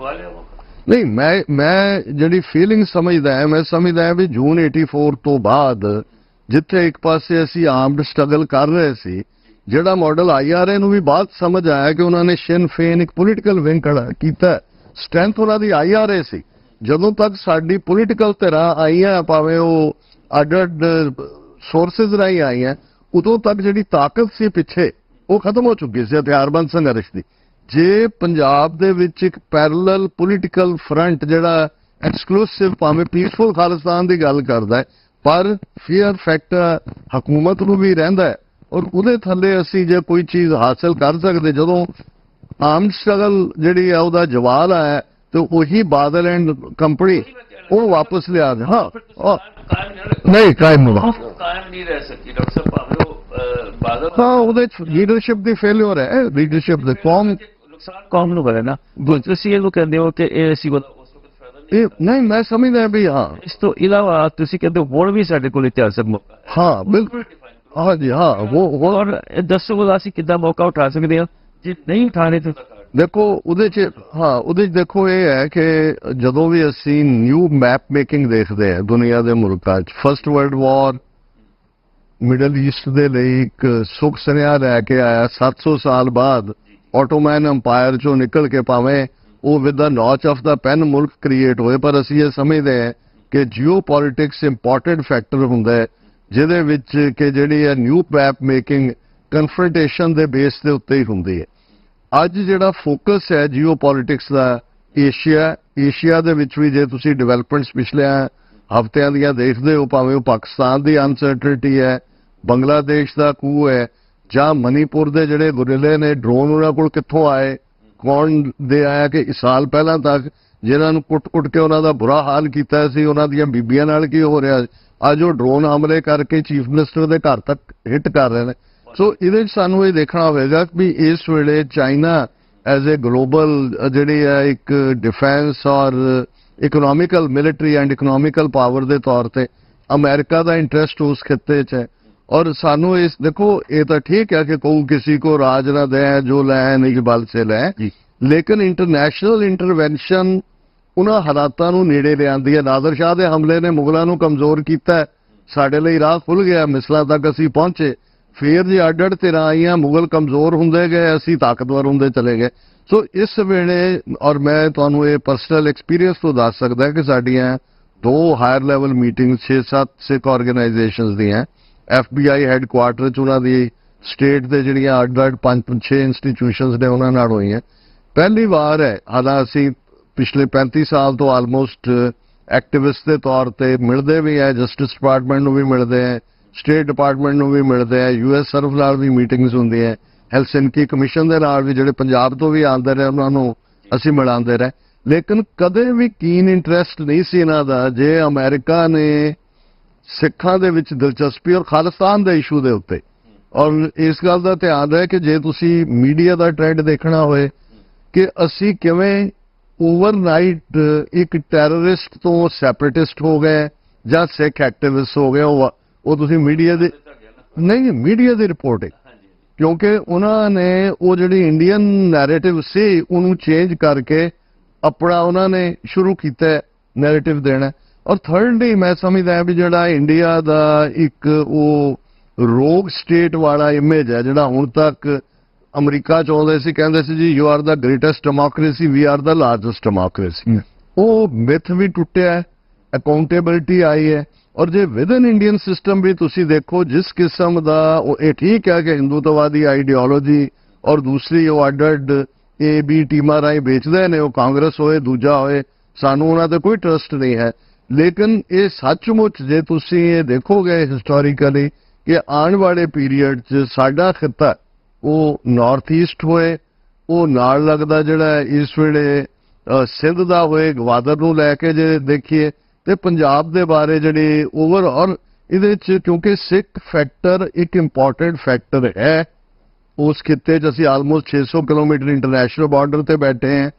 ਨਹੀਂ ਮੈਂ ਜਿਹੜੀ ਫੀਲਿੰਗ ਸਮਝਦਾ ਹੈ, ਮੈਂ ਸਮਝਦਾ ਹੈ ਵੀ ਜੂਨ 84 ਤੋਂ ਬਾਅਦ ਜਿੱਥੇ ਇੱਕ ਪਾਸੇ ਅਸੀਂ ਆਰਮਡ ਸਟਰਗਲ ਕਰ ਰਹੇ ਸੀ, ਜਿਹੜਾ ਮਾਡਲ IRA ਨੂੰ ਵੀ ਬਾਅਦ ਸਮਝ ਆਇਆ ਕਿ ਉਹਨਾਂ ਨੇ ਸ਼ਿਨ ਫੇਨ ਇੱਕ ਪੋਲੀਟੀਕਲ ਵਿੰਗ ਖੜਾ ਕੀਤਾ, ਸਟਰੈਂਥ ਉਹਨਾਂ ਦੀ IRA ਸੀ। ਜਦੋਂ ਤੱਕ ਸਾਡੀ ਪੋਲੀਟੀਕਲ ਧਿਰਾਂ ਆਈਆਂ, ਭਾਵੇਂ ਉਹ ਅੱਡ ਸੋਰਸਿਸ ਰਾਹੀਂ ਆਈਆਂ, ਉਦੋਂ ਤੱਕ ਜਿਹੜੀ ਤਾਕਤ ਸੀ ਪਿੱਛੇ ਉਹ ਖਤਮ ਹੋ ਚੁੱਕੀ ਸੀ ਹਥਿਆਰਬੰਦ ਸੰਘਰਸ਼ ਦੀ। ਜੇ ਪੰਜਾਬ ਦੇ ਵਿੱਚ ਇੱਕ ਪੈਰਲਲ ਪੋਲੀਟੀਕਲ ਫਰੰਟ ਜਿਹੜਾ ਐਕਸਕਲੂਸਿਵ ਭਾਵੇਂ ਪੀਸਫੁਲ ਖਾਲਿਸਤਾਨ ਦੀ ਗੱਲ ਕਰਦਾ ਹੈ, ਪਰ ਫੀਅਰ ਫੈਕਟਰ ਹਕੂਮਤ ਨੂੰ ਵੀ ਰਹਿੰਦਾ ਹੈ ਔਰ ਉਹਦੇ ਥੱਲੇ ਅਸੀਂ ਜੇ ਕੋਈ ਚੀਜ਼ ਹਾਸਲ ਕਰ ਸਕਦੇ, ਜਦੋਂ ਆਰਮਡ ਸਟਰਗਲ ਜਿਹੜੀ ਹੈ ਉਹਦਾ ਜਵਾਲ ਆਇਆ ਤੇ ਉਹੀ ਬਾਦਲ ਐਂਡ ਕੰਪਨੀ ਉਹ ਵਾਪਸ ਲਿਆ। ਹਾਂ ਨਹੀਂ ਕਾਇਮ ਨਹੀਂ ਰਹਿ ਸਕਦੀ ਡਾਕਟਰ ਸਾਹਿਬ, ਭਾਵੇਂ ਉਹ ਬਾਦਲ, ਹਾਂ ਉਹਦੇ ਚ ਲੀਡਰਸ਼ਿਪ ਦੀ ਫੇਲਿਅਰ ਹੈ, ਲੀਡਰਸ਼ਿਪ ਦੇ ਕੌਮ ਨੂੰ ਕਰੇ ਨਾ। ਤੁਸੀਂ ਇਹਨੂੰ ਕਹਿੰਦੇ ਹੋ ਕਿ ਇਹ ਅਸੀਂ ਇਹ ਨਹੀਂ ਮੈਂ ਸਮਝਦਾ ਵੀ ਹਾਂ ਇਸ ਤੋਂ ਇਲਾਵਾ ਤੁਸੀਂ ਕਹਿੰਦੇ ਹੋਰ ਵੀ ਸਾਡੇ ਕੋਲ ਇਤਿਹਾਸਕ ਮੌਕਾ ਹੈ। ਹਾਂ ਬਿਲਕੁਲ ਹਾਂ ਜੀ ਹਾਂ ਉਹ ਔਰ ਇਹ ਦੱਸੋ ਅਸੀਂ ਕਿੱਦਾਂ ਮੌਕਾ ਉਠਾ ਸਕਦੇ ਹਾਂ ਜੇ ਨਹੀਂ ਉਠਾਣੇ ਤਾਂ ਦੇਖੋ ਉਹਦੇ 'ਚ ਹਾਂ ਉਹਦੇ 'ਚ ਦੇਖੋ ਇਹ ਹੈ ਕਿ ਜਦੋਂ ਵੀ ਅਸੀਂ ਨਿਊ ਮੈਪ ਮੇਕਿੰਗ ਦੇਖਦੇ ਹਾਂ ਦੁਨੀਆ ਦੇ ਮੁਲਕਾਂ 'ਚ first world war Middle East ਦੇ ਲਈ ਇੱਕ ਸੁੱਖ ਸੁਨੇਹਾ ਲੈ ਕੇ ਆਇਆ 700 ਸਾਲ ਬਾਅਦ ਆਟੋਮੈਨ ਅੰਪਾਇਰ ਚੋਂ ਨਿਕਲ ਕੇ ਭਾਵੇਂ ਉਹ with the notch of the pen ਮੁਲਕ ਕ੍ਰੀਏਟ ਹੋਏ ਪਰ ਅਸੀਂ ਇਹ ਸਮਝਦੇ ਹਾਂ ਕਿ ਜਿਓ ਪੋਲਿਟਿਕਸ ਇੰਪੋਰਟੈਂਟ ਫੈਕਟਰ ਹੁੰਦਾ ਹੈ ਜਿਹਦੇ ਵਿੱਚ ਕਿ ਜਿਹੜੀ ਹੈ ਨਿਊ ਮੈਪ ਮੇਕਿੰਗ ਕਨਫਰੰਟੇਸ਼ਨ ਦੇ ਬੇਸ ਦੇ ਉੱਤੇ ਹੀ ਹੁੰਦੀ ਹੈ। ਅੱਜ ਜਿਹੜਾ ਫੋਕਸ ਹੈ ਜਿਓ ਪੋਲਿਟਿਕਸ ਦਾ ਏਸ਼ੀਆ ਦੇ ਵਿੱਚ ਵੀ ਜੇ ਤੁਸੀਂ ਡਿਵੈਲਪਮੈਂਟਸ ਪਿਛਲੇ ਹਫ਼ਤਿਆਂ ਦੀਆਂ ਦੇਖਦੇ ਹੋ ਭਾਵੇਂ ਉਹ ਪਾਕਿਸਤਾਨ ਦੀ ਅਨਸਰਟਨਟੀ ਹੈ ਬੰਗਲਾਦੇਸ਼ ਦਾ ਕੂ ਹੈ ਜਾਂ ਮਨੀਪੁਰ ਦੇ ਜਿਹੜੇ ਗੁਰਿਲੇ ਨੇ ਡਰੋਨ ਉਹਨਾਂ ਕੋਲ ਕਿੱਥੋਂ ਆਏ ਕੌਣ ਦੇ ਆਇਆ ਕਿ ਸਾਲ ਪਹਿਲਾਂ ਤੱਕ ਜਿਨ੍ਹਾਂ ਨੂੰ ਕੁੱਟ-ਕੁੱਟ ਕੇ ਉਹਨਾਂ ਦਾ ਬੁਰਾ ਹਾਲ ਕੀਤਾ ਸੀ ਉਹਨਾਂ ਦੀਆਂ ਬੀਬੀਆਂ ਨਾਲ ਕੀ ਹੋ ਰਿਹਾ ਅੱਜ ਉਹ ਡਰੋਨ ਹਮਲੇ ਕਰਕੇ ਚੀਫ ਮਿਨਿਸਟਰ ਦੇ ਘਰ ਤੱਕ ਹਿੱਟ ਕਰ ਰਹੇ ਨੇ। ਸੋ ਇਹਦੇ 'ਚ ਸਾਨੂੰ ਇਹ ਦੇਖਣਾ ਹੋਵੇਗਾ ਵੀ ਇਸ ਵੇਲੇ ਚਾਈਨਾ ਐਜ਼ ਏ ਗਲੋਬਲ ਜਿਹੜੀ ਹੈ ਇੱਕ ਡਿਫੈਂਸ ਔਰ economical military and economical power ਦੇ ਤੌਰ ਤੇ ਅਮਰੀਕਾ ਦਾ ਇੰਟਰਸਟ ਉਸ ਖਿੱਤੇ 'ਚ ਹੈ और सानू इस देखो ये तो ठीक है कि कोई किसी को राज ना दे जो ले नहीं बल से ले लेकिन इंटरनेशनल इंटरवेंशन उन्हां हालातां नूं नेड़े लिआंदी है। नादर शाह दे हमले ने मुगलों नूं कमजोर कीता है साडे लई राह खुल गया मिसलां तक असीं पहुंचे फिर जे अड्ड-अड्ड धिरां आईयां मुगल कमजोर हुंदे गए असीं ताकतवर हुंदे चले गए। सो इस वेले और मैं तुहानूं ये पर्सनल एक्सपीरियंस तो दस सकदा कि साडीआं 2 higher level meetings 6-7 Sikh organisations दीआं FBI ਹੈਡਕੁਆਟਰ ਚ ਉਹਨਾਂ ਦੀ ਸਟੇਟ ਦੇ ਜਿਹੜੀਆਂ ਅੱਡ-ਅੱਡ 5-6 ਇੰਸਟੀਟਿਊਸ਼ਨਸ ਨੇ ਉਹਨਾਂ ਨਾਲ ਹੋਈਆਂ। ਪਹਿਲੀ ਵਾਰ ਹੈ ਹਾਲਾਂ ਅਸੀਂ ਪਿਛਲੇ 35 ਸਾਲ ਤੋਂ ਆਲਮੋਸਟ ਐਕਟਿਵਿਸਟ ਦੇ ਤੌਰ ਤੇ ਮਿਲਦੇ ਵੀ ਹੈ ਜਸਟਿਸ ਡਿਪਾਰਟਮੈਂਟ ਨੂੰ ਵੀ ਮਿਲਦੇ ਹੈ ਸਟੇਟ ਡਿਪਾਰਟਮੈਂਟ ਨੂੰ ਵੀ ਮਿਲਦੇ ਹੈ US ਸਰਵ ਨਾਲ ਵੀ ਮੀਟਿੰਗਸ ਹੁੰਦੀਆਂ ਹੈਲਸਿੰਕੀ ਕਮਿਸ਼ਨ ਦੇ ਨਾਲ ਵੀ ਜਿਹੜੇ ਪੰਜਾਬ ਤੋਂ ਵੀ ਆਉਂਦੇ ਰਹੇ ਉਹਨਾਂ ਨੂੰ ਅਸੀਂ ਮਿਲਾਉਂਦੇ ਰਹੇ ਲੇਕਿਨ ਕਦੇ ਵੀ ਕੀਨ ਇੰਟਰਸਟ ਨਹੀਂ ਸੀ ਇਹਨਾਂ ਦਾ ਜੇ ਅਮਰੀਕਾ ਨੇ ਸਿੱਖਾਂ ਦੇ ਵਿੱਚ ਦਿਲਚਸਪੀ ਔਰ ਖਾਲਿਸਤਾਨ ਦੇ ਇਸ਼ੂ ਦੇ ਉੱਤੇ ਔਰ ਇਸ ਗੱਲ ਦਾ ਧਿਆਨ ਰਹੇ ਕਿ ਜੇ ਤੁਸੀਂ ਮੀਡੀਆ ਦਾ ਟ੍ਰੈਂਡ ਦੇਖਣਾ ਹੋਏ ਕਿ ਅਸੀਂ ਕਿਵੇਂ ਓਵਰਨਾਈਟ ਇੱਕ ਟੈਰਰਿਸਟ ਤੋਂ ਸੈਪਰੇਟਿਸਟ ਹੋ ਗਏ ਜਾਂ ਸਿੱਖ ਐਕਟਿਵਿਸਟ ਹੋ ਗਏ ਉਹ ਤੁਸੀਂ ਮੀਡੀਆ ਦੇ ਨਹੀਂ ਮੀਡੀਆ ਦੀ ਰਿਪੋਰਟਿੰਗ ਕਿਉਂਕਿ ਉਹਨਾਂ ਨੇ ਉਹ ਜਿਹੜੀ ਇੰਡੀਅਨ ਨੈਰੇਟਿਵ ਸੀ ਉਹਨੂੰ ਚੇਂਜ ਕਰਕੇ ਆਪਣਾ ਉਹਨਾਂ ਨੇ ਸ਼ੁਰੂ ਕੀਤਾ ਨੈਰੇਟਿਵ ਦੇਣਾ। ਔਰ ਥਰਡਲੀ ਮੈਂ ਸਮਝਦਾ ਹਾਂ ਵੀ ਜਿਹੜਾ ਇੰਡੀਆ ਦਾ ਇੱਕ ਉਹ ਰੋਗ ਸਟੇਟ ਵਾਲਾ ਇਮੇਜ ਹੈ ਜਿਹੜਾ ਹੁਣ ਤੱਕ ਅਮਰੀਕਾ ਚਾਹੁੰਦੇ ਸੀ ਕਹਿੰਦੇ ਸੀ ਜੀ you are the greatest democracy we are the largest democracy ਉਹ ਮਿਥ ਵੀ ਟੁੱਟਿਆ ਹੈ ਅਕਾਊਂਟੇਬਿਲਿਟੀ ਆਈ ਹੈ। ਔਰ ਜੇ ਵਿਦਨ ਇੰਡੀਅਨ ਸਿਸਟਮ ਵੀ ਤੁਸੀਂ ਦੇਖੋ ਜਿਸ ਕਿਸਮ ਦਾ ਇਹ ਠੀਕ ਹੈ ਕਿ ਹਿੰਦੂਤਵਾਦੀ ਆਈਡੀਓਲੋਜੀ ਔਰ ਦੂਸਰੀ ਉਹ ਅੱਡ-ਅੱਡ AB ਟੀਮਾਂ ਰਾਹੀਂ ਵੇਚਦੇ ਨੇ ਉਹ ਕਾਂਗਰਸ ਹੋਏ ਦੂਜਾ ਹੋਏ ਸਾਨੂੰ ਉਹਨਾਂ ਤੇ ਕੋਈ ਟਰਸਟ ਨਹੀਂ ਹੈ ਲੇਕਿਨ ਇਹ ਸੱਚਮੁੱਚ ਜੇ ਤੁਸੀਂ ਇਹ ਦੇਖੋਗੇ ਹਿਸਟੋਰੀਕਲੀ ਕਿ ਆਉਣ ਵਾਲੇ ਪੀਰੀਅਡ 'ਚ ਸਾਡਾ ਖਿੱਤਾ ਉਹ ਨਾਰਥ ਈਸਟ ਹੋਏ ਉਹ ਨਾਲ ਲੱਗਦਾ ਜਿਹੜਾ ਇਸ ਵੇਲੇ ਸਿੰਧ ਦਾ ਹੋਏ ਗਵਾਦਰ ਨੂੰ ਲੈ ਕੇ ਜੇ ਦੇਖੀਏ ਤੇ ਪੰਜਾਬ ਦੇ ਬਾਰੇ ਜਿਹੜੇ ਓਵਰਆਲ ਇਹਦੇ 'ਚ ਕਿਉਂਕਿ ਸਿੱਖ ਫੈਕਟਰ ਇੱਕ ਇੰਪੋਰਟੈਂਟ ਫੈਕਟਰ ਹੈ ਉਸ ਖਿੱਤੇ 'ਚ ਅਸੀਂ ਆਲਮੋਸਟ 600 ਕਿਲੋਮੀਟਰ ਇੰਟਰਨੈਸ਼ਨਲ ਬਾਰਡਰ ਤੇ ਬੈਠੇ ਹਾਂ।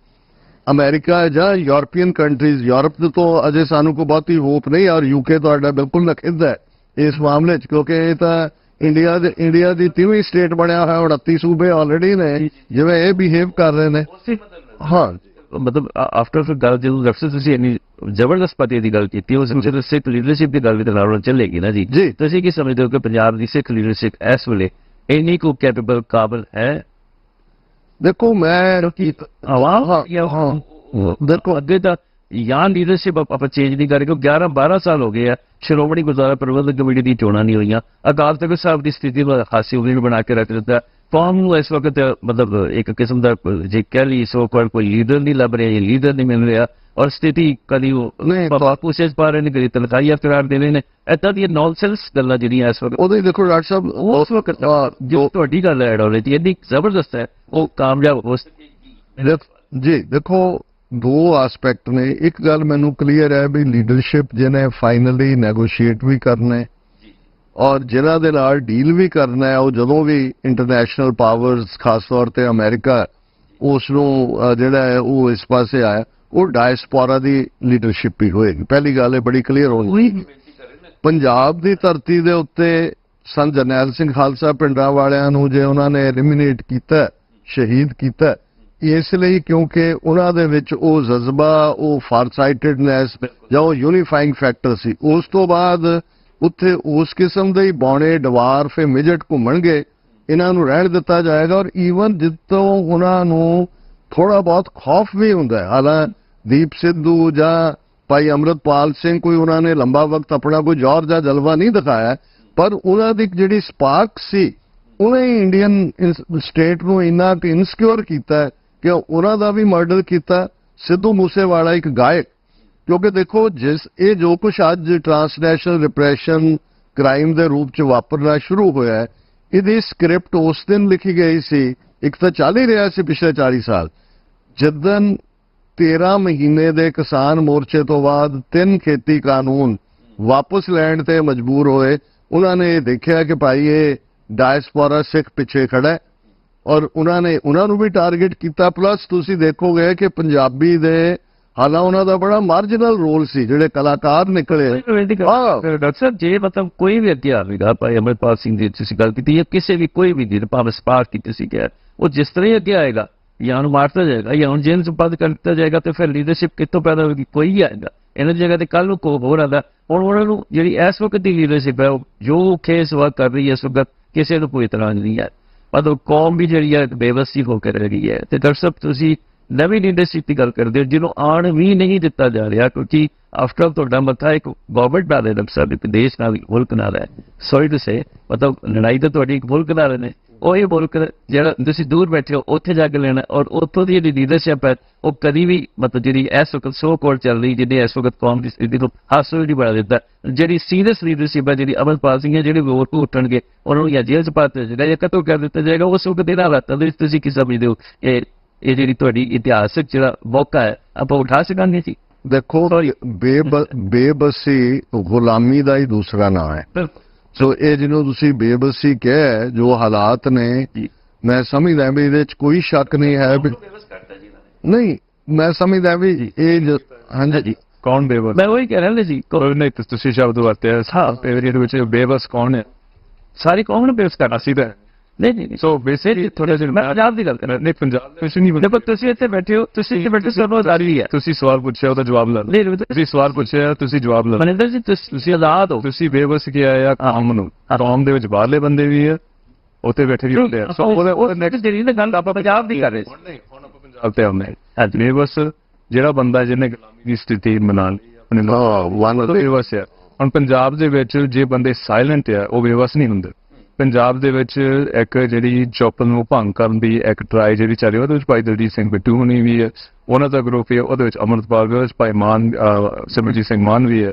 ਅਮਰੀਕਾ ਜਾਂ ਯੂਰਪੀਅਨ ਕੰਟਰੀਜ਼ ਯੂਰਪ ਤੋਂ ਅਜੇ ਸਾਨੂੰ ਕੋਈ ਬਹੁਤੀ ਹੋਪ ਨਹੀਂ ਔਰ UK ਤੁਹਾਡਾ ਬਿਲਕੁਲ ਨਖਿੱਧ ਹੈ ਇਸ ਮਾਮਲੇ 'ਚ ਕਿਉਂਕਿ ਇਹ ਤਾਂ ਇੰਡੀਆ ਦੀ 3ਵੀਂ ਸਟੇਟ ਬਣਿਆ ਹੋਇਆ 29 ਸੂਬੇ ਆਲਰੇਡੀ ਨੇ ਜਿਵੇਂ ਇਹ ਬਿਹੇਵ ਕਰ ਰਹੇ ਨੇ। ਹਾਂ ਮਤਲਬ ਆਫਟਰ ਫਿਰ ਗੱਲ ਜਦੋਂ ਰੈਫਰੈਂਸ ਤੁਸੀਂ ਇੰਨੀ ਜ਼ਬਰਦਸਤ ਪਤੇ ਦੀ ਗੱਲ ਕੀਤੀ ਉਸ ਵਿੱਚ ਸਿੱਖ ਲੀਡਰਸ਼ਿਪ ਦੀ ਗੱਲ ਵੀ ਤਾਂ ਨਾਲ ਚੱਲੇਗੀ ਨਾ ਜੀ। ਤੁਸੀਂ ਕੀ ਸਮਝਦੇ ਹੋ ਕਿ ਪੰਜਾਬ ਦੀ ਸਿੱਖ ਲੀਡਰਸ਼ਿਪ ਇਸ ਵੇਲੇ ਇੰਨੀ ਕੁ ਕੈਪੇਬਲ ਕਾਬਲ ਹੈ? ਦੇਖੋ ਮੈਂ ਦੇਖੋ ਅੱਗੇ ਤਾਂ ਜਾਂ ਲੀਡਰਸ਼ਿਪ ਆਪਾਂ ਚੇਂਜ ਨਹੀਂ ਕਰੇ ਕਿਉਂਕਿ 11-12 ਸਾਲ ਹੋ ਗਏ ਆ ਸ਼੍ਰੋਮਣੀ ਗੁਰਦੁਆਰਾ ਪ੍ਰਬੰਧਕ ਕਮੇਟੀ ਦੀ ਚੋਣਾਂ ਨਹੀਂ ਹੋਈਆਂ ਅਕਾਲ ਤਖਤ ਸਾਹਿਬ ਦੀ ਸਥਿਤੀ ਨੂੰ ਹਾਸੀ ਉਮੀਦ ਬਣਾ ਕੇ ਰੱਖ ਦਿੱਤਾ ਕੌਮ ਨੂੰ ਇਸ ਵਕਤ ਮਤਲਬ ਇੱਕ ਕਿਸਮ ਦਾ ਜੇ ਕਹਿ ਲਈ ਸੋ ਕੋਈ ਲੀਡਰ ਨਹੀਂ ਲੱਭ ਰਿਹਾ ਜਾਂ ਲੀਡਰ ਨਹੀਂ ਮਿਲ ਰਿਹਾ ਔਰ ਸਥਿਤੀ ਕਦੀ ਉਹ ਪੁੱਛੇਜ ਪਾ ਰਹੇ ਨੇ ਕਦੀ ਤਨਖਾਹੀਆਂ ਕਰਾਰ ਦੇ ਰਹੇ ਨੇ ਏਦਾਂ ਦੀਆਂ ਨੌਨਸੈਂਸ ਗੱਲਾਂ ਜਿਹੜੀਆਂ ਇਸ ਵਕਤ ਉਹਦੇ ਦੇਖੋ ਡਾਕਟਰ ਸਾਹਿਬ ਉਸ ਵਕਤ ਜੋ ਤੁਹਾਡੀ ਗੱਲ ਐਡ ਹੋ ਰਹੀ ਸੀ ਇੰਨੀ ਜ਼ਬਰਦਸਤ ਹੈ ਉਹ ਕਾਮਯਾਬ ਹੋ ਜੀ। ਦੇਖੋ ਦੋ ਐਸਪੈਕਟ ਨੇ ਇੱਕ ਗੱਲ ਮੈਨੂੰ ਕਲੀਅਰ ਹੈ ਵੀ ਲੀਡਰਸ਼ਿਪ ਜਿਹਨੇ ਫਾਈਨਲੀ ਨੈਗੋਸ਼ੀਏਟ ਵੀ ਕਰਨਾ ਹੈ ਔਰ ਜਿਨ੍ਹਾਂ ਦੇ ਨਾਲ ਡੀਲ ਵੀ ਕਰਨਾ ਹੈ ਉਹ ਜਦੋਂ ਵੀ ਇੰਟਰਨੈਸ਼ਨਲ ਪਾਵਰਸ ਖਾਸ ਤੌਰ ਤੇ ਅਮਰੀਕਾ ਉਸ ਨੂੰ ਜਿਹੜਾ ਹੈ ਉਹ ਇਸ ਪਾਸੇ ਆਇਆ ਉਹ ਡਾਇਸਪੋਰਾ ਦੀ ਲੀਡਰਸ਼ਿਪ ਹੀ ਹੋਏਗੀ। ਪਹਿਲੀ ਗੱਲ ਇਹ ਬੜੀ ਕਲੀਅਰ ਹੋਣੀ। ਪੰਜਾਬ ਦੀ ਧਰਤੀ ਦੇ ਉੱਤੇ ਸੰਤ ਜਰਨੈਲ ਸਿੰਘ ਖਾਲਸਾ ਪਿੰਡਾਂ ਵਾਲਿਆਂ ਨੂੰ ਜੇ ਉਹਨਾਂ ਨੇ ਐਲੀਮੀਨੇਟ ਕੀਤਾ, ਸ਼ਹੀਦ ਕੀਤਾ, ਇਸ ਲਈ ਕਿਉਂਕਿ ਉਹਨਾਂ ਦੇ ਵਿੱਚ ਉਹ ਜਜ਼ਬਾ, ਉਹ ਫਾਰਸਾਈਟਡਨੈਸ ਜਾਂ ਉਹ ਯੂਨੀਫਾਈਂਗ ਫੈਕਟਰ ਸੀ। ਉਸ ਤੋਂ ਬਾਅਦ ਉੱਥੇ ਉਸ ਕਿਸਮ ਦੇ ਹੀ ਬੌਣੇ ਡਵਾਰਫ ਮਿਜਟ ਘੁੰਮਣਗੇ, ਇਹਨਾਂ ਨੂੰ ਰਹਿਣ ਦਿੱਤਾ ਜਾਏਗਾ। ਔਰ ਈਵਨ ਜਿੱਤੋਂ ਉਹਨਾਂ ਨੂੰ ਥੋੜਾ ਬਹੁਤ ਖੌਫ ਵੀ ਹੁੰਦਾ ਹੈ। ਹਾਲਾਂਕਿ ਦੀਪ ਸਿੱਧੂ ਜਾਂ ਭਾਈ ਅੰਮ੍ਰਿਤਪਾਲ ਸਿੰਘ ਕੋਈ ਉਹਨਾਂ ਨੇ ਲੰਬਾ ਵਕਤ ਆਪਣਾ ਕੋਈ ਜ਼ੋਰ ਜਾਂ ਜਲਵਾ ਨਹੀਂ ਦਿਖਾਇਆ, ਪਰ ਉਹਨਾਂ ਦੀ ਜਿਹੜੀ ਸਪਾਰਕ ਸੀ ਉਹਨੇ ਇੰਡੀਅਨ ਸਟੇਟ ਨੂੰ ਇੰਨਾ ਕਿ ਇਨਸਿਕਿਉਰ ਕੀਤਾ ਕਿ ਉਹਨਾਂ ਦਾ ਵੀ ਮਰਡਰ ਕੀਤਾ। ਸਿੱਧੂ ਮੂਸੇਵਾਲਾ ਇੱਕ ਗਾਇਕ, ਕਿਉਂਕਿ ਦੇਖੋ ਇਹ ਜੋ ਕੁਝ ਅੱਜ ਟ੍ਰਾਂਸਨੈਸ਼ਨਲ ਰਿਪਰੈਸ਼ਨ ਕ੍ਰਾਈਮ ਦੇ ਰੂਪ ਚ ਵਾਪਰਨਾ ਸ਼ੁਰੂ ਹੋਇਆ ਹੈ, ਇਹਦੀ ਸਕ੍ਰਿਪਟ ਉਸ ਦਿਨ ਲਿਖੀ ਗਈ ਸੀ। ਇੱਕ ਤਾਂ ਚੱਲ ਹੀ ਰਿਹਾ ਸੀ ਪਿਛਲੇ 40 ਸਾਲ, ਜਿੱਦਨ 13 ਮਹੀਨੇ ਦੇ ਕਿਸਾਨ ਮੋਰਚੇ ਤੋਂ ਬਾਅਦ 3 ਖੇਤੀ ਕਾਨੂੰਨ ਵਾਪਸ ਲੈਣ ਤੇ ਮਜਬੂਰ ਹੋਏ। ਉਹਨਾਂ ਨੇ ਦੇਖਿਆ ਕਿ ਭਾਈ ਇਹ ਡਾਇਸਪੋਰਾ ਸਿੱਖ ਪਿੱਛੇ ਖੜਾ ਹੈ ਔਰ ਉਹਨਾਂ ਨੂੰ ਵੀ ਟਾਰਗੇਟ ਕੀਤਾ। ਪਲੱਸ ਤੁਸੀਂ ਦੇਖੋਗੇ ਕਿ ਪੰਜਾਬੀ ਦੇ ਹਾਲਾਂ ਉਹਨਾਂ ਦਾ ਬੜਾ ਮਾਰਜਨਲ ਰੋਲ ਸੀ, ਜਿਹੜੇ ਕਲਾਕਾਰ ਨਿਕਲੇ। ਡਾਕਟਰ ਸਾਹਿਬ ਜੇ ਮਤਲਬ ਕੋਈ ਵੀ ਅੱਗੇ ਆਵੇਗਾ, ਭਾਈ ਅੰਮ੍ਰਿਤਪਾਲ ਸਿੰਘ ਦੀ ਤੁਸੀਂ ਗੱਲ ਕੀਤੀ ਜਾਂ ਕਿਸੇ ਵੀ ਕੋਈ ਵੀ ਦੀ ਭਾਵੇਂ ਸਪਾਰਕ ਕੀਤੀ ਸੀ ਕਿ ਉਹ ਜਿਸ ਤਰ੍ਹਾਂ ਹੀ ਅੱਗੇ ਆਏਗਾ ਜਾਂ ਉਹਨੂੰ ਮਾਰਤਾ ਜਾਏਗਾ ਜਾਂ ਹੁਣ ਜੇਲ੍ਹ ਚ ਬੰਦ ਕਰ ਦਿੱਤਾ ਜਾਏਗਾ, ਤੇ ਫਿਰ ਲੀਡਰਸ਼ਿਪ ਕਿੱਥੋਂ ਪੈਦਾ ਹੋਵੇਗੀ? ਕੋਈ ਹੀ ਆਏਗਾ ਇਹਨਾਂ ਦੀ ਜਗ੍ਹਾ ਤੇ। ਕੱਲ ਨੂੰ ਕੋਈ ਹੋਰ ਆਉਂਦਾ। ਹੁਣ ਉਹਨਾਂ ਨੂੰ ਜਿਹੜੀ ਇਸ ਵਕਤ ਦੀ ਲੀਡਰਸ਼ਿਪ ਹੈ, ਜੋ ਕੇਸ ਵਰਕ ਕਰ ਰਹੀ ਹੈ ਇਸ ਵਕਤ, ਕਿਸੇ ਨੂੰ ਕੋਈ ਇਤਰਾਜ਼ ਨਹੀਂ ਹੈ। ਮਤਲਬ ਕੌਮ ਵੀ ਜਿਹੜੀ ਹੈ ਬੇਵਸੀ ਹੋ ਕੇ ਰਹਿ ਗਈ ਹੈ। ਤੇ ਡਾਕਟਰ ਸਾਹਿਬ ਤੁਸੀਂ ਨਵੀਂ ਲੀਡਰਸ਼ਿਪ ਦੀ ਗੱਲ ਕਰਦੇ ਹੋ ਜਿਹਨੂੰ ਆਉਣ ਵੀ ਨਹੀਂ ਦਿੱਤਾ ਜਾ ਰਿਹਾ, ਕਿਉਂਕਿ ਆਫਟਰ ਆਲ ਤੁਹਾਡਾ ਮੱਥਾ ਇੱਕ ਗਵਰਨਮੈਂਟ ਨਾਲ ਹੈ ਡਾਕਟਰ ਸਾਹਿਬ, ਇੱਕ ਦੇਸ਼ ਨਾਲ, ਮੁਲਕ ਨਾਲ ਹੈ। ਸੌਰੀ ਟੂ ਸੇ, ਮਤਲਬ ਲੜਾਈ ਤਾਂ ਤੁਹਾਡੀ ਇੱਕ ਮੁਲਕ ਨਾਲ ਨੇ। ਉਹ ਇਹ ਮੁਲਕ ਜਿਹੜਾ ਤੁਸੀਂ ਦੂਰ ਬੈਠੇ ਹੋ ਉੱਥੇ ਜਾ ਕੇ ਲੈਣਾ, ਔਰ ਉੱਥੋਂ ਦੀ ਜਿਹੜੀ ਲੀਡਰਸ਼ਿਪ ਹੈ ਉਹ ਕਦੀ ਵੀ ਮਤਲਬ ਜਿਹੜੀ ਇਸ ਵਕਤ ਸੋ ਕੋਲ ਚੱਲ ਰਹੀ, ਜਿਹਨੇ ਇਸ ਵਕਤ ਕੌਮ ਦੀ ਸਥਿਤੀ ਨੂੰ ਹਾਸਲ ਨਹੀਂ ਬਣਾ ਦਿੱਤਾ, ਜਿਹੜੀ ਸੀਰੀਅਸ ਲੀਡਰਸ਼ਿਪ ਹੈ, ਜਿਹੜੀ ਅੰਮ੍ਰਿਤਪਾਲ ਸਿੰਘ ਹੈ, ਜਿਹੜੇ ਵੋਟ ਨੂੰ ਉੱਠਣਗੇ ਉਹਨਾਂ ਨੂੰ ਜਾਂ ਜੇਲ੍ਹ ਚ ਪਾ ਦਿੱਤਾ ਜਾਏਗਾ ਜਾਂ ਕਤਲ ਕਰ ਦਿੱਤਾ ਜਾਏਗਾ। ਉਸ ਵਕਤ ਇਹਨਾਂ ਹਾਲਾਤਾਂ ਦੇ ਵਿੱਚ ਤੁਸੀਂ ਕੀ ਸਮਝਦੇ ਹੋ ਇਹ ਜਿਹੜੀ ਤੁਹਾਡੀ ਇਤਿਹਾਸਕ ਜਿਹੜਾ ਮੌਕਾ ਹੈ ਆਪਾਂ ਉਠਾ ਸਕਾਂਗੇ ਜੀ? ਦੇਖੋ, ਬੇਬਸੀ ਗੁਲਾਮੀ ਦਾ ਹੀ ਦੂਸਰਾ ਨਾਂ ਹੈ। ਸੋ ਇਹ ਜਿਹਨੂੰ ਤੁਸੀਂ ਬੇਬਸੀ ਕਿਹਾ, ਜੋ ਹਾਲਾਤ ਨੇ, ਮੈਂ ਸਮਝਦਾ ਵੀ ਇਹਦੇ ਚ ਕੋਈ ਸ਼ੱਕ ਨਹੀਂ ਹੈ। ਨਹੀਂ, ਮੈਂ ਸਮਝਦਾ ਵੀ ਇਹ ਹਾਂਜੀ ਕੌਣ ਬੇਬਸ? ਮੈਂ ਉਹੀ ਕਹਿ ਰਿਹਾ ਜੀ, ਨਹੀਂ ਤੁਸੀਂ ਸ਼ਬਦ ਵਰਤਿਆ ਇਹਦੇ ਵਿੱਚ ਬੇਬਸ ਕੌਣ ਹੈ? ਸਾਰੀ ਕੌਮ ਨੂੰ ਬੇਬਸ ਕਰਨਾ ਸੀ। ਨਹੀਂ ਸੋ ਬੇਸਿਕਲੀ ਥੋੜਾ ਜਿਹਾ ਮੈਂ ਪੰਜਾਬ ਦੀ ਗੱਲ ਕਰ ਰਿਹਾ। ਨਹੀਂ, ਪੰਜਾਬ ਦੇ ਵਿੱਚ ਨਹੀਂ। ਦੇਖੋ ਤੁਸੀਂ ਇੱਥੇ ਬੈਠੇ ਹੋ, ਤੁਸੀਂ ਇੱਥੇ ਬੈਠੇ ਸਰਵਅਧਿਕਾਰੀ ਹੈ। ਤੁਸੀਂ ਸਵਾਲ ਪੁੱਛਿਆ ਉਹਦਾ ਜਵਾਬ ਲੈ ਲਓ। ਤੁਸੀਂ ਸਵਾਲ ਪੁੱਛਿਆ, ਤੁਸੀਂ ਜਵਾਬ ਲੈ ਲਓ। ਮਨਿੰਦਰ ਜੀ ਤੁਸੀਂ ਆਜ਼ਾਦ ਹੋ। ਤੁਸੀਂ ਬੇਬਸ ਕਿਹਾ ਆ ਕੌਮ ਨੂੰ। ਕੌਮ ਦੇ ਵਿੱਚ ਬਾਹਰਲੇ ਬੰਦੇ ਵੀ ਆ, ਉੱਥੇ ਬੈਠੇ ਵੀ ਹੁੰਦੇ ਆ। ਸੋ ਉਹਦੇ ਨੈਕਸਟ ਜਿਹੜੀ ਨਾ ਗੱਲ ਆਪਾਂ ਪੰਜਾਬ ਦੀ ਕਰ ਰਹੇ ਸੀ। ਨਹੀਂ, ਹੁਣ ਆਪਾਂ ਪੰਜਾਬ ਤੇ ਆਉਂਦੇ ਹਾਂ। ਬੇਬਸ ਜਿਹੜਾ ਬੰਦਾ ਜਿਹਨੇ ਗੁਲਾਮੀ ਦੀ ਸਥਿਤੀ ਬਣਾ ਲਈ ਆਪਣੇ ਨਾਲ, ਬੇਬਸ ਆ। ਹੁਣ ਪੰਜਾਬ ਦੇ ਵਿੱਚ ਜੇ ਬੰਦੇ ਸਾਇਲੈਂਟ ਆ, ਉਹ ਬੇਬਸ ਨਹੀਂ ਹੁੰਦੇ। ਪੰਜਾਬ ਦੇ ਵਿੱਚ ਇੱਕ ਜਿਹੜੀ ਚੁੱਪ ਨੂੰ ਭੰਗ ਕਰਨ ਦੀ ਇੱਕ ਟਰਾਈ ਜਿਹੜੀ ਚੱਲ ਰਹੀ, ਉਹਦੇ ਵਿੱਚ ਭਾਈ ਦਲਜੀਤ ਸਿੰਘ ਬਿੱਟੂ ਹੋਣੀ ਵੀ ਹੈ, ਉਹਨਾਂ ਦਾ ਗਰੁੱਪ ਹੈ, ਉਹਦੇ ਵਿੱਚ ਅੰਮ੍ਰਿਤਪਾਲ ਵੀ, ਭਾਈ ਮਾਨ ਸਿਮਰਜੀਤ ਸਿੰਘ ਮਾਨ ਵੀ ਹੈ।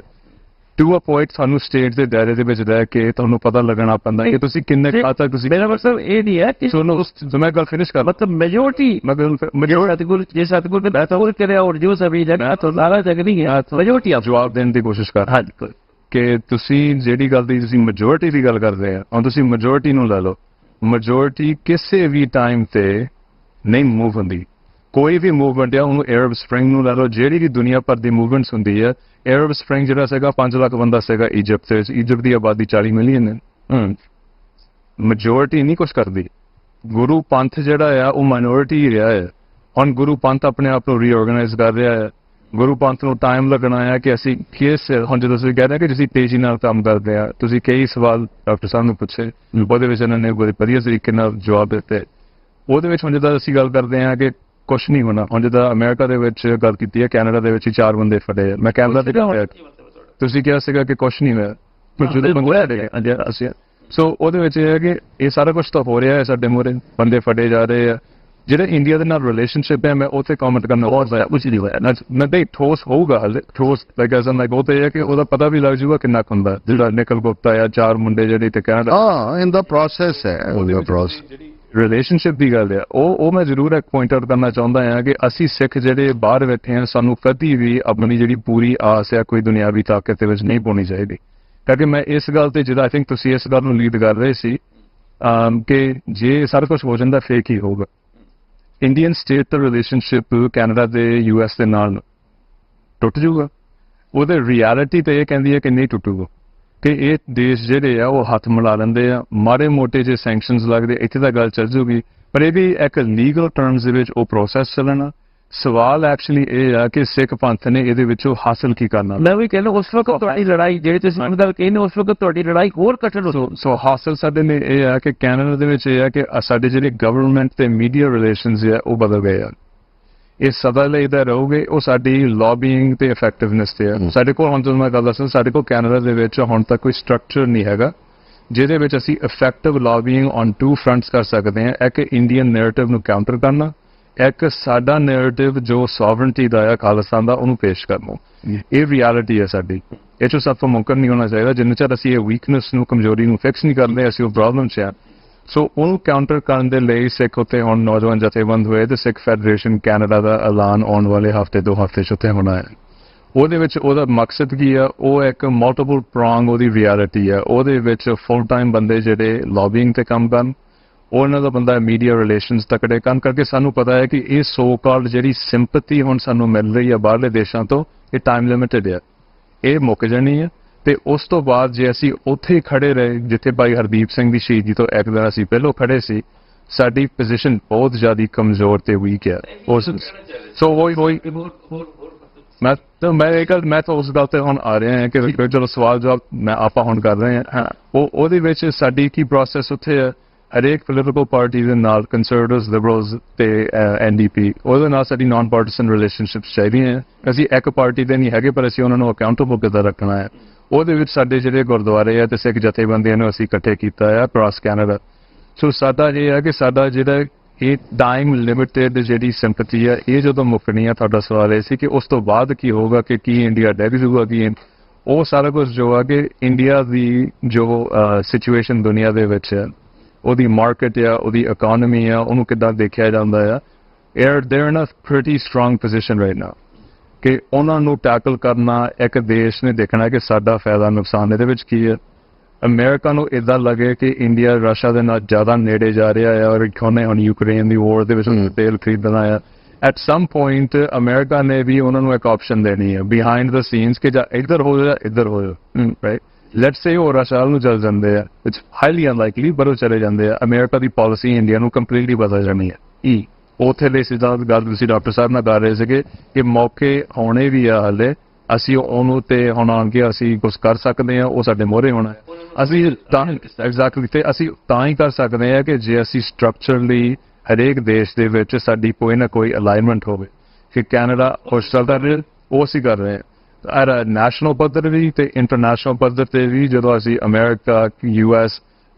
ਟੂ ਅ ਪੁਆਇੰਟ ਸਾਨੂੰ ਸਟੇਟ ਦੇ ਦਾਇਰੇ ਦੇ ਵਿੱਚ ਰਹਿ ਕੇ ਤੁਹਾਨੂੰ ਪਤਾ ਲੱਗਣਾ ਪੈਂਦਾ ਕਿ ਤੁਸੀਂ ਕਿੰਨੇ ਕੁ ਤੱਕ ਤੁਸੀਂ। ਮੇਰਾ ਮਤਲਬ ਇਹ ਨਹੀਂ ਹੈ ਕਿ ਸੁਣੋ, ਮੈਂ ਗੱਲ ਫਿਨਿਸ਼ ਕਰ। ਮਤਲਬ ਮੈਜੋਰਟੀ ਸਤਿਗੁਰ ਜੇ ਸਤਿਗੁਰ ਨੇ ਬੈਠਾ ਉਹ ਕਰਿਆ ਔਰ ਜੋ ਸਭੀ ਜਗ੍ਹਾ ਤੋਂ ਸਾਰਾ ਜਗ ਨਹੀਂ ਹੈ, ਮੈਜੋਰਟੀ ਆਪ ਜਵਾਬ ਦੇਣ ਦੀ ਕੋਸ਼ਿਸ਼ ਕਰ। ਹਾਂਜੀ, ਕਿ ਤੁਸੀਂ ਜਿਹੜੀ ਗੱਲ ਦੀ ਤੁਸੀਂ ਮੈਜੋਰਟੀ ਦੀ ਗੱਲ ਕਰਦੇ ਆ, ਹੁਣ ਤੁਸੀਂ ਮੈਜੋਰਟੀ ਨੂੰ ਲੈ ਲਓ। ਮੈਜੋਰਟੀ ਕਿਸੇ ਵੀ ਟਾਈਮ ਤੇ ਨਹੀਂ ਮੂਵ ਹੁੰਦੀ। ਕੋਈ ਵੀ ਮੂਵਮੈਂਟ ਆ, ਉਹਨੂੰ ਅਰਬ ਸਪ੍ਰਿੰਗ ਨੂੰ ਲੈ ਲਓ, ਜਿਹੜੀ ਵੀ ਦੁਨੀਆ ਭਰ ਦੀ ਮੂਵਮੈਂਟਸ ਹੁੰਦੀ ਹੈ। ਅਰਬ ਸਪ੍ਰਿੰਗ ਜਿਹੜਾ ਸੀਗਾ 5 ਲੱਖ ਬੰਦਾ ਸੀਗਾ ਇਜਿਪਟ ਤੇ, ਇਜਿਪਟ ਦੀ ਆਬਾਦੀ 40 ਮਿਲੀਅਨ ਹੈ। ਮੈਜੋਰਟੀ ਨਹੀਂ ਕੁਛ ਕਰਦੀ। ਗੁਰੂ ਪੰਥ ਜਿਹੜਾ ਆ ਉਹ ਮਾਈਨੋਰਿਟੀ ਹੀ ਰਿਹਾ ਹੈ। ਹੁਣ ਗੁਰੂ ਪੰਥ ਆਪਣੇ ਆਪ ਨੂੰ ਰੀਆਰਗੇਨਾਈਜ਼ ਕਰ ਰਿਹਾ ਹੈ। ਗੁਰੂ ਪੰਥ ਨੂੰ ਟਾਈਮ ਲੱਗਣਾ ਹੈ ਕਿ ਅਸੀਂ ਕਿਸ, ਹੁਣ ਜਦੋਂ ਤੁਸੀਂ ਕਹਿ ਰਹੇ ਕਿ ਤੁਸੀਂ ਤੇਜ਼ੀ ਨਾਲ ਕੰਮ ਕਰਦੇ ਆ, ਤੁਸੀਂ ਕਈ ਸਵਾਲ ਡਾਕਟਰ ਸਾਹਿਬ ਨੂੰ ਪੁੱਛੇ, ਉਹਦੇ ਵਿੱਚ ਇਹਨਾਂ ਨੇ ਬੜੇ ਵਧੀਆ ਤਰੀਕੇ ਨਾਲ ਜਵਾਬ ਦਿੱਤੇ। ਉਹਦੇ ਵਿੱਚ ਹੁਣ ਜਦੋਂ ਅਸੀਂ ਗੱਲ ਕਰਦੇ ਹਾਂ ਕਿ ਕੁਛ ਨਹੀਂ ਹੋਣਾ, ਹੁਣ ਜਿੱਦਾਂ ਅਮਰੀਕਾ ਦੇ ਵਿੱਚ ਗੱਲ ਕੀਤੀ ਹੈ, ਕੈਨੇਡਾ ਦੇ ਵਿੱਚ ਹੀ 4 ਬੰਦੇ ਫੜੇ ਆ। ਮੈਂ ਕੈਨੇਡਾ ਤੇ ਤੁਸੀਂ ਕਿਹਾ ਸੀਗਾ ਕਿ ਕੁਛ ਨਹੀਂ ਹੋਇਆ। ਸੋ ਉਹਦੇ ਵਿੱਚ ਇਹ ਹੈ ਕਿ ਇਹ ਸਾਰਾ ਕੁਛ ਤਾਂ ਹੋ ਰਿਹਾ ਹੈ, ਸਾਡੇ ਮੂਹਰੇ ਬੰਦੇ ਫੜੇ ਜਾ ਰਹੇ ਆ। ਜਿਹੜਾ ਇੰਡੀਆ ਦੇ ਨਾਲ ਰਿਲੇਸ਼ਨਸ਼ਿਪ ਹੈ, ਮੈਂ ਉੱਥੇ ਕਮੈਂਟ ਕਰਨਾ ਬਹੁਤ ਜ਼ਿਆਦਾ ਕੁਝ ਨਹੀਂ ਹੋਇਆ ਨਾ। ਨਹੀਂ, ਠੋਸ ਹੋਊਗਾ ਹਾਲੇ, ਠੋਸ ਲਾਈਕ ਉਹ ਤੇ ਹੈ ਕਿ ਉਹਦਾ ਪਤਾ ਵੀ ਲੱਗ ਜੂਗਾ ਕਿੰਨਾ ਹੁੰਦਾ। ਜਿਹੜਾ ਨਿਕਲ ਗੁਪਤਾ ਆ, 4 ਮੁੰਡੇ ਜਿਹੜੇ ਤੇ ਕੈਨੇਡਾ ਇਨ ਦਾ ਪ੍ਰੋਸੈਸ ਹੈ। ਉਹਦਾ ਪ੍ਰੋਸੈਸ ਰਿਲੇਸ਼ਨਸ਼ਿਪ ਦੀ ਗੱਲ ਹੈ, ਉਹ ਮੈਂ ਜ਼ਰੂਰ ਇੱਕ ਪੁਆਇੰਟ ਆਊਟ ਕਰਨਾ ਚਾਹੁੰਦਾ ਹਾਂ ਕਿ ਅਸੀਂ ਸਿੱਖ ਜਿਹੜੇ ਬਾਹਰ ਬੈਠੇ ਹਾਂ, ਸਾਨੂੰ ਕਦੀ ਵੀ ਆਪਣੀ ਜਿਹੜੀ ਪੂਰੀ ਆਸ ਹੈ ਕੋਈ ਦੁਨਿਆਵੀ ਤਾਕਤ ਦੇ ਵਿੱਚ ਨਹੀਂ ਪਾਉਣੀ ਚਾਹੀਦੀ। ਕਿਉਂਕਿ ਮੈਂ ਇਸ ਗੱਲ ਤੇ ਜਿਹੜਾ ਆਈ ਥਿੰਕ ਤੁਸੀਂ ਇਸ ਗੱਲ ਨੂੰ ਲੀਡ ਕਰ ਰਹੇ ਸੀ ਕਿ ਜੇ ਸਾਰਾ ਕੁਝ ਹੋ ਜਾਂਦਾ ਫੇਕ ਹੀ ਹੋਊਗਾ। ਇੰਡੀਅਨ ਸਟੇਟ ਦਾ ਰਿਲੇਸ਼ਨਸ਼ਿਪ ਕੈਨੇਡਾ ਦੇ US ਦੇ ਨਾਲ ਟੁੱਟ ਜੂਗਾ? ਉਹਦੇ ਰਿਐਲਿਟੀ ਤੇ ਇਹ ਕਹਿੰਦੀ ਹੈ ਕਿ ਨਹੀਂ ਟੁੱਟੂਗਾ, ਕਿ ਇਹ ਦੇਸ਼ ਜਿਹੜੇ ਆ ਉਹ ਹੱਥ ਮਿਲਾ ਲੈਂਦੇ ਆ, ਮਾੜੇ ਮੋਟੇ ਜੇ ਸੈਂਕਸ਼ਨਸ ਲੱਗਦੇ ਇੱਥੇ ਤਾਂ ਗੱਲ ਚੱਲ ਜੂਗੀ, ਪਰ ਇਹ ਵੀ ਇੱਕ ਲੀਗਲ ਟਰਮਸ ਦੇ ਵਿੱਚ ਉਹ ਪ੍ਰੋਸੈਸ ਚੱਲਣਾ। ਸਵਾਲ ਐਕਚੁਅਲੀ ਇਹ ਆ ਕਿ ਸਿੱਖ ਪੰਥ ਨੇ ਇਹਦੇ ਵਿੱਚੋਂ ਹਾਸਲ ਕੀ ਕਰਨਾ। ਮੈਂ ਵੀ ਕਹਿੰਦਾ ਉਸ ਵਕਤ ਤੁਹਾਡੀ ਲੜਾਈ ਜਿਹੜੀ ਤੁਸੀਂ ਗੱਲ ਕਹਿੰਦੇ ਉਸ ਵਕਤ ਤੁਹਾਡੀ ਲੜਾਈ ਹੋਰ ਕਠਿਨ ਹੋ। ਸੋ ਹਾਸਲ ਸਾਡੇ ਨੇ ਇਹ ਆ ਕਿ ਕੈਨੇਡਾ ਦੇ ਵਿੱਚ ਇਹ ਆ ਕਿ ਸਾਡੇ ਜਿਹੜੇ ਗਵਰਨਮੈਂਟ ਤੇ ਮੀਡੀਆ ਰਿਲੇਸ਼ਨਸ ਆ ਉਹ ਬਦਲ ਗਏ ਆ। ਇਹ ਸਦਾ ਲਈ ਦਾ ਰਹੋਗੇ, ਉਹ ਸਾਡੀ ਲੌਬਿੰਗ ਤੇ ਇਫੈਕਟਿਵਨੈਸ ਤੇ ਆ। ਸਾਡੇ ਕੋਲ ਹੁਣ ਜਦੋਂ ਮੈਂ ਗੱਲ ਦੱਸਾਂ, ਸਾਡੇ ਕੋਲ ਕੈਨੇਡਾ ਦੇ ਵਿੱਚ ਹੁਣ ਤੱਕ ਕੋਈ ਸਟਰਕਚਰ ਨਹੀਂ ਹੈਗਾ ਜਿਹਦੇ ਵਿੱਚ ਅਸੀਂ ਇਫੈਕਟਿਵ ਲੌਬਿੰਗ ਔਨ ਟੂ ਫਰੰਟਸ ਕਰ ਸਕਦੇ ਹਾਂ। ਇੱਕ ਇੰਡੀਅਨ ਨੈਰੇਟਿਵ ਨੂੰ ਕਾਊਂਟਰ ਕਰਨਾ, ਇੱਕ ਸਾਡਾ ਨੈਰੇਟਿਵ ਜੋ ਸੋਵਰਨਟੀ ਦਾ ਆ ਖਾਲਿਸਤਾਨ ਦਾ ਉਹਨੂੰ ਪੇਸ਼ ਕਰਨਾ। ਇਹ ਰਿਐਲਿਟੀ ਹੈ ਸਾਡੀ, ਇਹ 'ਚੋਂ ਸਭ ਤੋਂ ਮੁਮਕਿਨ ਨਹੀਂ ਹੋਣਾ ਚਾਹੀਦਾ। ਜਿੰਨੇ ਚਿਰ ਅਸੀਂ ਇਹ ਵੀਕਨੈਸ ਨੂੰ, ਕਮਜ਼ੋਰੀ ਨੂੰ ਫਿਕਸ ਨਹੀਂ ਕਰਦੇ, ਅਸੀਂ ਉਹ ਪ੍ਰੋਬਲਮ 'ਚ ਆ। ਸੋ ਉਹਨੂੰ ਕਾਊਂਟਰ ਕਰਨ ਦੇ ਲਈ ਸਿੱਖ ਉੱਤੇ ਹੁਣ ਨੌਜਵਾਨ ਜਥੇਬੰਦ ਹੋਏ ਤੇ ਸਿੱਖ ਫੈਡਰੇਸ਼ਨ ਕੈਨੇਡਾ ਦਾ ਐਲਾਨ ਆਉਣ ਵਾਲੇ ਹਫ਼ਤੇ 2 ਹਫ਼ਤੇ 'ਚ ਉੱਥੇ ਹੋਣਾ ਹੈ। ਉਹਦੇ ਵਿੱਚ ਉਹਦਾ ਮਕਸਦ ਕੀ ਆ? ਉਹ ਇੱਕ ਮਲਟੀਪਲ ਪ੍ਰੋਂਗ ਉਹਦੀ ਰਿਐਲਿਟੀ ਆ। ਉਹਦੇ ਵਿੱਚ ਫੁੱਲ ਟਾਈਮ ਬੰਦੇ ਜਿਹੜੇ ਲੌਬਿੰਗ ਤੇ ਕੰਮ ਕਰਨ, ਉਹਨਾਂ ਦਾ ਬੰਦਾ ਮੀਡੀਆ ਰਿਲੇਸ਼ਨਸ ਤਕੜੇ ਕਰਨ, ਕਰਕੇ ਸਾਨੂੰ ਪਤਾ ਹੈ ਕਿ ਇਹ ਸੋ ਕਾਲਡ ਜਿਹੜੀ ਸਿੰਪੈਥੀ ਹੁਣ ਸਾਨੂੰ ਮਿਲ ਰਹੀ ਆ ਬਾਹਰਲੇ ਦੇਸ਼ਾਂ ਤੋਂ, ਇਹ ਟਾਈਮ ਲਿਮਿਟਡ ਆ, ਇਹ ਮੁੱਕ ਜਾਣੀ ਆ। ਤੇ ਉਸ ਤੋਂ ਬਾਅਦ ਜੇ ਅਸੀਂ ਉੱਥੇ ਖੜੇ ਰਹੇ ਜਿੱਥੇ ਭਾਈ ਹਰਦੀਪ ਸਿੰਘ ਦੀ ਸ਼ਹੀਦੀ ਤੋਂ ਇੱਕ ਦਿਨ ਅਸੀਂ ਪਹਿਲਾਂ ਖੜੇ ਸੀ, ਸਾਡੀ ਪੋਜੀਸ਼ਨ ਬਹੁਤ ਜ਼ਿਆਦਾ ਕਮਜ਼ੋਰ ਤੇ ਵੀਕ ਹੈ। ਸੋ ਉਹੀ ਮੈਂ ਤਾਂ ਉਸ ਗੱਲ ਤੇ ਹੁਣ ਆ ਰਿਹਾ ਹਾਂ ਕਿ ਜਦੋਂ ਸਵਾਲ ਜਵਾਬ ਮੈਂ ਆਪਾਂ ਹੁਣ ਕਰ ਰਹੇ ਹਾਂ, ਉਹਦੇ ਵਿੱਚ ਸਾਡੀ ਕੀ ਪ੍ਰੋਸੈਸ ਉੱਥੇ ਹੈ। ਹਰੇਕ ਪੋਲੀਟੀਕਲ ਪਾਰਟੀ ਦੇ ਨਾਲ ਕੰਜ਼ਰਵੇਟਿਵਸ, ਲਿਬਰਲਸ ਤੇ NDP, ਉਹਦੇ ਨਾਲ ਸਾਡੀ ਨਾਨ ਪਾਰਟੀਸਨ ਰਿਲੇਸ਼ਨਸ਼ਿਪਸ ਚਾਹੀਦੀਆਂ ਹੈ। ਅਸੀਂ ਇੱਕ ਪਾਰਟੀ ਦੇ ਨਹੀਂ ਹੈਗੇ, ਪਰ ਅਸੀਂ ਉਹਨਾਂ ਨੂੰ ਅਕਾਊਂਟੇਬਲ ਕਿੱਦਾਂ ਰੱਖਣਾ ਹੈ। ਉਹਦੇ ਵਿੱਚ ਸਾਡੇ ਜਿਹੜੇ ਗੁਰਦੁਆਰੇ ਆ ਤੇ ਸਿੱਖ ਜਥੇਬੰਦੀਆਂ ਨੂੰ ਅਸੀਂ ਇਕੱਠੇ ਕੀਤਾ ਆ ਅਕ੍ਰੋਸ ਕੈਨੇਡਾ। ਸੋ ਸਾਡਾ ਇਹ ਹੈ ਕਿ ਸਾਡਾ ਜਿਹੜਾ ਇਹ ਟਾਈਮ ਲਿਮਿਟਡ ਜਿਹੜੀ ਸਿੰਪੈਥੀ ਆ, ਇਹ ਜਦੋਂ ਮੁੱਕਣੀ ਆ, ਤੁਹਾਡਾ ਸਵਾਲ ਇਹ ਸੀ ਕਿ ਉਸ ਤੋਂ ਬਾਅਦ ਕੀ ਹੋਊਗਾ, ਕਿ ਕੀ ਇੰਡੀਆ ਡਿੱਗ ਜੂਗਾ, ਕੀ ਉਹ ਸਾਰਾ ਕੁਝ ਜੋ ਆ ਕਿ ਇੰਡੀਆ ਦੀ ਜੋ ਸਿਚੁਏਸ਼ਨ ਦੁਨੀਆ ਦੇ ਵਿੱਚ ਹੈ, ਉਹਦੀ ਮਾਰਕੀਟ ਆ, ਉਹਦੀ ਇਕਨੋਮੀ ਆ, ਉਹਨੂੰ ਕਿੱਦਾਂ ਦੇਖਿਆ ਜਾਂਦਾ ਆ। they're in a pretty strong position right now ਕਿ ਉਹਨਾਂ ਨੂੰ ਟੈਕਲ ਕਰਨਾ ਇੱਕ ਦੇਸ਼ ਨੇ ਦੇਖਣਾ ਕਿ ਸਾਡਾ ਫਾਇਦਾ ਨੁਕਸਾਨ ਇਹਦੇ ਵਿੱਚ ਕੀ ਹੈ। ਅਮਰੀਕਾ ਨੂੰ ਇਦਾਂ ਲੱਗੇ ਕਿ ਇੰਡੀਆ ਰਸ਼ੀਆ ਦੇ ਨਾਲ ਜ਼ਿਆਦਾ ਨੇੜੇ ਜਾ ਰਿਹਾ ਹੈ ਔਰ ਉਹਨੇ ਹੁਣ ਯੂਕਰੇਨ ਦੀ ਵਾਰ ਦੇ ਵਿੱਚ ਤੇਲ ਖਰੀਦਣਾ ਹੈ। ਐਟ ਸਮ ਪੁਆਇੰਟ ਅਮਰੀਕਾ ਨੇ ਵੀ ਉਹਨਾਂ ਨੂੰ ਇੱਕ ਆਪਸ਼ਨ ਦੇਣੀ ਹੈ ਬਿਹਾਈਂਡ ਦ ਸੀਨਸ ਕਿ ਜਾਂ ਇੱਧਰ ਹੋ ਜਾ ਇੱਧਰ ਹੋ ਜਾ, ਰਾਈਟ। ਲੈਟਸ ਸੇ ਉਹ ਰਸ਼ੀਆ ਨੂੰ ਚੱਲ ਜਾਂਦੇ ਆ, ਇਟਸ ਹਾਈਲੀ ਅਨਲਾਈਕਲੀ, ਪਰ ਉਹ ਚਲੇ ਜਾਂਦੇ ਆ। ਅਮਰੀਕਾ ਦੀ ਪਾਲਿਸੀ ਇੰਡੀਆ ਨੂੰ ਕੰਪਲੀਟਲੀ ਬਦਲ ਜਾਣੀ ਹੈ। ਉੱਥੇ ਦੇ ਸਿੱਧਾ ਗੱਲ ਤੁਸੀਂ ਡਾਕਟਰ ਸਾਹਿਬ ਨਾਲ ਕਰ ਰਹੇ ਸੀਗੇ ਕਿ ਮੌਕੇ ਹੋਣੇ ਵੀ ਆ ਹਲੇ, ਅਸੀਂ ਉਹਨੂੰ ਤੇ ਹੁਣ ਆਣ ਕੇ ਅਸੀਂ ਕੁਝ ਕਰ ਸਕਦੇ ਹਾਂ, ਉਹ ਸਾਡੇ ਮੋਹਰੇ ਹੋਣਾ ਹੈ। ਅਸੀਂ ਤਾਂ ਐਗਜ਼ੈਕਟਲੀ ਤੇ ਅਸੀਂ ਤਾਂ ਹੀ ਕਰ ਸਕਦੇ ਹਾਂ ਕਿ ਜੇ ਅਸੀਂ ਸਟਰਕਚਰਲੀ ਹਰੇਕ ਦੇਸ਼ ਦੇ ਵਿੱਚ ਸਾਡੀ ਕੋਈ ਨਾ ਕੋਈ ਅਲਾਈਨਮੈਂਟ ਹੋਵੇ। ਕਿ ਕੈਨੇਡਾ ਖੁਸ਼ ਚੱਲਦਾ ਰਹੇ, ਉਹ ਅਸੀਂ ਕਰ ਰਹੇ ਹਾਂ ਐਟ ਨੈਸ਼ਨਲ ਪੱਧਰ ਵੀ ਤੇ ਇੰਟਰਨੈਸ਼ਨਲ ਪੱਧਰ ਤੇ ਵੀ। ਜਦੋਂ ਅਸੀਂ ਅਮਰੀਕਾ, US,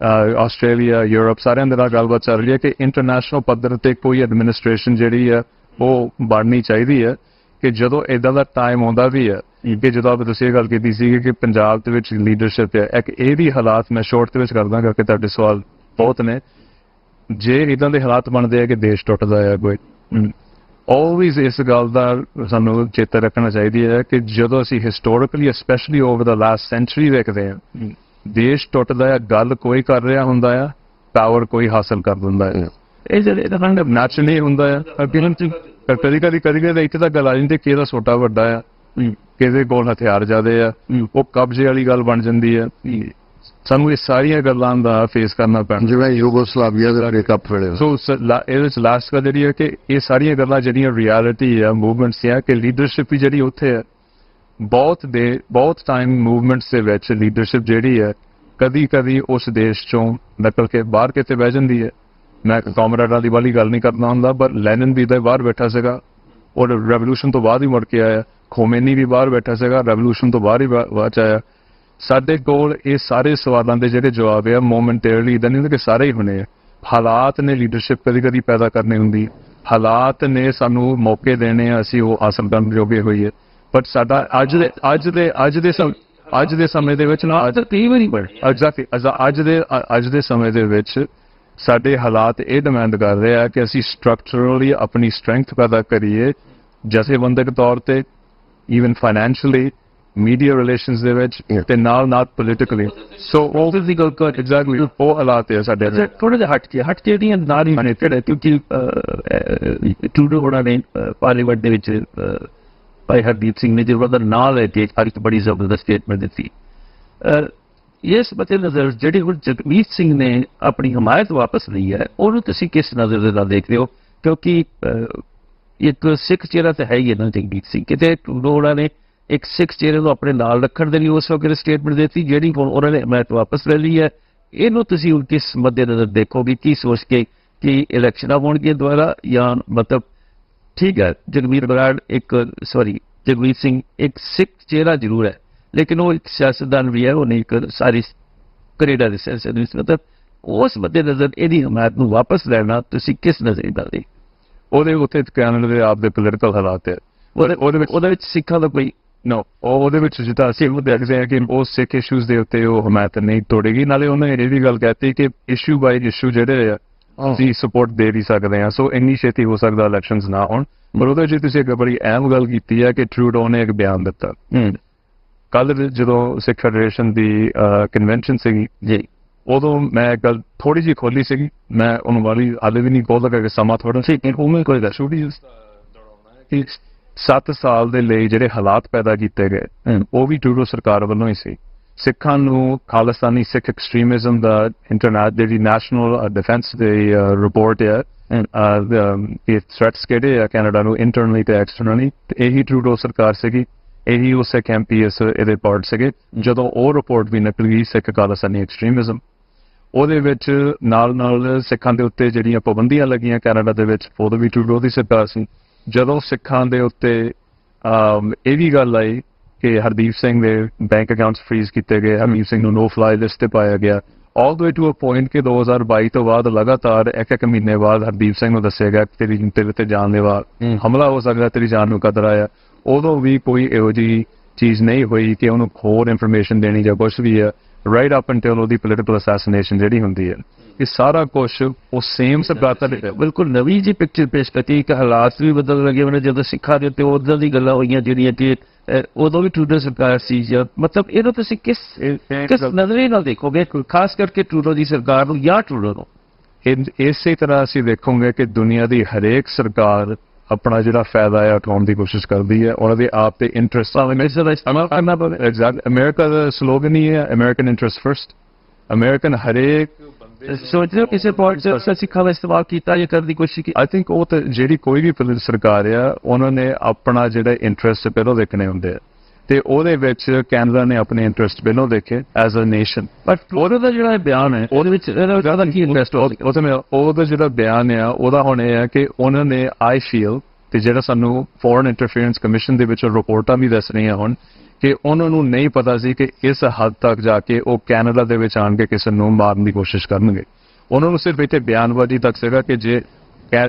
ਆਸਟ੍ਰੇਲੀਆ, ਯੂਰਪ ਸਾਰਿਆਂ ਦੇ ਨਾਲ ਗੱਲਬਾਤ ਚੱਲ ਰਹੀ ਹੈ ਕਿ ਇੰਟਰਨੈਸ਼ਨਲ ਪੱਧਰ ਤੇ ਕੋਈ ਐਡਮਿਨਿਸਟ੍ਰੇਸ਼ਨ ਜਿਹੜੀ ਹੈ ਉਹ ਬਣਨੀ ਚਾਹੀਦੀ ਹੈ ਕਿ ਜਦੋਂ ਇਦਾਂ ਦਾ ਟਾਈਮ ਆਉਂਦਾ ਵੀ ਹੈ ਕਿ ਜਦੋਂ ਆਪ ਤੁਸੀਂ ਇਹ ਗੱਲ ਕੀਤੀ ਸੀ ਕਿ ਪੰਜਾਬ ਦੇ ਵਿੱਚ ਲੀਡਰਸ਼ਿਪ ਹੈ, ਇੱਕ ਇਹ ਵੀ ਹਾਲਾਤ ਮੈਂ ਸ਼ੋਰਟ ਦੇ ਵਿੱਚ ਕਰਦਾ ਕਰਕੇ ਤੁਹਾਡੇ ਸਵਾਲ ਬਹੁਤ ਨੇ। ਜੇ ਇਦਾਂ ਦੇ ਹਾਲਾਤ ਬਣਦੇ ਆ ਕਿ ਦੇਸ਼ ਟੁੱਟਦਾ ਹੈ ਕੋਈ, ਆਲਵੇਜ਼ ਇਸ ਗੱਲ ਦਾ ਸਾਨੂੰ ਚੇਤੇ ਰੱਖਣਾ ਚਾਹੀਦੀ ਹੈ ਕਿ ਜਦੋਂ ਅਸੀਂ ਹਿਸਟੋਰੀਕਲੀ ਸਪੈਸ਼ਲੀ ਓਵਰ ਦਾ ਲਾਸਟ ਸੈਂਚੁਰੀ ਵੇਖਦੇ ਹਾਂ, ਦੇਸ਼ ਟੁੱਟਦਾ ਹੈ, ਗੱਲ ਕੋਈ ਕਰ ਰਿਹਾ ਹੁੰਦਾ ਆ, ਪਾਵਰ ਕੋਈ ਹਾਸਲ ਕਰ ਦਿੰਦਾ ਹੈ। ਇਹ ਜਿਹੜੇ ਨੈਚੁਰਲੀ ਹੁੰਦਾ ਆ। ਕਦੀ ਕਦੀ ਇੱਥੇ ਤਾਂ ਗੱਲ ਆ ਜਾਂਦੀ ਕਿ ਇਹਦਾ ਛੋਟਾ ਵੱਡਾ ਆ, ਕਿਹਦੇ ਕੋਲ ਹਥਿਆਰ ਜ਼ਿਆਦੇ ਆ, ਉਹ ਕਬਜ਼ੇ ਵਾਲੀ ਗੱਲ ਬਣ ਜਾਂਦੀ ਹੈ। ਸਾਨੂੰ ਇਹ ਸਾਰੀਆਂ ਗੱਲਾਂ ਦਾ ਫੇਸ ਕਰਨਾ ਪੈਣਾ, ਜਿਵੇਂ ਯੂਗੋਸਲਾਵੀਆ ਦੇ ਬ੍ਰੇਕਅਪ ਵੇਲੇ। ਸੋ ਇਹਦੇ ਵਿੱਚ ਲਾਸਟ ਗੱਲ ਜਿਹੜੀ ਹੈ ਕਿ ਇਹ ਸਾਰੀਆਂ ਗੱਲਾਂ ਜਿਹੜੀਆਂ ਰਿਐਲਿਟੀ ਆ, ਮੂਵਮੈਂਟਸ ਆ, ਕਿ ਲੀਡਰਸ਼ਿਪ ਵੀ ਜਿਹੜੀ ਉੱਥੇ ਹੈ, ਬਹੁਤ ਟਾਈਮ ਮੂਵਮੈਂਟਸ ਦੇ ਵਿੱਚ ਲੀਡਰਸ਼ਿਪ ਜਿਹੜੀ ਹੈ ਕਦੀ ਉਸ ਦੇਸ਼ ਚੋਂ ਨਿਕਲ ਕੇ ਬਾਹਰ ਕਿਤੇ ਬਹਿ ਜਾਂਦੀ ਹੈ। ਮੈਂ ਕਾਮਰੇਡਾਂ ਦੀ ਵਾਲੀ ਗੱਲ ਨਹੀਂ ਕਰਨਾ ਹੁੰਦਾ, ਪਰ ਲੈਨਨ ਵੀ ਤਾਂ ਬਾਹਰ ਬੈਠਾ ਸੀਗਾ, ਉਹ ਰੈਵੋਲੂਸ਼ਨ ਤੋਂ ਬਾਅਦ ਹੀ ਮੁੜ ਕੇ ਆਇਆ। ਖੋਮੇਨੀ ਵੀ ਬਾਹਰ ਬੈਠਾ ਸੀਗਾ, ਰੈਵੋਲੂਸ਼ਨ ਤੋਂ ਬਾਹਰ ਹੀ ਬਾਅਦ ਆਇਆ। ਸਾਡੇ ਕੋਲ ਇਹ ਸਾਰੇ ਸਵਾਲਾਂ ਦੇ ਜਿਹੜੇ ਜਵਾਬ ਆ ਮੋਮੈਂਟੇਰਲੀ ਇਦਾਂ ਨਹੀਂ ਕਿ ਸਾਰੇ ਹੀ ਹੋਣੇ ਆ। ਹਾਲਾਤ ਨੇ ਲੀਡਰਸ਼ਿਪ ਕਦੀ ਪੈਦਾ ਕਰਨੀ ਹੁੰਦੀ, ਹਾਲਾਤ ਨੇ ਸਾਨੂੰ ਮੌਕੇ ਦੇਣੇ ਆ, ਅਸੀਂ ਉਹ ਹਾਸਲ ਕਰਨ ਜੋਗੇ ਹੋਈਏ। ਬਟ ਸਾਡਾ ਅੱਜ ਦੇ ਸਮੇਂ ਦੇ ਵਿੱਚ ਨਾ ਕਈ ਵਾਰੀ ਐਗਜ਼ੈਕਟਲੀ ਅੱਜ ਦੇ ਸਮੇਂ ਦੇ ਵਿੱਚ ਸਾਡੇ ਹਾਲਾਤ ਇਹ ਡਿਮਾਂਡ ਕਰ ਰਹੇ ਆ ਕਿ ਅਸੀਂ ਸਟਰਕਚਰਲੀ ਆਪਣੀ ਸਟਰੈਂਥ ਪੈਦਾ ਕਰੀਏ, ਜਥੇਬੰਦਕ ਤੌਰ ਤੇ, ਈਵਨ ਫਾਈਨੈਂਸ਼ੀਅਲੀ, ਮੀਡੀਆ ਰਿਲੇਸ਼ਨਸ ਦੇ ਵਿੱਚ ਤੇ ਨਾਲ ਪੋਲੀਟੀਕਲੀ। ਸੋ ਉਹ ਐਗਜ਼ੈਕਟਲੀ ਉਹ ਹਾਲਾਤ ਹੈ ਸਾਡੇ। ਥੋੜਾ ਜਿਹਾ ਹਟ ਕੇ ਦੀਆਂ ਨਾਲ ਹੀ ਕਿਉਂਕਿ ਟੂਡੋ ਹੋਣਾ ਨੇ ਪਾਰਲੀਮੈਂਟ ਦੇ ਵਿੱਚ ਭਾਈ ਹਰਦੀਪ ਸਿੰਘ ਨੇ ਜਿਹੜਾ ਉਹਦਾ ਨਾਂ ਲੈ ਕੇ ਇੱਕ ਬੜੀ ਜ਼ਬਰਦਸਤ ਸਟੇਟਮੈਂਟ ਦਿੱਤੀ। ਇਸ ਮਤੇ ਨਜ਼ਰ ਜਿਹੜੇ ਹੁਣ ਜਗਮੀਤ ਸਿੰਘ ਨੇ ਆਪਣੀ ਹਮਾਇਤ ਵਾਪਸ ਲਈ ਹੈ, ਉਹਨੂੰ ਤੁਸੀਂ ਕਿਸ ਨਜ਼ਰ ਦੇ ਨਾਲ ਦੇਖਦੇ ਹੋ? ਕਿਉਂਕਿ ਇੱਕ ਸਿੱਖ ਚਿਹਰਾ ਤਾਂ ਹੈ ਹੀ ਹੈ ਨਾ ਜਗਮੀਤ ਸਿੰਘ, ਕਿਤੇ ਉਹਨਾਂ ਨੇ ਇੱਕ ਸਿੱਖ ਚਿਹਰੇ ਨੂੰ ਆਪਣੇ ਨਾਲ ਰੱਖਣ ਦੇ ਲਈ ਉਸ ਵਕਤ ਸਟੇਟਮੈਂਟ ਦਿੱਤੀ, ਜਿਹੜੀ ਹੁਣ ਉਹਨਾਂ ਨੇ ਹਮਾਇਤ ਵਾਪਸ ਲੈ ਲਈ ਹੈ। ਇਹਨੂੰ ਤੁਸੀਂ ਹੁਣ ਕਿਸ ਮੱਦੇ ਨਜ਼ਰ ਦੇਖੋਗੇ? ਕੀ ਸੋਚ ਕੇ ਕਿ ਇਲੈਕਸ਼ਨਾਂ ਹੋਣਗੀਆਂ ਦੁਆਰਾ, ਜਾਂ ਮਤਲਬ ਠੀਕ ਹੈ ਜਗਮੀਤ ਸਿੰਘ ਇੱਕ ਸਿੱਖ ਚਿਹਰਾ ਜ਼ਰੂਰ ਹੈ, ਲੇਕਿਨ ਉਹ ਇੱਕ ਸਿਆਸਤਦਾਨ ਵੀ ਹੈ, ਉਹਨੇ ਇੱਕ ਸਾਰੀ ਕੈਨੇਡਾ ਦੇ ਸਿਆਸਤ ਵਿੱਚ, ਮਤਲਬ ਉਸ ਮੱਦੇ ਨਜ਼ਰ ਇਹਦੀ ਹਮਾਇਤ ਨੂੰ ਵਾਪਸ ਲੈਣਾ ਤੁਸੀਂ ਕਿਸ ਨਜ਼ਰ ਨਾਲ ਦੇਖਦੇ? ਉਹਦੇ ਉੱਤੇ ਕੈਨੇਡਾ ਦੇ ਆਪ ਦੇ ਪੋਲੀਟੀਕਲ ਹਾਲਾਤ ਹੈ, ਉਹਦੇ ਵਿੱਚ ਸਿੱਖਾਂ ਦਾ ਕੋਈ ਉਹਦੇ ਵਿੱਚ ਜਿੱਦਾਂ ਅਸੀਂ ਉਹ ਦੇਖਦੇ ਹਾਂ ਕਿ ਉਹ ਸਿੱਖ ਇਸ਼ੂਜ਼ ਦੇ ਉੱਤੇ ਉਹ ਹਮਾਇਤ ਨਹੀਂ ਤੋੜੇਗੀ। ਨਾਲੇ ਉਹਨੇ ਇਹ ਵੀ ਗੱਲ ਕਹਿਤੀ ਕਿ ਇਸ਼ੂ ਬਾਈ ਇਸ਼ੂ ਜਿਹੜੇ ਆ ਅਸੀਂ ਸਪੋਰਟ ਦੇ ਵੀ ਸਕਦੇ ਹਾਂ, ਸੋ ਇੰਨੀ ਛੇਤੀ ਹੋ ਸਕਦਾ ਇਲੈਕਸ਼ਨਸ ਨਾ ਹੋਣ। ਪਰ ਉਹਦੇ 'ਚ ਤੁਸੀਂ ਇੱਕ ਬੜੀ ਅਹਿਮ ਗੱਲ ਕੀਤੀ ਹੈ ਕਿ ਟਰੂਡੋ ਨੇ ਇੱਕ ਬਿਆਨ ਦਿੱਤਾ ਕੱਲ ਜਦੋਂ ਸਿੱਖ ਫੈਡਰੇਸ਼ਨ ਦੀ ਕਨਵੈਨਸ਼ਨ ਸੀਗੀ ਜੀ, ਉਦੋਂ ਮੈਂ ਗੱਲ ਥੋੜੀ ਜਿਹੀ ਖੋਲੀ ਸੀਗੀ, ਮੈਂ ਉਹਨੂੰ ਵਾਲੀ ਹਾਲੇ ਵੀ ਨਹੀਂ ਖੋਲ ਸਕਿਆ ਕਿ ਸਮਾਂ ਥੋੜਾ ਸੀ, ਉਹ ਕੋਈ ਦੱਸੂ ਕਿ 7 ਸਾਲ ਦੇ ਲਈ ਜਿਹੜੇ ਹਾਲਾਤ ਪੈਦਾ ਕੀਤੇ ਗਏ ਉਹ ਵੀ ਟਰੂਡੋ ਸਰਕਾਰ ਵੱਲੋਂ ਹੀ ਸੀ। ਸਿੱਖਾਂ ਨੂੰ ਖਾਲਿਸਤਾਨੀ ਸਿੱਖ ਐਕਸਟ੍ਰੀਮਿਜ਼ਮ ਦਾ ਇੰਟਰਨੈਟ ਜਿਹੜੀ ਨੈਸ਼ਨਲ ਡਿਫੈਂਸ ਦੀ ਰਿਪੋਰਟ ਹੈ ਇਹ ਥ੍ਰੈਟਸ ਕਿਹੜੇ ਆ ਕੈਨੇਡਾ ਨੂੰ ਇੰਟਰਨਲੀ ਤੇ ਐਕਸਟਰਨਲੀ, ਤੇ ਇਹੀ ਟਰੂਡੋ ਸਰਕਾਰ ਸੀਗੀ, ਇਹੀ ਉਸ ਕੈਂਪੀਐਸ ਇਹਦੇ ਪਾਰਟ ਸੀਗੇ ਜਦੋਂ ਉਹ ਰਿਪੋਰਟ ਵੀ ਨਿਕਲੀ ਸਿੱਖ ਖਾਲਿਸਤਾਨੀ ਐਕਸਟ੍ਰੀਮਿਜ਼ਮ। ਉਹਦੇ ਵਿੱਚ ਨਾਲ ਸਿੱਖਾਂ ਦੇ ਉੱਤੇ ਜਿਹੜੀਆਂ ਪਾਬੰਦੀਆਂ ਲੱਗੀਆਂ ਕੈਨੇਡਾ ਦੇ ਵਿੱਚ, ਉਦੋਂ ਵੀ ਟਰੂਡੋ ਦੀ ਸਰਕਾਰ ਸੀ। ਜਦੋਂ ਸਿੱਖਾਂ ਦੇ ਉੱਤੇ ਇਹ ਵੀ ਗੱਲ ਆਈ ਕਿ ਹਰਦੀਪ ਸਿੰਘ ਦੇ ਬੈਂਕ ਅਕਾਊਂਟਸ ਫਰੀਜ਼ ਕੀਤੇ ਗਏ, ਹਰਦੀਪ ਸਿੰਘ ਨੂੰ ਨੋ ਫਲਾਈ ਲਿਸਟ ਤੇ ਪਾਇਆ ਗਿਆ, ਆਲ ਦ ਵੇ ਟੂ ਅ ਪੁਆਇੰਟ ਕਿ 2022 ਤੋਂ ਬਾਅਦ ਲਗਾਤਾਰ ਇੱਕ ਮਹੀਨੇ ਬਾਅਦ ਹਰਦੀਪ ਸਿੰਘ ਨੂੰ ਦੱਸਿਆ ਗਿਆ ਕਿ ਤੇਰੇ ਤੇ ਜਾਨਲੇਵਾ ਹਮਲਾ ਹੋ ਸਕਦਾ, ਤੇਰੀ ਜਾਨ ਨੂੰ ਖਤਰਾ ਆ। ਉਦੋਂ ਵੀ ਕੋਈ ਇਹੋ ਜਿਹੀ ਚੀਜ਼ ਨਹੀਂ ਹੋਈ ਕਿ ਉਹਨੂੰ ਹੋਰ ਇਨਫੋਰਮੇਸ਼ਨ ਦੇਣੀ ਜਾਂ ਕੁਛ ਵੀ ਹੈ, ਰਾਈਟ ਅਪ ਅੰਟਿਲ ਉਹਦੀ ਪੋਲੀਟੀਕਲ ਅਸੈਸੀਨੇਸ਼ਨ ਜਿਹੜੀ ਹੁੰਦੀ ਹੈ। ਇਹ ਸਾਰਾ ਕੁਛ ਉਹ ਸੇਮ ਸਰਕਾਰ ਬਿਲਕੁਲ ਨਵੀਂ ਜੀ ਪਿਕਚਰ ਪੇਸ਼ ਕਰਤੀ। ਇੱਕ ਹਾਲਾਤ ਵੀ ਬਦਲ ਲੱਗੇ ਹੋਏ ਨੇ, ਜਦੋਂ ਸਿੱਖਾਂ ਦੇ ਉੱਤੇ ਉਦੋਂ ਦੀ ਗੱਲਾਂ ਹੋਈਆਂ ਜਿਹੜੀਆਂ ਕਿ ਉਦੋਂ ਵੀ ਟਰੂਡੋ ਸਰਕਾਰ ਸੀ, ਜਾਂ ਮਤਲਬ ਇਹਨੂੰ ਤੁਸੀਂ ਕਿਸ ਨਜ਼ਰੀਏ ਨਾਲ ਦੇਖੋਗੇ, ਖਾਸ ਕਰਕੇ ਟਰੂਡੋ ਦੀ ਸਰਕਾਰ ਨੂੰ ਜਾਂ ਟਰੂਡੋ ਨੂੰ? ਇਸੇ ਤਰ੍ਹਾਂ ਅਸੀਂ ਦੇਖੋਗੇ ਕਿ ਦੁਨੀਆ ਦੀ ਹਰੇਕ ਸਰਕਾਰ ਆਪਣਾ ਜਿਹੜਾ ਫਾਇਦਾ ਹੈ ਉਠਾਉਣ ਦੀ ਕੋਸ਼ਿਸ਼ ਕਰਦੀ ਹੈ, ਉਹਨਾਂ ਦੇ ਆਪ ਤੇ ਇੰਟਰਸਟ। ਅਮਰੀਕਾ ਦਾ ਸਲੋਗਨ ਹੀ ਹੈ ਅਮਰੀਕਨ ਇੰਟਰਸਟ ਫਰਸਟ। ਅਮਰੀਕਨ ਹਰੇਕ ਸੋਚ ਰਹੇ ਹੋ ਕਿਸੇ ਪੁਆਇੰਟ ਤੇ ਸਿੱਖਾਂ ਦਾ ਇਸਤੇਮਾਲ ਕੀਤਾ ਜਾਂ ਕਰਨ ਦੀ ਕੋਸ਼ਿਸ਼ ਕੀਤੀ? ਆਈ ਥਿੰਕ ਉਹ ਤਾਂ ਜਿਹੜੀ ਕੋਈ ਵੀ ਪੋਲੀਟੀਕਲ ਸਰਕਾਰ ਆ ਉਹਨਾਂ ਨੇ ਆਪਣਾ ਜਿਹੜਾ ਇੰਟਰਸਟ ਪਹਿਲਾਂ ਦੇਖਣੇ ਹੁੰਦੇ ਆ, ਤੇ ਉਹਦੇ ਵਿੱਚ ਕੈਨੇਡਾ ਨੇ ਆਪਣੇ ਇੰਟਰਸਟ ਪਹਿਲਾਂ ਦੇਖੇ ਐਜ਼ ਅ ਨੇਸ਼ਨ। ਬਟ ਉਹਦਾ ਜਿਹੜਾ ਬਿਆਨ ਹੈ ਉਹਦੇ ਵਿੱਚ ਜ਼ਿਆਦਾ ਕੀ ਇੰਟਰਸਟ ਉਹਦਾ ਜਿਹੜਾ ਬਿਆਨ ਆ ਉਹਦਾ ਹੁਣ ਇਹ ਹੈ ਕਿ ਉਹਨਾਂ ਨੇ ਆਈ ਫੀਲ, ਤੇ ਜਿਹੜਾ ਸਾਨੂੰ ਫੋਰਨ ਇੰਟਰਫੇਰੈਂਸ ਕਮਿਸ਼ਨ ਦੇ ਵਿੱਚ ਰਿਪੋਰਟਾਂ ਵੀ ਦੱਸ ਰਹੀਆਂ ਹੁਣ ਕਿ ਉਹਨਾਂ ਨੂੰ ਨਹੀਂ ਪਤਾ ਸੀ ਕਿ ਇਸ ਹੱਦ ਤੱਕ ਜਾ ਕੇ ਉਹ ਕੈਨੇਡਾ ਦੇ ਵਿੱਚ ਆਣ ਕੇ ਕਿਸੇ ਨੂੰ ਮਾਰਨ ਦੀ ਕੋਸ਼ਿਸ਼ ਕਰਨਗੇ। ਉਹਨਾਂ ਨੂੰ ਸਿਰਫ ਇੱਥੇ ਬਿਆਨਬਾਜ਼ੀ ਤੱਕ ਸੀਗਾ ਕਿ ਜੇ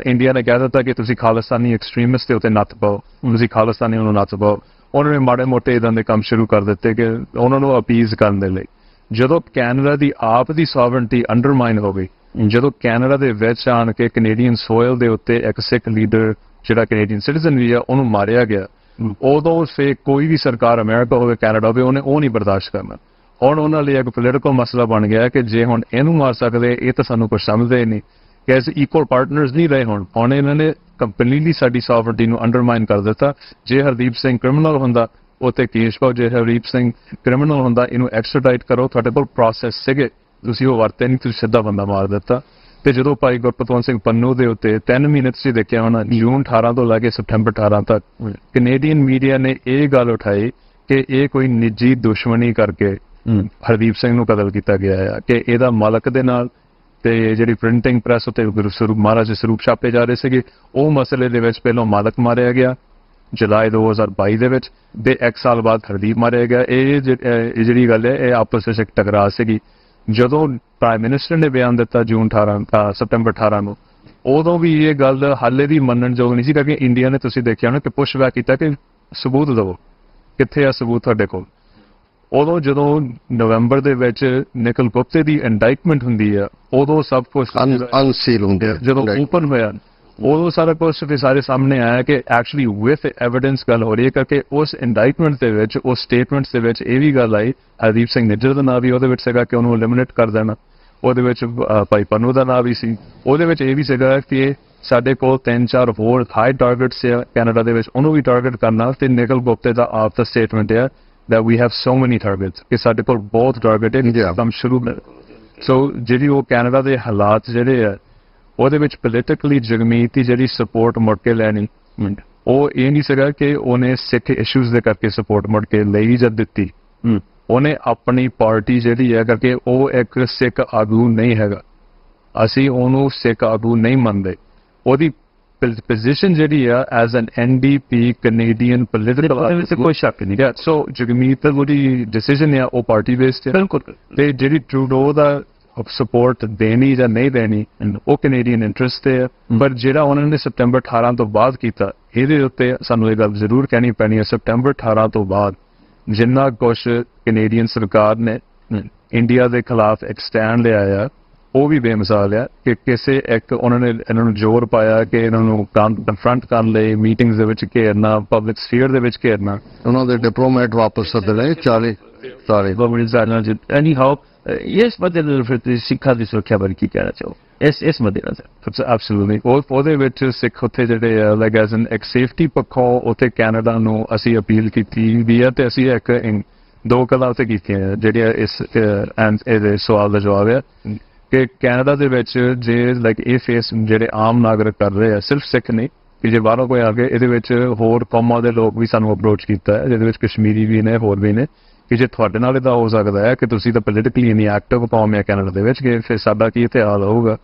ਇੰਡੀਆ ਨੇ ਕਹਿ ਦਿੱਤਾ ਕਿ ਤੁਸੀਂ ਖਾਲਿਸਤਾਨੀ ਐਕਸਟ੍ਰੀਮਿਸਟ ਦੇ ਉੱਤੇ ਨੱਥ ਪਾਓ, ਤੁਸੀਂ ਖਾਲਿਸਤਾਨੀ ਨੂੰ ਨੱਥ ਪਾਓ, ਉਹਨਾਂ ਨੇ ਮਾੜੇ ਮੋਟੇ ਇਦਾਂ ਦੇ ਕੰਮ ਸ਼ੁਰੂ ਕਰ ਦਿੱਤੇ ਕਿ ਉਹਨਾਂ ਨੂੰ ਅਪੀਜ਼ ਕਰਨ ਦੇ ਲਈ। ਜਦੋਂ ਕੈਨੇਡਾ ਦੀ ਆਪ ਦੀ ਸੋਵਰਨਟੀ ਅੰਡਰਮਾਈਨ ਹੋ ਗਈ, ਜਦੋਂ ਕੈਨੇਡਾ ਦੇ ਵਿੱਚ ਆਣ ਕੇ ਕੈਨੇਡੀਅਨ ਸੋਇਲ ਦੇ ਉੱਤੇ ਇੱਕ ਸਿੱਖ ਲੀਡਰ ਜਿਹੜਾ ਕੈਨੇਡੀਅਨ ਸਿਟੀਜ਼ਨ ਵੀ ਆ ਉਹਨੂੰ ਮਾਰਿਆ ਗਿਆ, ਉਦੋਂ ਫੇ ਕੋਈ ਵੀ ਸਰਕਾਰ ਅਮਰੀਕਾ ਹੋਵੇ ਕੈਨੇਡਾ ਹੋਵੇ ਉਹਨੇ ਉਹ ਨਹੀਂ ਬਰਦਾਸ਼ਤ ਕਰਨਾ। ਹੁਣ ਉਹਨਾਂ ਲਈ ਇੱਕ ਪੋਲੀਟੀਕਲ ਮਸਲਾ ਬਣ ਗਿਆ ਕਿ ਜੇ ਹੁਣ ਇਹਨੂੰ ਮਾਰ ਸਕਦੇ, ਇਹ ਤਾਂ ਸਾਨੂੰ ਕੁਝ ਸਮਝਦੇ ਹੀ ਨਹੀਂ ਕਿ ਐਜ਼ ਇਕੁਅਲ ਪਾਰਟਨਰਸ ਨਹੀਂ ਰਹੇ। ਹੁਣ ਇਹਨਾਂ ਨੇ ਕੰਪਲੀਟਲੀ ਸਾਡੀ ਸੋਵਰਨਟੀ ਨੂੰ ਅੰਡਰਮਾਈਨ ਕਰ ਦਿੱਤਾ। ਜੇ ਹਰਦੀਪ ਸਿੰਘ ਕ੍ਰਿਮੀਨਲ ਹੁੰਦਾ ਉੱਤੇ ਕੇਸ ਪਾਓ, ਜੇ ਹਰਦੀਪ ਸਿੰਘ ਕ੍ਰਿਮੀਨਲ ਹੁੰਦਾ ਇਹਨੂੰ ਐਕਸਟ੍ਰਾਡਾਈਟ ਕਰੋ, ਤੁਹਾਡੇ ਕੋਲ ਪ੍ਰੋਸੈਸ ਸੀਗੇ, ਤੁਸੀਂ ਉਹ ਵਰਤੇ ਨਹੀਂ, ਤੁਸੀਂ ਸਿੱਧਾ ਬੰਦਾ ਮਾਰ ਦਿੱਤਾ। ਤੇ ਜਦੋਂ ਭਾਈ ਗੁਰਪਤਵੰਤ ਸਿੰਘ ਪੰਨੂ ਦੇ ਉੱਤੇ 3 ਮਹੀਨੇ ਤੁਸੀਂ ਦੇਖਿਆ ਹੋਣਾ, ਜੂਨ 18 ਤੋਂ ਲੈ ਕੇ ਸਤੰਬਰ 18 ਤੱਕ ਕੈਨੇਡੀਅਨ ਮੀਡੀਆ ਨੇ ਇਹ ਗੱਲ ਉਠਾਈ ਕਿ ਇਹ ਕੋਈ ਨਿੱਜੀ ਦੁਸ਼ਮਣੀ ਕਰਕੇ ਹਰਦੀਪ ਸਿੰਘ ਨੂੰ ਕਤਲ ਕੀਤਾ ਗਿਆ ਹੈ, ਕਿ ਇਹਦਾ ਮਾਲਕ ਦੇ ਨਾਲ ਤੇ ਜਿਹੜੀ ਪ੍ਰਿੰਟਿੰਗ ਪ੍ਰੈਸ ਉੱਤੇ ਗੁਰੂ ਸਰੂਪ ਮਹਾਰਾਜ ਦੇ ਸਰੂਪ ਛਾਪੇ ਜਾ ਰਹੇ ਸੀਗੇ, ਉਹ ਮਸਲੇ ਦੇ ਵਿੱਚ ਪਹਿਲਾਂ ਮਾਲਕ ਮਾਰਿਆ ਗਿਆ ਜੁਲਾਈ 2022 ਦੇ ਵਿੱਚ, ਤੇ 1 ਸਾਲ ਬਾਅਦ ਹਰਦੀਪ ਮਾਰਿਆ ਗਿਆ। ਇਹ ਜਿਹੜੀ ਗੱਲ ਹੈ ਇਹ ਆਪਸ ਵਿੱਚ ਇੱਕ ਟਕਰਾਅ ਸੀਗੀ। ਜਦੋਂ ਪ੍ਰਾਈਮ ਮਿਨਿਸਟਰ ਨੇ ਬਿਆਨ ਦਿੱਤਾ ਸਤੰਬਰ 18 ਨੂੰ, ਉਦੋਂ ਵੀ ਇਹ ਗੱਲ ਹਾਲੇ ਵੀ ਮੰਨਣਯੋਗ ਨਹੀਂ ਸੀ, ਕਿਉਂਕਿ ਇੰਡੀਆ ਨੇ ਤੁਸੀਂ ਦੇਖਿਆ ਹੋਣਾ ਕਿ ਪੁਸ਼ ਬੈਕ ਕੀਤਾ ਕਿ ਸਬੂਤ ਦਿਓ, ਕਿੱਥੇ ਆ ਸਬੂਤ ਤੁਹਾਡੇ ਕੋਲ। ਉਦੋਂ ਜਦੋਂ ਨਵੰਬਰ ਦੇ ਵਿੱਚ ਨਿਕਲ ਗੁਪਤੇ ਦੀ ਇੰਡਾਈਟਮੈਂਟ ਹੁੰਦੀ ਆ, ਉਦੋਂ ਸਭ ਕੁਝ ਅਨਸੀਲ ਹੁੰਦੇ, ਜਦੋਂ ਓਪਨ ਹੋਇਆ ਉਦੋਂ ਸਾਰਾ ਕੁਝ ਸਾਰੇ ਸਾਹਮਣੇ ਆਇਆ ਕਿ ਐਕਚੁਅਲੀ ਵਿਦ ਐਵੀਡੈਂਸ ਗੱਲ ਹੋ ਰਹੀ ਹੈ। ਕਰਕੇ ਉਸ ਇੰਡਾਈਟਮੈਂਟ ਦੇ ਵਿੱਚ, ਉਸ ਸਟੇਟਮੈਂਟਸ ਦੇ ਵਿੱਚ ਇਹ ਵੀ ਗੱਲ ਆਈ, ਹਰਦੀਪ ਸਿੰਘ ਨਿੱਜਰ ਦਾ ਨਾਂ ਵੀ ਉਹਦੇ ਵਿੱਚ ਸੀਗਾ ਕਿ ਉਹਨੂੰ ਐਲੀਮੀਨੇਟ ਕਰ ਦੇਣਾ। ਉਹਦੇ ਵਿੱਚ ਭਾਈ ਪੰਨੂ ਦਾ ਨਾਮ ਵੀ ਸੀ। ਉਹਦੇ ਵਿੱਚ ਇਹ ਵੀ ਸੀਗਾ ਕਿ ਸਾਡੇ ਕੋਲ 3-4 ਹੋਰ ਹਾਈ ਟਾਰਗੇਟਸ ਆ ਕੈਨੇਡਾ ਦੇ ਵਿੱਚ, ਉਹਨੂੰ ਵੀ ਟਾਰਗੇਟ ਕਰਨਾ। ਤੇ ਨਿਕਲ ਗੁਪਤੇ ਦਾ ਆਪ ਦਾ ਸਟੇਟਮੈਂਟ ਹੈ that we have so many targets ਕਿ ਸਾਡੇ ਕੋਲ ਬਹੁਤ ਟਾਰਗੇਟ ਹੈ ਕੰਮ ਸ਼ੁਰੂ। ਸੋ ਜਿਹੜੀ ਉਹ ਕੈਨੇਡਾ ਦੇ ਹਾਲਾਤ ਜਿਹੜੇ ਆ ਉਹਦੇ ਵਿੱਚ ਪੋਲੀਟੀਕਲੀ ਜਗਮੀਤ ਦੀ ਜਿਹੜੀ ਸਪੋਰਟ ਮੁੜ ਕੇ ਲੈਣੀ, ਉਹ ਇਹ ਨਹੀਂ ਸੀਗਾ ਕਿ ਉਹਨੇ ਸਿੱਖ ਇਸ਼ੂਜ਼ ਦੇ ਕਰਕੇ ਸਪੋਰਟ ਮੁੜ ਕੇ ਲਈ ਜਾਂ ਦਿੱਤੀ। ਉਹਨੇ ਆਪਣੀ ਪਾਰਟੀ ਜਿਹੜੀ ਹੈ ਕਰਕੇ ਉਹ ਇੱਕ ਸਿੱਖ ਆਗੂ ਨਹੀਂ ਹੈਗਾ, ਅਸੀਂ ਉਹਨੂੰ ਸਿੱਖ ਆਗੂ ਨਹੀਂ ਮੰਨਦੇ। ਉਹਦੀ ਪੋਜੀਸ਼ਨ ਜਿਹੜੀ ਆ as an NDP Canadian political ਕੋਈ ਸ਼ੱਕ ਨਹੀਂ। ਸੋ ਜਗਮੀਤ ਦੀ ਡਿਸੀਜਨ ਆ ਉਹ ਪਾਰਟੀ ਬੇਸਡ ਹੈ। ਬਿਲਕੁਲ। ਤੇ ਜਿਹੜੀ ਟਰੂਡੋ ਦਾ ਸਪੋਰਟ ਦੇਣੀ ਜਾਂ ਨਹੀਂ ਦੇਣੀ ਉਹ ਕੈਨੇਡੀਅਨ ਇੰਟਰਸਟ ਤੇ ਹੈ। ਪਰ ਜਿਹੜਾ ਉਹਨਾਂ ਨੇ ਸਪਟੈਂਬਰ 18 ਤੋਂ ਬਾਅਦ ਕੀਤਾ, ਇਹਦੇ ਉੱਤੇ ਸਾਨੂੰ ਇਹ ਗੱਲ ਜ਼ਰੂਰ ਕਹਿਣੀ ਪੈਣੀ ਹੈ, ਸਪਟੈਂਬਰ 18 ਤੋਂ ਬਾਅਦ ਜਿੰਨਾ ਕੁਛ ਕੈਨੇਡੀਅਨ ਸਰਕਾਰ ਨੇ ਇੰਡੀਆ ਦੇ ਖਿਲਾਫ ਇੱਕ ਸਟੈਂਡ ਲਿਆ ਆ, ਉਹ ਵੀ ਬੇਮਿਸਾਲ ਆ। ਕਿ ਕਿਸੇ ਇੱਕ ਉਹਨਾਂ ਨੇ ਇਹਨਾਂ ਨੂੰ ਜ਼ੋਰ ਪਾਇਆ ਕਿ ਇਹਨਾਂ ਨੂੰ ਕਨਫਰੰਟ ਕਰਨ ਲਈ ਮੀਟਿੰਗਸ ਦੇ ਵਿੱਚ ਘੇਰਨਾ, ਪਬਲਿਕ ਸਫੀਅਰ ਦੇ ਵਿੱਚ ਘੇਰਨਾ। ਉਹਨਾਂ ਦੇ ਡਿਪਲੋਮੈਟ ਵਾਪਸ ਸੱਦਣੇ 40 ਸਾਰੇ ਐਨੀ ਹਾਊ ਇਸ ਮੱਦੇ ਨਜ਼ਰ ਫਿਰ ਤੁਸੀਂ ਸਿੱਖਾਂ ਦੀ ਸੁਰੱਖਿਆ ਬਾਰੇ ਕੀ ਕਹਿਣਾ ਚਾਹੋ ਇਸ ਮੱਦੇ ਨਜ਼ਰ? ਐਬਸੋਲੂਟਲੀ ਉਹਦੇ ਵਿੱਚ ਸਿੱਖ ਉੱਥੇ ਜਿਹੜੇ ਆ ਲਾਈਕ ਐਜ਼ ਐਨ ਇੱਕ ਸੇਫਟੀ ਪੱਖੋਂ ਉੱਥੇ ਕੈਨੇਡਾ ਨੂੰ ਅਸੀਂ ਅਪੀਲ ਕੀਤੀ ਵੀ ਹੈ। ਤੇ ਅਸੀਂ ਇੱਕ 2 ਗੱਲਾਂ ਉੱਥੇ ਕੀਤੀਆਂ ਜਿਹੜੀਆਂ ਇਹਦੇ ਸਵਾਲ ਦਾ ਜਵਾਬ ਹੈ ਕਿ ਕੈਨੇਡਾ ਦੇ ਵਿੱਚ ਜੇ ਲਾਈਕ ਇਹ ਫੇਸ ਜਿਹੜੇ ਆਮ ਨਾਗਰਿਕ ਕਰ ਰਹੇ ਆ, ਸਿਰਫ ਸਿੱਖ ਨਹੀਂ ਕਿ ਜੇ ਬਾਹਰੋਂ ਕੋਈ ਆ ਕੇ ਇਹਦੇ ਵਿੱਚ ਹੋਰ ਕੌਮਾਂ ਦੇ ਲੋਕ ਵੀ ਸਾਨੂੰ ਅਪਰੋਚ ਕੀਤਾ ਹੈ, ਜਿਹਦੇ ਵਿੱਚ ਕਸ਼ਮੀਰੀ ਵੀ ਨੇ, ਹੋਰ ਵੀ ਨੇ, ਕਿ ਜੇ ਤੁਹਾਡੇ ਨਾਲ ਇਹਦਾ ਹੋ ਸਕਦਾ ਹੈ ਕਿ ਤੁਸੀਂ ਤਾਂ ਪੋਲੀਟੀਕਲੀ ਇੰਨੀ ਐਕਟਿਵ ਕੌਮ ਹੈ ਕੈਨੇਡਾ ਦੇ ਵਿੱਚ, ਕਿ ਫਿਰ ਸਾਡਾ ਕੀ ਤੇ ਹਾਲ ਹੋਊਗਾ।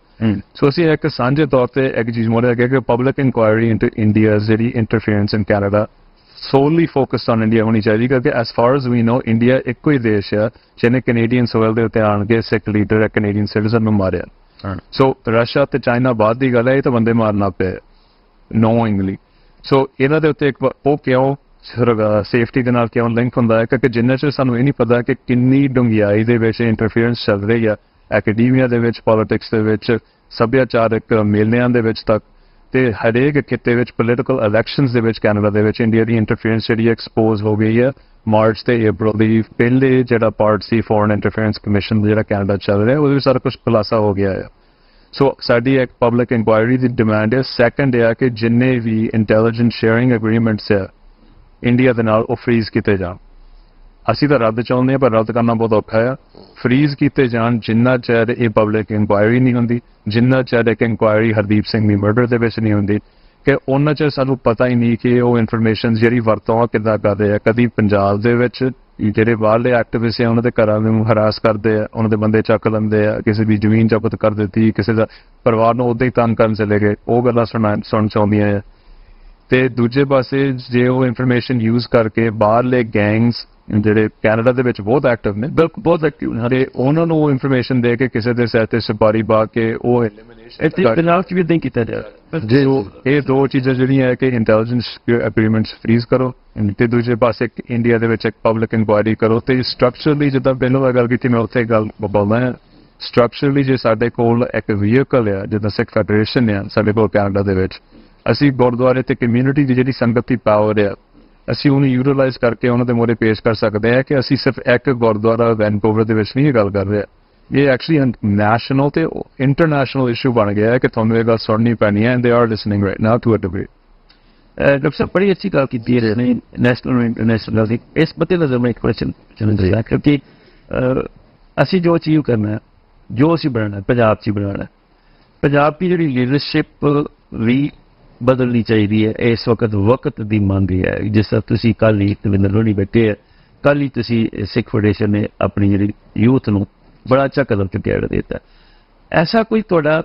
ਸੋ ਅਸੀਂ ਇੱਕ ਸਾਂਝੇ ਤੌਰ ਤੇ ਇੱਕ ਚੀਜ਼ ਮੋੜੇ ਅੱਗੇ ਕਿ ਪਬਲਿਕ ਇਨਕੁਆਇਰੀ ਇਨਟੂ ਇੰਡੀਆ ਜਿਹੜੀ interference in Canada solely focused on India ਹੋਣੀ ਚਾਹੀਦੀ। ਕਿਉਂਕਿ as far as we know India ਇੱਕੋ ਹੀ ਦੇਸ਼ ਆ ਜਿਹਨੇ ਕੈਨੇਡੀਅਨ ਸੋਇਲ ਦੇ ਉੱਤੇ ਆਣ ਕੇ ਸਿੱਖ ਲੀਡਰ ਕੈਨੇਡੀਅਨ ਸਿਟੀਜ਼ਨ ਨੂੰ ਮਾਰਿਆ। ਸੋ ਰਸ਼ੀਆ ਤੇ ਚਾਈਨਾ ਬਾਅਦ ਦੀ ਗੱਲ ਹੈ, ਇਹ ਤਾਂ ਬੰਦੇ ਮਾਰਨਾ ਪਿਆ ਨੋਇੰਗਲੀ। ਸੋ ਇਹਨਾਂ ਦੇ ਉੱਤੇ ਇੱਕ ਉਹ ਕਿਉਂ ਸੇਫਟੀ ਦੇ ਨਾਲ ਕਿਉਂ ਲਿੰਕ ਹੁੰਦਾ ਹੈ? ਕਿਉਂਕਿ ਜਿੰਨਾ ਚਿਰ ਸਾਨੂੰ ਇਹ ਨਹੀਂ ਪਤਾ ਕਿ ਕਿੰਨੀ ਡੂੰਘਾਈ ਦੇ ਵਿੱਚ ਇੰਟਰਫੇਰੈਂਸ ਚੱਲ ਰਹੀ ਆ ਐਕੈਡਮੀਆ ਦੇ ਵਿੱਚ, ਪੋਲਿਟਿਕਸ ਦੇ ਵਿੱਚ, ਸੱਭਿਆਚਾਰਕ ਮੇਲਿਆਂ ਦੇ ਵਿੱਚ ਤੱਕ, ਤੇ ਹਰੇਕ ਖਿੱਤੇ ਵਿੱਚ ਪੋਲੀਟੀਕਲ ਇਲੈਕਸ਼ਨਸ ਦੇ ਵਿੱਚ ਕੈਨੇਡਾ ਦੇ ਵਿੱਚ ਇੰਡੀਆ ਦੀ ਇੰਟਰਫੇਰੈਂਸ ਜਿਹੜੀ ਐਕਸਪੋਜ਼ ਹੋ ਗਈ ਹੈ। ਮਾਰਚ ਤੇ ਅਪ੍ਰੈਲ ਦੀ ਪਹਿਲੇ ਜਿਹੜਾ ਪਾਰਟ ਸੀ ਫੋਰਨ ਇੰਟਰਫੇਰੈਂਸ ਕਮਿਸ਼ਨ ਜਿਹੜਾ ਕੈਨੇਡਾ ਚੱਲ ਰਿਹਾ, ਉਹਦੇ ਵਿੱਚ ਸਾਰਾ ਕੁਝ ਖੁਲਾਸਾ ਹੋ ਗਿਆ ਹੈ। ਸੋ ਸਾਡੀ ਇੱਕ ਪਬਲਿਕ ਇਨਕੁਆਇਰੀ ਦੀ ਡਿਮਾਂਡ ਹੈ। ਸੈਕੰਡ ਹੈ ਕਿ ਜਿੰਨੇ ਵੀ ਇੰਟੈਲੀਜੈਂਸ ਸ਼ੇਅਰਿੰਗ ਐਗਰੀਮੈਂਟਸ ਹੈ ਇੰਡੀਆ ਦੇ ਨਾਲ, ਉਹ ਫਰੀਜ਼ ਕੀਤੇ ਜਾਣ। ਅਸੀਂ ਤਾਂ ਰੱਦ ਚਾਹੁੰਦੇ ਹਾਂ, ਪਰ ਰੱਦ ਕਰਨਾ ਬਹੁਤ ਔਖਾ ਆ। ਫਰੀਜ਼ ਕੀਤੇ ਜਾਣ ਜਿੰਨਾ ਚਿਰ ਇਹ ਪਬਲਿਕ ਇਨਕੁਆਇਰੀ ਨਹੀਂ ਹੁੰਦੀ, ਜਿੰਨਾ ਚਿਰ ਇੱਕ ਇਨਕੁਆਇਰੀ ਹਰਦੀਪ ਸਿੰਘ ਦੀ ਮਰਡਰ ਦੇ ਵਿੱਚ ਨਹੀਂ ਹੁੰਦੀ, ਕਿ ਉਹਨਾਂ ਚਿਰ ਸਾਨੂੰ ਪਤਾ ਹੀ ਨਹੀਂ ਕਿ ਉਹ ਇਨਫੋਰਮੇਸ਼ਨ ਜਿਹੜੀ ਵਰਤੋਂ ਕਿੱਦਾਂ ਕਰਦੇ ਆ। ਕਦੀ ਪੰਜਾਬ ਦੇ ਵਿੱਚ ਜਿਹੜੇ ਬਾਹਰਲੇ ਐਕਟਿਵਿਸਟ ਆ ਉਹਨਾਂ ਦੇ ਘਰਾਂ ਨੂੰ ਹਰਾਸ ਕਰਦੇ ਆ, ਉਹਨਾਂ ਦੇ ਬੰਦੇ ਚੱਕ ਲੈਂਦੇ ਆ, ਕਿਸੇ ਦੀ ਜ਼ਮੀਨ ਜ਼ਬਤ ਕਰ ਦਿੱਤੀ, ਕਿਸੇ ਦਾ ਪਰਿਵਾਰ ਨੂੰ ਉੱਦਾਂ ਹੀ ਤੰਗ ਕਰਨ ਚਲੇ ਗਏ, ਉਹ ਗੱਲਾਂ ਸੁਣਨ ਚਾਹੁੰਦੀਆਂ ਆ। ਤੇ ਦੂਜੇ ਪਾਸੇ ਜੇ ਉਹ ਇਨਫੋਰਮੇਸ਼ਨ ਯੂਜ਼ ਕਰਕੇ ਬਾਹਰਲੇ ਗੈਂਗਸ ਜਿਹੜੇ ਕੈਨੇਡਾ ਦੇ ਵਿੱਚ ਬਹੁਤ ਐਕਟਿਵ ਨੇ, ਬਿਲਕੁਲ ਬਹੁਤ ਐਕਟਿਵ ਨੇ, ਤੇ ਉਹਨਾਂ ਨੂੰ ਉਹ ਇਨਫੋਰਮੇਸ਼ਨ ਦੇ ਕੇ ਕਿਸੇ ਦੇ ਸਿਰ ਤੇ ਸੁਪਾਰੀ ਪਾ ਕੇ ਉਹ ਪੰਜਾਬ 'ਚ ਵੀ ਇਦਾਂ ਹੀ ਕੀਤਾ ਜਾਵੇ। ਜੇ ਇਹ ਦੋ ਚੀਜ਼ਾਂ ਜਿਹੜੀਆਂ ਹੈ ਕਿ ਇੰਟੈਲੀਜੈਂਸ ਐਗਰੀਮੈਂਟਸ ਫਰੀਜ਼ ਕਰੋ, ਤੇ ਦੂਜੇ ਪਾਸੇ ਇੰਡੀਆ ਦੇ ਵਿੱਚ ਇੱਕ ਪਬਲਿਕ ਇਨਕੁਆਇਰੀ ਕਰੋ। ਤੇ ਸਟਰਕਚਰਲੀ ਜਿੱਦਾਂ ਪਹਿਲਾਂ ਗੱਲ ਕੀਤੀ, ਮੈਂ ਉੱਥੇ ਗੱਲ ਬੋਲਦਾ ਹਾਂ, ਸਟਰਕਚਰਲੀ ਜੇ ਸਾਡੇ ਕੋਲ ਇੱਕ ਵਹੀਕਲ ਆ ਜਿੱਦਾਂ ਸਿੱਖ ਫੈਡਰੇਸ਼ਨ ਆ ਸਾਡੇ ਕੋਲ ਕੈਨੇਡਾ ਦੇ ਵਿੱਚ, ਅਸੀਂ ਗੁਰਦੁਆਰੇ ਤੇ ਕਮਿਊਨਿਟੀ ਦੀ ਜਿਹੜੀ ਸੰਗਤ ਦੀ ਪਾਵਰ ਆ ਅਸੀਂ ਉਹਨੂੰ ਯੂਟੀਲਾਈਜ਼ ਕਰਕੇ ਉਹਨਾਂ ਦੇ ਮੋਰੇ ਪੇਸ਼ ਕਰ ਸਕਦੇ ਹਾਂ ਕਿ ਅਸੀਂ ਸਿਰਫ ਇੱਕ ਗੁਰਦੁਆਰਾ ਵੈਨਕੂਵਰ ਦੇ ਵਿੱਚ ਨਹੀਂ ਗੱਲ ਕਰ ਰਹੇ। ਇਹ ਐਕਚੁਅਲੀ ਨੈਸ਼ਨਲ ਤੇ ਇੰਟਰਨੈਸ਼ਨਲ ਇਸ਼ੂ ਬਣ ਗਿਆ ਹੈ ਕਿ ਤੁਹਾਨੂੰ ਇਹ ਗੱਲ ਸੁਣਨੀ ਪੈਣੀ ਹੈ, and they are listening right now to a degree. Doctor ਸਾਹਿਬ ਬੜੀ ਅੱਛੀ ਗੱਲ ਕੀਤੀ ਹੈ ਨੇ ਨੈਸ਼ਨਲ ਇੰਟਰਨੈਸ਼ਨਲ ਦੀ। ਇਸ ਮੱਦੇ ਨਜ਼ਰ ਮੈਂ ਇੱਕ ਕੁਐਸਚਨ ਚਾਹੁੰਦਾ ਕਿਉਂਕਿ ਅਸੀਂ ਜੋ ਅਚੀਵ ਕਰਨਾ ਹੈ, ਜੋ ਅਸੀਂ ਬਣਾਉਣਾ ਪੰਜਾਬ 'ਚ ਹੀ ਬਣਾਉਣਾ। ਪੰਜਾਬ ਦੀ ਜਿਹੜੀ ਲੀਡਰਸ਼ਿਪ ਵੀ ਬਦਲਣੀ ਚਾਹੀਦੀ ਹੈ। ਇਸ ਵਕਤ ਦੀ ਮੰਗ ਹੈ। ਜਿਸ ਤਰ੍ਹਾਂ ਤੁਸੀਂ ਕੱਲ੍ਹ ਹੀ ਦਵਿੰਦਰ ਲੋਹੜੀ ਬੈਠੇ ਹੈ, ਕੱਲ੍ਹ ਹੀ ਤੁਸੀਂ ਸਿੱਖ ਫੈਡਰੇਸ਼ਨ ਨੇ ਆਪਣੀ ਜਿਹੜੀ ਯੂਥ ਨੂੰ ਬੜਾ ਅੱਛਾ ਕਦਮ ਚੁੱਕਿਆ ਦਿੱਤਾ। ਐਸਾ ਕੋਈ ਤੁਹਾਡਾ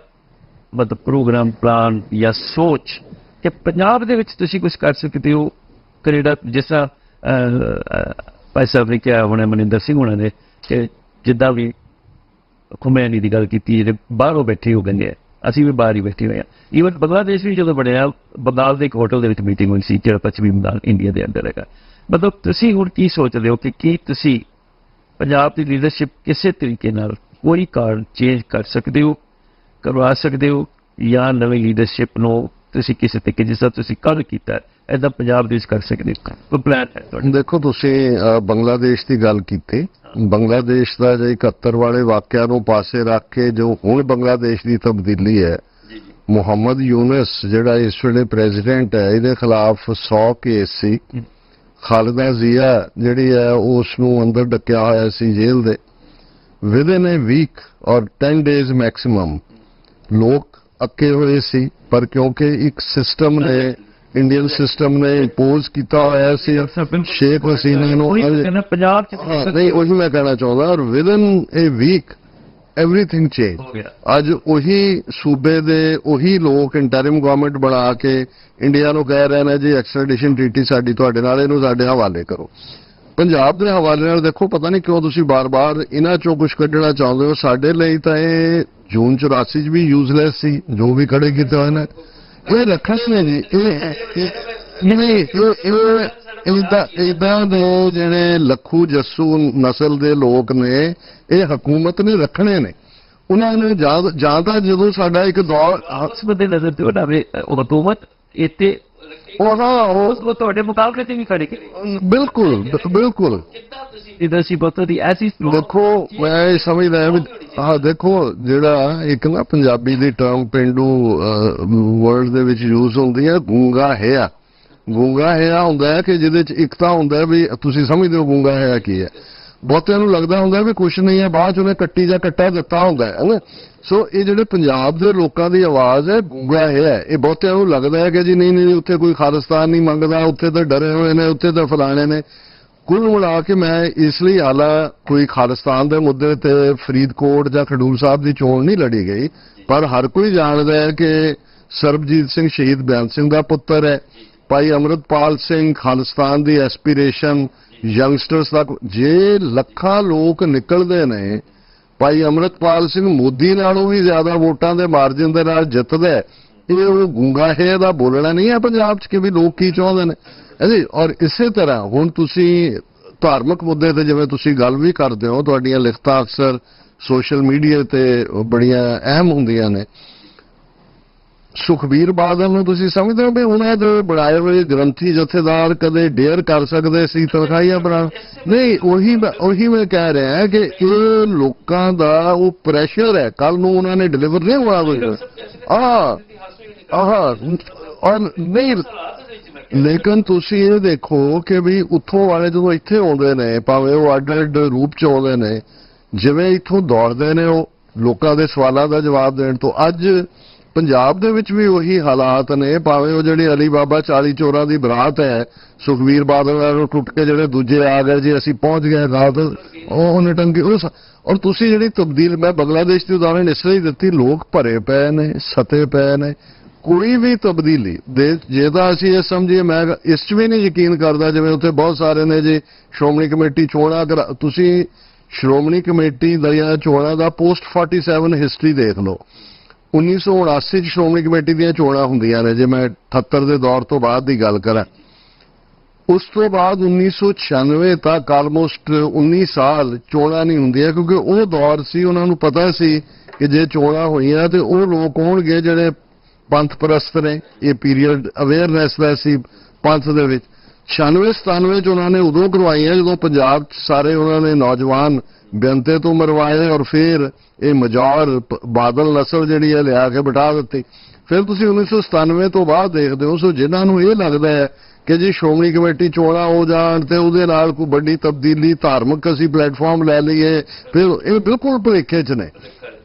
ਮਤਲਬ ਪ੍ਰੋਗਰਾਮ, ਪਲਾਨ ਜਾਂ ਸੋਚ ਕਿ ਪੰਜਾਬ ਦੇ ਵਿੱਚ ਤੁਸੀਂ ਕੁਝ ਕਰ ਸਕਦੇ ਹੋ ਕੈਨੇਡਾ, ਜਿਸ ਤਰ੍ਹਾਂ ਭਾਈ ਸਾਹਿਬ ਨੇ ਕਿਹਾ ਹੁਣੇ ਮਨਿੰਦਰ ਸਿੰਘ ਹੋਣਾ ਨੇ ਕਿ ਜਿੱਦਾਂ ਵੀ ਖੁਮੈਨੀ ਦੀ ਗੱਲ ਕੀਤੀ, ਜਿਹੜੇ ਬਾਹਰੋਂ ਬੈਠੇ ਹੋ ਗਏ ਆ, ਅਸੀਂ ਵੀ ਬਾਹਰ ਹੀ ਬੈਠੇ ਹੋਏ ਹਾਂ। ਈਵਨ ਬੰਗਲਾਦੇਸ਼ ਵੀ ਜਦੋਂ ਬਣਿਆ, ਬੰਗਾਲ ਦੇ ਇੱਕ ਹੋਟਲ ਦੇ ਵਿੱਚ ਮੀਟਿੰਗ ਹੋਈ ਸੀ ਜਿਹੜਾ ਪੱਛਮੀ ਬੰਗਾਲ ਇੰਡੀਆ ਦੇ ਅੰਦਰ ਹੈਗਾ। ਮਤਲਬ ਤੁਸੀਂ ਹੁਣ ਕੀ ਸੋਚਦੇ ਹੋ ਕਿ ਕੀ ਤੁਸੀਂ ਪੰਜਾਬ ਦੀ ਲੀਡਰਸ਼ਿਪ ਕਿਸੇ ਤਰੀਕੇ ਨਾਲ ਕੋਈ ਕਾਰਨ ਚੇਂਜ ਕਰ ਸਕਦੇ ਹੋ, ਕਰਵਾ ਸਕਦੇ ਹੋ, ਜਾਂ ਨਵੀਂ ਲੀਡਰਸ਼ਿਪ ਨੂੰ ਤੁਸੀਂ ਕਿਸੇ ਤਰੀਕੇ ਜਿਸ ਤਰ੍ਹਾਂ ਤੁਸੀਂ ਕੱਲ੍ਹ ਕੀਤਾ ਇਦਾਂ ਪੰਜਾਬ ਦੇ ਵਿੱਚ ਕਰ ਸਕਦੇ ਹੋ? ਕੋਈ ਪਲਾਨ ਹੈ ਤੁਹਾਡਾ? ਦੇਖੋ ਤੁਸੀਂ ਬੰਗਲਾਦੇਸ਼ ਦੀ ਗੱਲ ਕੀਤੀ। ਬੰਗਲਾਦੇਸ਼ ਦਾ ਜੇ 71 ਵਾਲੇ ਵਾਕਿਆ ਨੂੰ ਪਾਸੇ ਰੱਖ ਕੇ ਜੋ ਹੁਣ ਬੰਗਲਾਦੇਸ਼ ਦੀ ਤਬਦੀਲੀ ਹੈ, ਮੁਹੰਮਦ ਯੂਨਸ ਜਿਹੜਾ ਇਸ ਵੇਲੇ ਪ੍ਰੈਜ਼ੀਡੈਂਟ ਹੈ, ਇਹਦੇ ਖਿਲਾਫ 100 ਕੇਸ ਸੀ। ਖਾਲਿਦਾ ਜ਼ਿਆ ਜਿਹੜੀ ਹੈ ਉਸ ਨੂੰ ਅੰਦਰ ਡੱਕਿਆ ਹੋਇਆ ਸੀ ਜੇਲ੍ਹ ਦੇ। ਵਿਦਿਨ ਏ ਵੀਕ ਔਰ 10 ਡੇਜ਼ ਮੈਕਸਿਮਮ ਲੋਕ ਅੱਕੇ ਹੋਏ ਸੀ, ਪਰ ਕਿਉਂਕਿ ਇੱਕ ਸਿਸਟਮ ਨੇ, ਇੰਡੀਅਨ ਸਿਸਟਮ ਨੇ ਇੰਪੋਜ਼ ਕੀਤਾ ਹੋਇਆ ਸੀ ਸ਼ੇਖ ਹਸੀਨਾ ਨੂੰ। ਪੰਜਾਬ ਚ ਨਹੀਂ, ਉਹੀ ਮੈਂ ਕਹਿਣਾ ਚਾਹੁੰਦਾ। ਔਰ ਵਿਦਿਨ ਏ ਵੀਕ ਐਵਰੀਥਿੰਗ ਚੇਂਜ। ਅੱਜ ਉਹੀ ਸੂਬੇ ਦੇ ਉਹੀ ਲੋਕ ਇੰਟਰਿਮ ਗਵਰਨਮੈਂਟ ਬਣਾ ਕੇ ਇੰਡੀਆ ਨੂੰ ਕਹਿ ਰਹੇ ਨੇ ਜੀ ਐਕਸਟ੍ਰੈਡੀਸ਼ਨ ਟ੍ਰੀਟੀ ਸਾਡੀ ਤੁਹਾਡੇ ਨਾਲ, ਇਹਨੂੰ ਸਾਡੇ ਹਵਾਲੇ ਕਰੋ। ਪੰਜਾਬ ਦੇ ਹਵਾਲੇ ਨਾਲ ਦੇਖੋ, ਪਤਾ ਨਹੀਂ ਕਿਉਂ ਤੁਸੀਂ ਬਾਰ-ਬਾਰ ਇਹਨਾਂ ਚੋਂ ਕੁਝ ਕੱਢਣਾ ਚਾਹੁੰਦੇ ਹੋ। ਸਾਡੇ ਲਈ ਤਾਂ ਇਹ ਜੂਨ 84 ਚ ਵੀ ਯੂਜ਼ਲੈਸ ਸੀ ਜੋ ਵੀ ਖੜੇ ਕੀਤੇ ਹੋਏ ਨੇ। ਇਹ ਰੱਖਸ ਨੇ ਜੀ, ਇਦਾਂ ਦੇ ਜਿਹੜੇ ਲੱਖੂ ਜੱਸੂ ਨਸਲ ਦੇ ਲੋਕ ਨੇ, ਇਹ ਹਕੂਮਤ ਨੇ ਰੱਖਣੇ ਨੇ। ਉਹਨਾਂ ਨੇ ਜਾਂ ਤਾਂ ਜਦੋਂ ਸਾਡਾ ਇੱਕ ਦੌਰ ਦੇ ਨਜ਼ਰ ਤੇ ਉਹਨਾਂ ਨੇ ਹਕੂਮਤ ਇੱਥੇ ਉਹ ਤੁਹਾਡੇ ਮੁਕਾਬਲੇ ਤੇ ਵੀ ਖੜੇ ਕੀਤੇ। ਬਿਲਕੁਲ ਬਿਲਕੁਲ। ਇਹਦਾ ਸੀ ਬਤਾ ਦੀ ਐਸੀ ਦੇਖੋ, ਮੈਂ ਇਹ ਸਮਝਦਾ ਵੀ ਦੇਖੋ ਜਿਹੜਾ ਇੱਕ ਨਾ ਪੰਜਾਬੀ ਦੀ ਟਰਮ ਪੇਂਡੂ ਵਰਲਡ ਦੇ ਵਿੱਚ ਯੂਜ਼ ਹੁੰਦੀ ਹੈ, ਗੂੰਗਾ ਹੈ। ਗੂੰਗਾ ਹੈ ਹੁੰਦਾ ਹੈ ਕਿ ਜਿਹਦੇ ਚ ਇੱਕ ਤਾਂ ਹੁੰਦਾ ਵੀ ਤੁਸੀਂ ਸਮਝਦੇ ਹੋ ਗੂੰਗਾ ਹੈ ਕੀ ਹੈ। ਬਹੁਤਿਆਂ ਨੂੰ ਲੱਗਦਾ ਹੁੰਦਾ ਵੀ ਕੁਛ ਨਹੀਂ ਹੈ, ਬਾਅਦ ਚ ਉਹਨੇ ਕੱਟੀ ਜਾਂ ਕੱਟਾ ਦਿੱਤਾ ਹੁੰਦਾ ਹੈ ਨਾ। ਸੋ ਇਹ ਜਿਹੜੇ ਪੰਜਾਬ ਦੇ ਲੋਕਾਂ ਦੀ ਆਵਾਜ਼ ਹੈ, ਗੂੰਗਾ ਹੈ। ਇਹ ਬਹੁਤਿਆਂ ਨੂੰ ਲੱਗਦਾ ਹੈ ਕਿ ਜੀ ਨਹੀਂ ਉੱਥੇ ਕੋਈ ਖਾਲਿਸਤਾਨ ਨਹੀਂ ਮੰਗਦਾ, ਉੱਥੇ ਤਾਂ ਡਰੇ ਹੋਏ ਨੇ, ਉੱਥੇ ਤਾਂ ਫਲਾਣੇ ਨੇ। ਕੁੱਲ ਮਿਲਾ ਕੇ ਮੈਂ ਇਸ ਲਈ ਹਾਲਾ ਕੋਈ ਖਾਲਿਸਤਾਨ ਦੇ ਮੁੱਦੇ ਤੇ ਫਰੀਦਕੋਟ ਜਾਂ ਖਡੂਰ ਸਾਹਿਬ ਦੀ ਚੋਣ ਨਹੀਂ ਲੜੀ ਗਈ, ਪਰ ਹਰ ਕੋਈ ਜਾਣਦਾ ਹੈ ਕਿ ਸਰਬਜੀਤ ਸਿੰਘ ਸ਼ਹੀਦ ਬੇਅੰਤ ਸਿੰਘ ਦਾ ਪੁੱਤਰ ਹੈ। ਭਾਈ ਅੰਮ੍ਰਿਤਪਾਲ ਸਿੰਘ ਖਾਲਿਸਤਾਨ ਦੀ ਐਸਪੀਰੇਸ਼ਨ ਯੰਗਸਟਰਸ ਦਾ, ਜੇ ਲੱਖਾਂ ਲੋਕ ਨਿਕਲਦੇ ਨੇ, ਭਾਈ ਅੰਮ੍ਰਿਤਪਾਲ ਸਿੰਘ ਮੋਦੀ ਨਾਲੋਂ ਵੀ ਜ਼ਿਆਦਾ ਵੋਟਾਂ ਦੇ ਮਾਰਜਨ ਦੇ ਨਾਲ ਜਿੱਤਦਾ। ਇਹ ਉਹ ਗੂੰਗਾ ਹੈ ਦਾ ਬੋਲਣਾ ਨਹੀਂ ਹੈ ਪੰਜਾਬ 'ਚ ਕਿ ਵੀ ਲੋਕ ਕੀ ਚਾਹੁੰਦੇ ਨੇ। ਔਰ ਇਸੇ ਤਰ੍ਹਾਂ ਹੁਣ ਤੁਸੀਂ ਧਾਰਮਿਕ ਮੁੱਦੇ ਤੇ ਜਿਵੇਂ ਤੁਸੀਂ ਗੱਲ ਵੀ ਕਰਦੇ ਹੋ, ਤੁਹਾਡੀਆਂ ਲਿਖਤਾਂ ਅਕਸਰ ਸੋਸ਼ਲ ਮੀਡੀਆ ਤੇ ਬੜੀਆਂ ਅਹਿਮ ਹੁੰਦੀਆਂ ਨੇ। ਸੁਖਬੀਰ ਬਾਦਲ ਨੂੰ ਤੁਸੀਂ ਸਮਝਦੇ ਹੋ ਵੀ ਉਹਨਾਂ ਦੇ ਬਣਾਏ ਹੋਏ ਗ੍ਰੰਥੀ ਜਥੇਦਾਰ ਕਦੇ ਡੇਅਰ ਕਰ ਸਕਦੇ ਸੀ ਤਨਖਾਹੀਆਂ ਬਣਾਉਣ? ਨਹੀਂ, ਉਹੀ ਮੈਂ ਕਹਿ ਰਿਹਾ ਕਿ ਇਹ ਲੋਕਾਂ ਦਾ ਉਹ ਪ੍ਰੈਸ਼ਰ ਹੈ। ਕੱਲ ਨੂੰ ਉਹਨਾਂ ਨੇ ਡਿਲੀਵਰ ਨਹੀਂ ਹੋਣਾ ਕੋਈ। ਔਰ ਨਹੀਂ, ਲੇਕਿਨ ਤੁਸੀਂ ਇਹ ਦੇਖੋ ਕਿ ਵੀ ਉੱਥੋਂ ਵਾਲੇ ਜਦੋਂ ਇੱਥੇ ਆਉਂਦੇ ਨੇ, ਭਾਵੇਂ ਉਹ ਅੱਡ-ਅੱਡ ਰੂਪ 'ਚ ਆਉਂਦੇ ਨੇ, ਜਿਵੇਂ ਇੱਥੋਂ ਦੌੜਦੇ ਨੇ ਉਹ ਲੋਕਾਂ ਦੇ ਸਵਾਲਾਂ ਦਾ ਜਵਾਬ ਦੇਣ ਤੋਂ। ਅੱਜ ਪੰਜਾਬ ਦੇ ਵਿੱਚ ਵੀ ਉਹੀ ਹਾਲਾਤ ਨੇ, ਭਾਵੇਂ ਉਹ ਜਿਹੜੀ ਅਲੀ ਬਾਬਾ 40 ਚੋਰਾਂ ਦੀ ਬਰਾਤ ਹੈ, ਸੁਖਬੀਰ ਬਾਦਲ ਨੂੰ ਟੁੱਟ ਕੇ ਜਿਹੜੇ ਦੂਜੇ ਆ ਗਏ ਜੀ ਅਸੀਂ ਪਹੁੰਚ ਗਏ ਰਾਤ, ਉਹ ਨਟੰਗੀ। ਔਰ ਤੁਸੀਂ ਜਿਹੜੀ ਤਬਦੀਲ, ਮੈਂ ਬੰਗਲਾਦੇਸ਼ ਦੀ ਉਦਾਹਰਨ ਇਸ ਲਈ ਦਿੱਤੀ, ਲੋਕ ਭਰੇ ਪਏ ਨੇ, ਸਤੇ ਪਏ ਨੇ। ਕੋਈ ਵੀ ਤਬਦੀਲੀ ਦੇ ਜੇ ਤਾਂ ਅਸੀਂ ਇਹ ਸਮਝੀਏ, ਮੈਂ ਇਸ 'ਚ ਵੀ ਨਹੀਂ ਯਕੀਨ ਕਰਦਾ ਜਿਵੇਂ ਉੱਥੇ ਬਹੁਤ ਸਾਰੇ ਨੇ ਜੀ ਸ਼੍ਰੋਮਣੀ ਕਮੇਟੀ ਚੋਣਾਂ ਤੁਸੀਂ ਸ਼੍ਰੋਮਣੀ ਕਮੇਟੀ ਦੀਆਂ ਚੋਣਾਂ ਦਾ ਪੋਸਟ 47 ਹਿਸਟਰੀ ਦੇਖ ਲਓ। 1979 'ਚ ਸ਼੍ਰੋਮਣੀ ਕਮੇਟੀ ਦੀਆਂ ਚੋਣਾਂ ਹੁੰਦੀਆਂ ਨੇ, ਜੇ ਮੈਂ 78 ਦੇ ਦੌਰ ਤੋਂ ਬਾਅਦ ਦੀ ਗੱਲ ਕਰਾਂ। ਉਸ ਤੋਂ ਬਾਅਦ 1996 ਤੱਕ ਆਲਮੋਸਟ 19 ਸਾਲ ਚੋਣਾਂ ਨਹੀਂ ਹੁੰਦੀਆਂ, ਕਿਉਂਕਿ ਉਹ ਦੌਰ ਸੀ, ਉਹਨਾਂ ਨੂੰ ਪਤਾ ਸੀ ਕਿ ਜੇ ਚੋਣਾਂ ਹੋਈਆਂ ਤੇ ਉਹ ਲੋਕ ਹੋਣਗੇ ਜਿਹੜੇ ਪੰਥ ਪ੍ਰਸਤ ਨੇ। ਇਹ ਪੀਰੀਅਡ ਅਵੇਅਰਨੈਸ ਦਾ ਸੀ ਪੰਥ ਦੇ ਵਿੱਚ। 96-97 'ਚ ਉਹਨਾਂ ਨੇ ਉਦੋਂ ਕਰਵਾਈਆਂ ਜਦੋਂ ਪੰਜਾਬ 'ਚ ਸਾਰੇ ਉਹਨਾਂ ਨੇ ਨੌਜਵਾਨ ਬੇਨਤੇ ਤੋਂ ਮਰਵਾਏ, ਔਰ ਫਿਰ ਇਹ ਮਜੌਰ ਬਾਦਲ ਨਸਲ ਜਿਹੜੀ ਹੈ ਲਿਆ ਕੇ ਬਿਠਾ ਦਿੱਤੀ। ਫਿਰ ਤੁਸੀਂ 1997 ਤੋਂ ਬਾਅਦ ਦੇਖਦੇ ਹੋ। ਸੋ ਜਿਨ੍ਹਾਂ ਨੂੰ ਇਹ ਲੱਗਦਾ ਹੈ ਕਿ ਜੀ ਸ਼੍ਰੋਮਣੀ ਕਮੇਟੀ ਚੋਣਾਂ ਹੋ ਜਾਣ ਤੇ ਉਹਦੇ ਨਾਲ ਕੋਈ ਵੱਡੀ ਤਬਦੀਲੀ, ਧਾਰਮਿਕ ਅਸੀਂ ਪਲੇਟਫਾਰਮ ਲੈ ਲਈਏ, ਫਿਰ ਇਹ ਬਿਲਕੁਲ ਭੁਲੇਖੇ 'ਚ ਨੇ।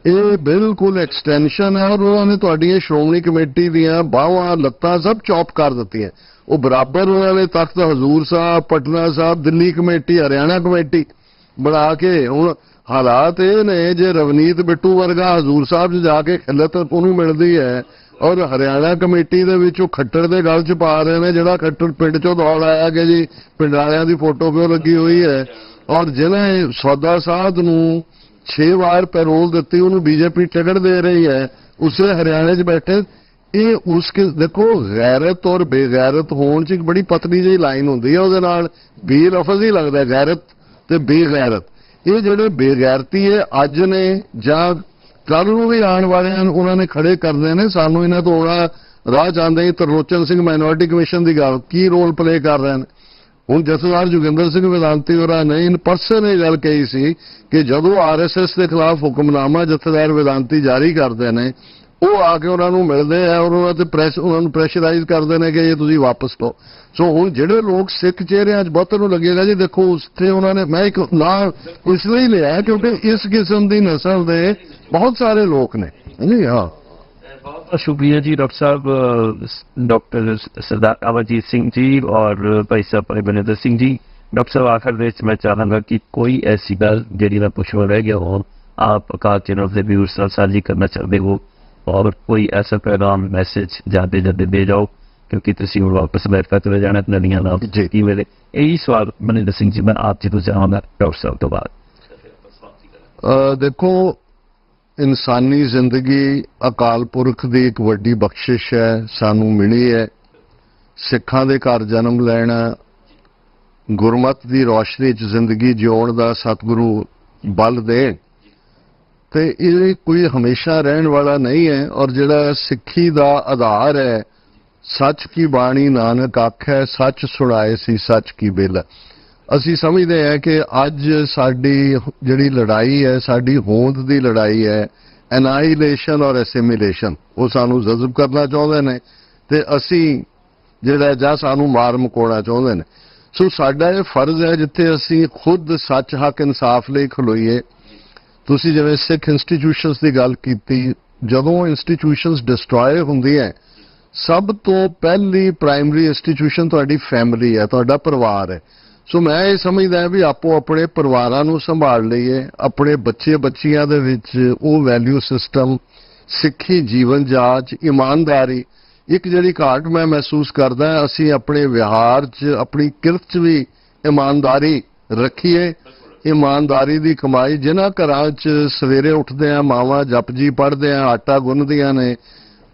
ਇਹ ਬਿਲਕੁਲ ਐਕਸਟੈਂਸ਼ਨ ਹੈ, ਔਰ ਉਹਨਾਂ ਨੇ ਤੁਹਾਡੀਆਂ ਸ਼੍ਰੋਮਣੀ ਕਮੇਟੀ ਦੀਆਂ ਬਾਹਾਂ ਲੱਤਾਂ ਸਭ ਚੌਪ ਕਰ ਦਿੱਤੀਆਂ। ਉਹ ਬਰਾਬਰ ਉਹਨਾਂ ਨੇ ਤਖਤ ਹਜ਼ੂਰ ਸਾਹਿਬ, ਪਟਨਾ ਸਾਹਿਬ, ਦਿੱਲੀ ਕਮੇਟੀ, ਹਰਿਆਣਾ ਕਮੇਟੀ ਬਣਾ ਕੇ। ਹੁਣ ਹਾਲਾਤ ਇਹ ਨੇ, ਜੇ ਰਵਨੀਤ ਬਿੱਟੂ ਵਰਗਾ ਹਜ਼ੂਰ ਸਾਹਿਬ 'ਚ ਜਾ ਕੇ ਖਿਲਤ ਉਹਨੂੰ ਮਿਲਦੀ ਹੈ, ਔਰ ਹਰਿਆਣਾ ਕਮੇਟੀ ਦੇ ਵਿੱਚ ਉਹ ਖੱਟਰ ਦੇ ਗੱਲ 'ਚ ਪਾ ਰਹੇ ਨੇ, ਜਿਹੜਾ ਖੱਟਰ ਪਿੰਡ 'ਚੋਂ ਦੌੜ ਆਇਆ ਕਿ ਜੀ ਪਿੰਡ ਵਾਲਿਆਂ ਦੀ ਫੋਟੋ ਕਿਉਂ ਲੱਗੀ ਹੋਈ ਹੈ, ਔਰ ਜਿਹਨੇ ਸੌਦਾ ਸਾਧ ਨੂੰ 6 ਵਾਰ ਪੈਰੋਲ ਦਿੱਤੀ ਉਹਨੂੰ ਬੀਜੇਪੀ ਟਿਕਟ ਦੇ ਰਹੀ ਹੈ, ਉਸੇ ਹਰਿਆਣੇ 'ਚ ਬੈਠੇ। ਇਹ ਉਸਕੇ ਦੇਖੋ, ਗੈਰਤ ਔਰ ਬੇਗੈਰਤ ਹੋਣ 'ਚ ਇੱਕ ਬੜੀ ਪਤਲੀ ਜਿਹੀ ਲਾਈਨ ਹੁੰਦੀ ਹੈ, ਉਹਦੇ ਨਾਲ ਵੀ ਲਫ਼ਜ਼ ਹੀ ਲੱਗਦਾ, ਗੈਰਤ ਤੇ ਬੇਗੈਰਤ। ਇਹ ਜਿਹੜੇ ਬੇਗੈਰਤੀ ਹੈ ਅੱਜ ਨੇ ਜਾਂ ਕੱਲ ਨੂੰ ਵੀ ਆਉਣ ਵਾਲਿਆਂ ਨੂੰ ਉਹਨਾਂ ਨੇ ਖੜੇ ਕਰਨੇ ਨੇ। ਸਾਨੂੰ ਇਹਨਾਂ ਤੋਂ ਰਾਹ ਜਾਂਦੇ ਹੀ ਤਰਲੋਚਨ ਸਿੰਘ ਮਾਈਨੋਰਿਟੀ ਕਮਿਸ਼ਨ ਦੀ ਗੱਲ ਕੀ ਰੋਲ ਪਲੇ ਕਰ ਰਹੇ ਨੇ। ਹੁਣ ਜਥੇਦਾਰ ਜੋਗਿੰਦਰ ਸਿੰਘ ਵੇਦਾਂਤੀ ਹੋਰਾਂ ਨੇ ਇਨ ਪਰਸਨ ਇਹ ਗੱਲ ਕਹੀ ਸੀ ਕਿ ਜਦੋਂ RSS ਦੇ ਖਿਲਾਫ ਹੁਕਮਨਾਮਾ ਜਥੇਦਾਰ ਵੇਦਾਂਤੀ ਜਾਰੀ ਕਰਦੇ ਨੇ, ਉਹ ਆ ਕੇ ਉਹਨਾਂ ਨੂੰ ਮਿਲਦੇ ਆ ਔਰ ਉਹਨਾਂ ਤੇ ਉਹਨਾਂ ਨੂੰ ਪ੍ਰੈਸ਼ਰਾਈਜ਼ ਕਰਦੇ ਨੇ ਕਿ ਇਹ ਤੁਸੀਂ ਵਾਪਸ ਲਓ। ਸੋ ਹੁਣ ਜਿਹੜੇ ਲੋਕ ਸਿੱਖ ਚਿਹਰਿਆਂ 'ਚ ਬਹੁਤ ਨੂੰ ਲੱਗੇਗਾ ਜੀ ਦੇਖੋ ਉੱਥੇ ਉਹਨਾਂ ਨੇ, ਮੈਂ ਇੱਕ ਨਾਂ ਇਸ ਲਈ ਲਿਆ ਕਿਉਂਕਿ ਇਸ ਕਿਸਮ ਦੀ ਨਸਲ ਦੇ ਬਹੁਤ ਸਾਰੇ ਲੋਕ ਨੇ ਜੀ। ਹਾਂ, बहुत शुक्रिया जी डॉक्टर साहब, डॉक्टर सरदार अमरजीत सिंह जी और भाई साहब अभिनंदन सिंह जी। डॉक्टर साहब आखिर में मैं चाहूँगा कि कोई ऐसी गल जी मैं पुछवा रह गया हो आप अकाल चैनल के व्यूअर्स नाल साझी करना चाहते हो और कोई ऐसा पैगाम मैसेज जाते जाते दे जाओ क्योंकि तुसीं हुण वापस अमेरिका चले जाना नदियां नाल की मेरे यही सवाल अभिनंदन सिंह जी मैं आप जी तो चाहूँगा डॉक्टर साहब तो बाद। देखो ਇਨਸਾਨੀ ਜ਼ਿੰਦਗੀ ਅਕਾਲ ਪੁਰਖ ਦੀ ਇੱਕ ਵੱਡੀ ਬਖਸ਼ਿਸ਼ ਹੈ, ਸਾਨੂੰ ਮਿਲੀ ਹੈ। ਸਿੱਖਾਂ ਦੇ ਘਰ ਜਨਮ ਲੈਣਾ, ਗੁਰਮਤ ਦੀ ਰੌਸ਼ਨੀ 'ਚ ਜ਼ਿੰਦਗੀ ਜਿਉਣ ਦਾ ਸਤਿਗੁਰੂ ਬਲ ਦੇ, ਤੇ ਇਹ ਕੋਈ ਹਮੇਸ਼ਾ ਰਹਿਣ ਵਾਲਾ ਨਹੀਂ ਹੈ। ਔਰ ਜਿਹੜਾ ਸਿੱਖੀ ਦਾ ਆਧਾਰ ਹੈ, ਸੱਚ ਕੀ ਬਾਣੀ ਨਾਨਕ ਆਖੈ, ਸੱਚ ਸੁਣਾਏ ਸੀ ਸੱਚ ਕੀ ਬਿਲ। ਅਸੀਂ ਸਮਝਦੇ ਹਾਂ ਕਿ ਅੱਜ ਸਾਡੀ ਜਿਹੜੀ ਲੜਾਈ ਹੈ, ਸਾਡੀ ਹੋਂਦ ਦੀ ਲੜਾਈ ਹੈ, ਐਨਾਈਲੇਸ਼ਨ ਔਰ ਐਸਿਮੀਲੇਸ਼ਨ, ਉਹ ਸਾਨੂੰ ਜਜ਼ਬ ਕਰਨਾ ਚਾਹੁੰਦੇ ਨੇ ਤੇ ਅਸੀਂ ਜਿਹੜਾ ਜਾਂ ਸਾਨੂੰ ਮਾਰ ਮਕੋਣਾ ਚਾਹੁੰਦੇ ਨੇ। ਸੋ ਸਾਡਾ ਇਹ ਫਰਜ਼ ਹੈ ਜਿੱਥੇ ਅਸੀਂ ਖੁਦ ਸੱਚ ਹੱਕ ਇਨਸਾਫ ਲਈ ਖਲੋਈਏ। ਤੁਸੀਂ ਜਿਵੇਂ ਸਿੱਖ ਇੰਸਟੀਟਿਊਸ਼ਨਸ ਦੀ ਗੱਲ ਕੀਤੀ, ਜਦੋਂ ਇੰਸਟੀਟਿਊਸ਼ਨਸ ਡਿਸਟਰੋਏ ਹੁੰਦੀਆਂ ਸਭ ਤੋਂ ਪਹਿਲੀ ਪ੍ਰਾਇਮਰੀ ਇੰਸਟੀਟਿਊਸ਼ਨ ਤੁਹਾਡੀ ਫੈਮਿਲੀ ਹੈ, ਤੁਹਾਡਾ ਪਰਿਵਾਰ ਹੈ। ਸੋ ਮੈਂ ਇਹ ਸਮਝਦਾ ਵੀ ਆਪੋ ਆਪਣੇ ਪਰਿਵਾਰਾਂ ਨੂੰ ਸੰਭਾਲ ਲਈਏ, ਆਪਣੇ ਬੱਚੇ ਬੱਚੀਆਂ ਦੇ ਵਿੱਚ ਉਹ ਵੈਲਿਊ ਸਿਸਟਮ, ਸਿੱਖੀ ਜੀਵਨ ਜਾਚ, ਇਮਾਨਦਾਰੀ, ਇੱਕ ਜਿਹੜੀ ਘਾਟ ਮੈਂ ਮਹਿਸੂਸ ਕਰਦਾ ਅਸੀਂ ਆਪਣੇ ਵਿਹਾਰ 'ਚ ਆਪਣੀ ਕਿਰਤ 'ਚ ਵੀ ਇਮਾਨਦਾਰੀ ਰੱਖੀਏ। ਇਮਾਨਦਾਰੀ ਦੀ ਕਮਾਈ ਜਿਨ੍ਹਾਂ ਘਰਾਂ 'ਚ ਸਵੇਰੇ ਉੱਠਦੇ ਆ ਮਾਵਾਂ ਜਪਜੀ ਪੜ੍ਹਦੇ ਆ, ਆਟਾ ਗੁੰਨਦੀਆਂ ਨੇ,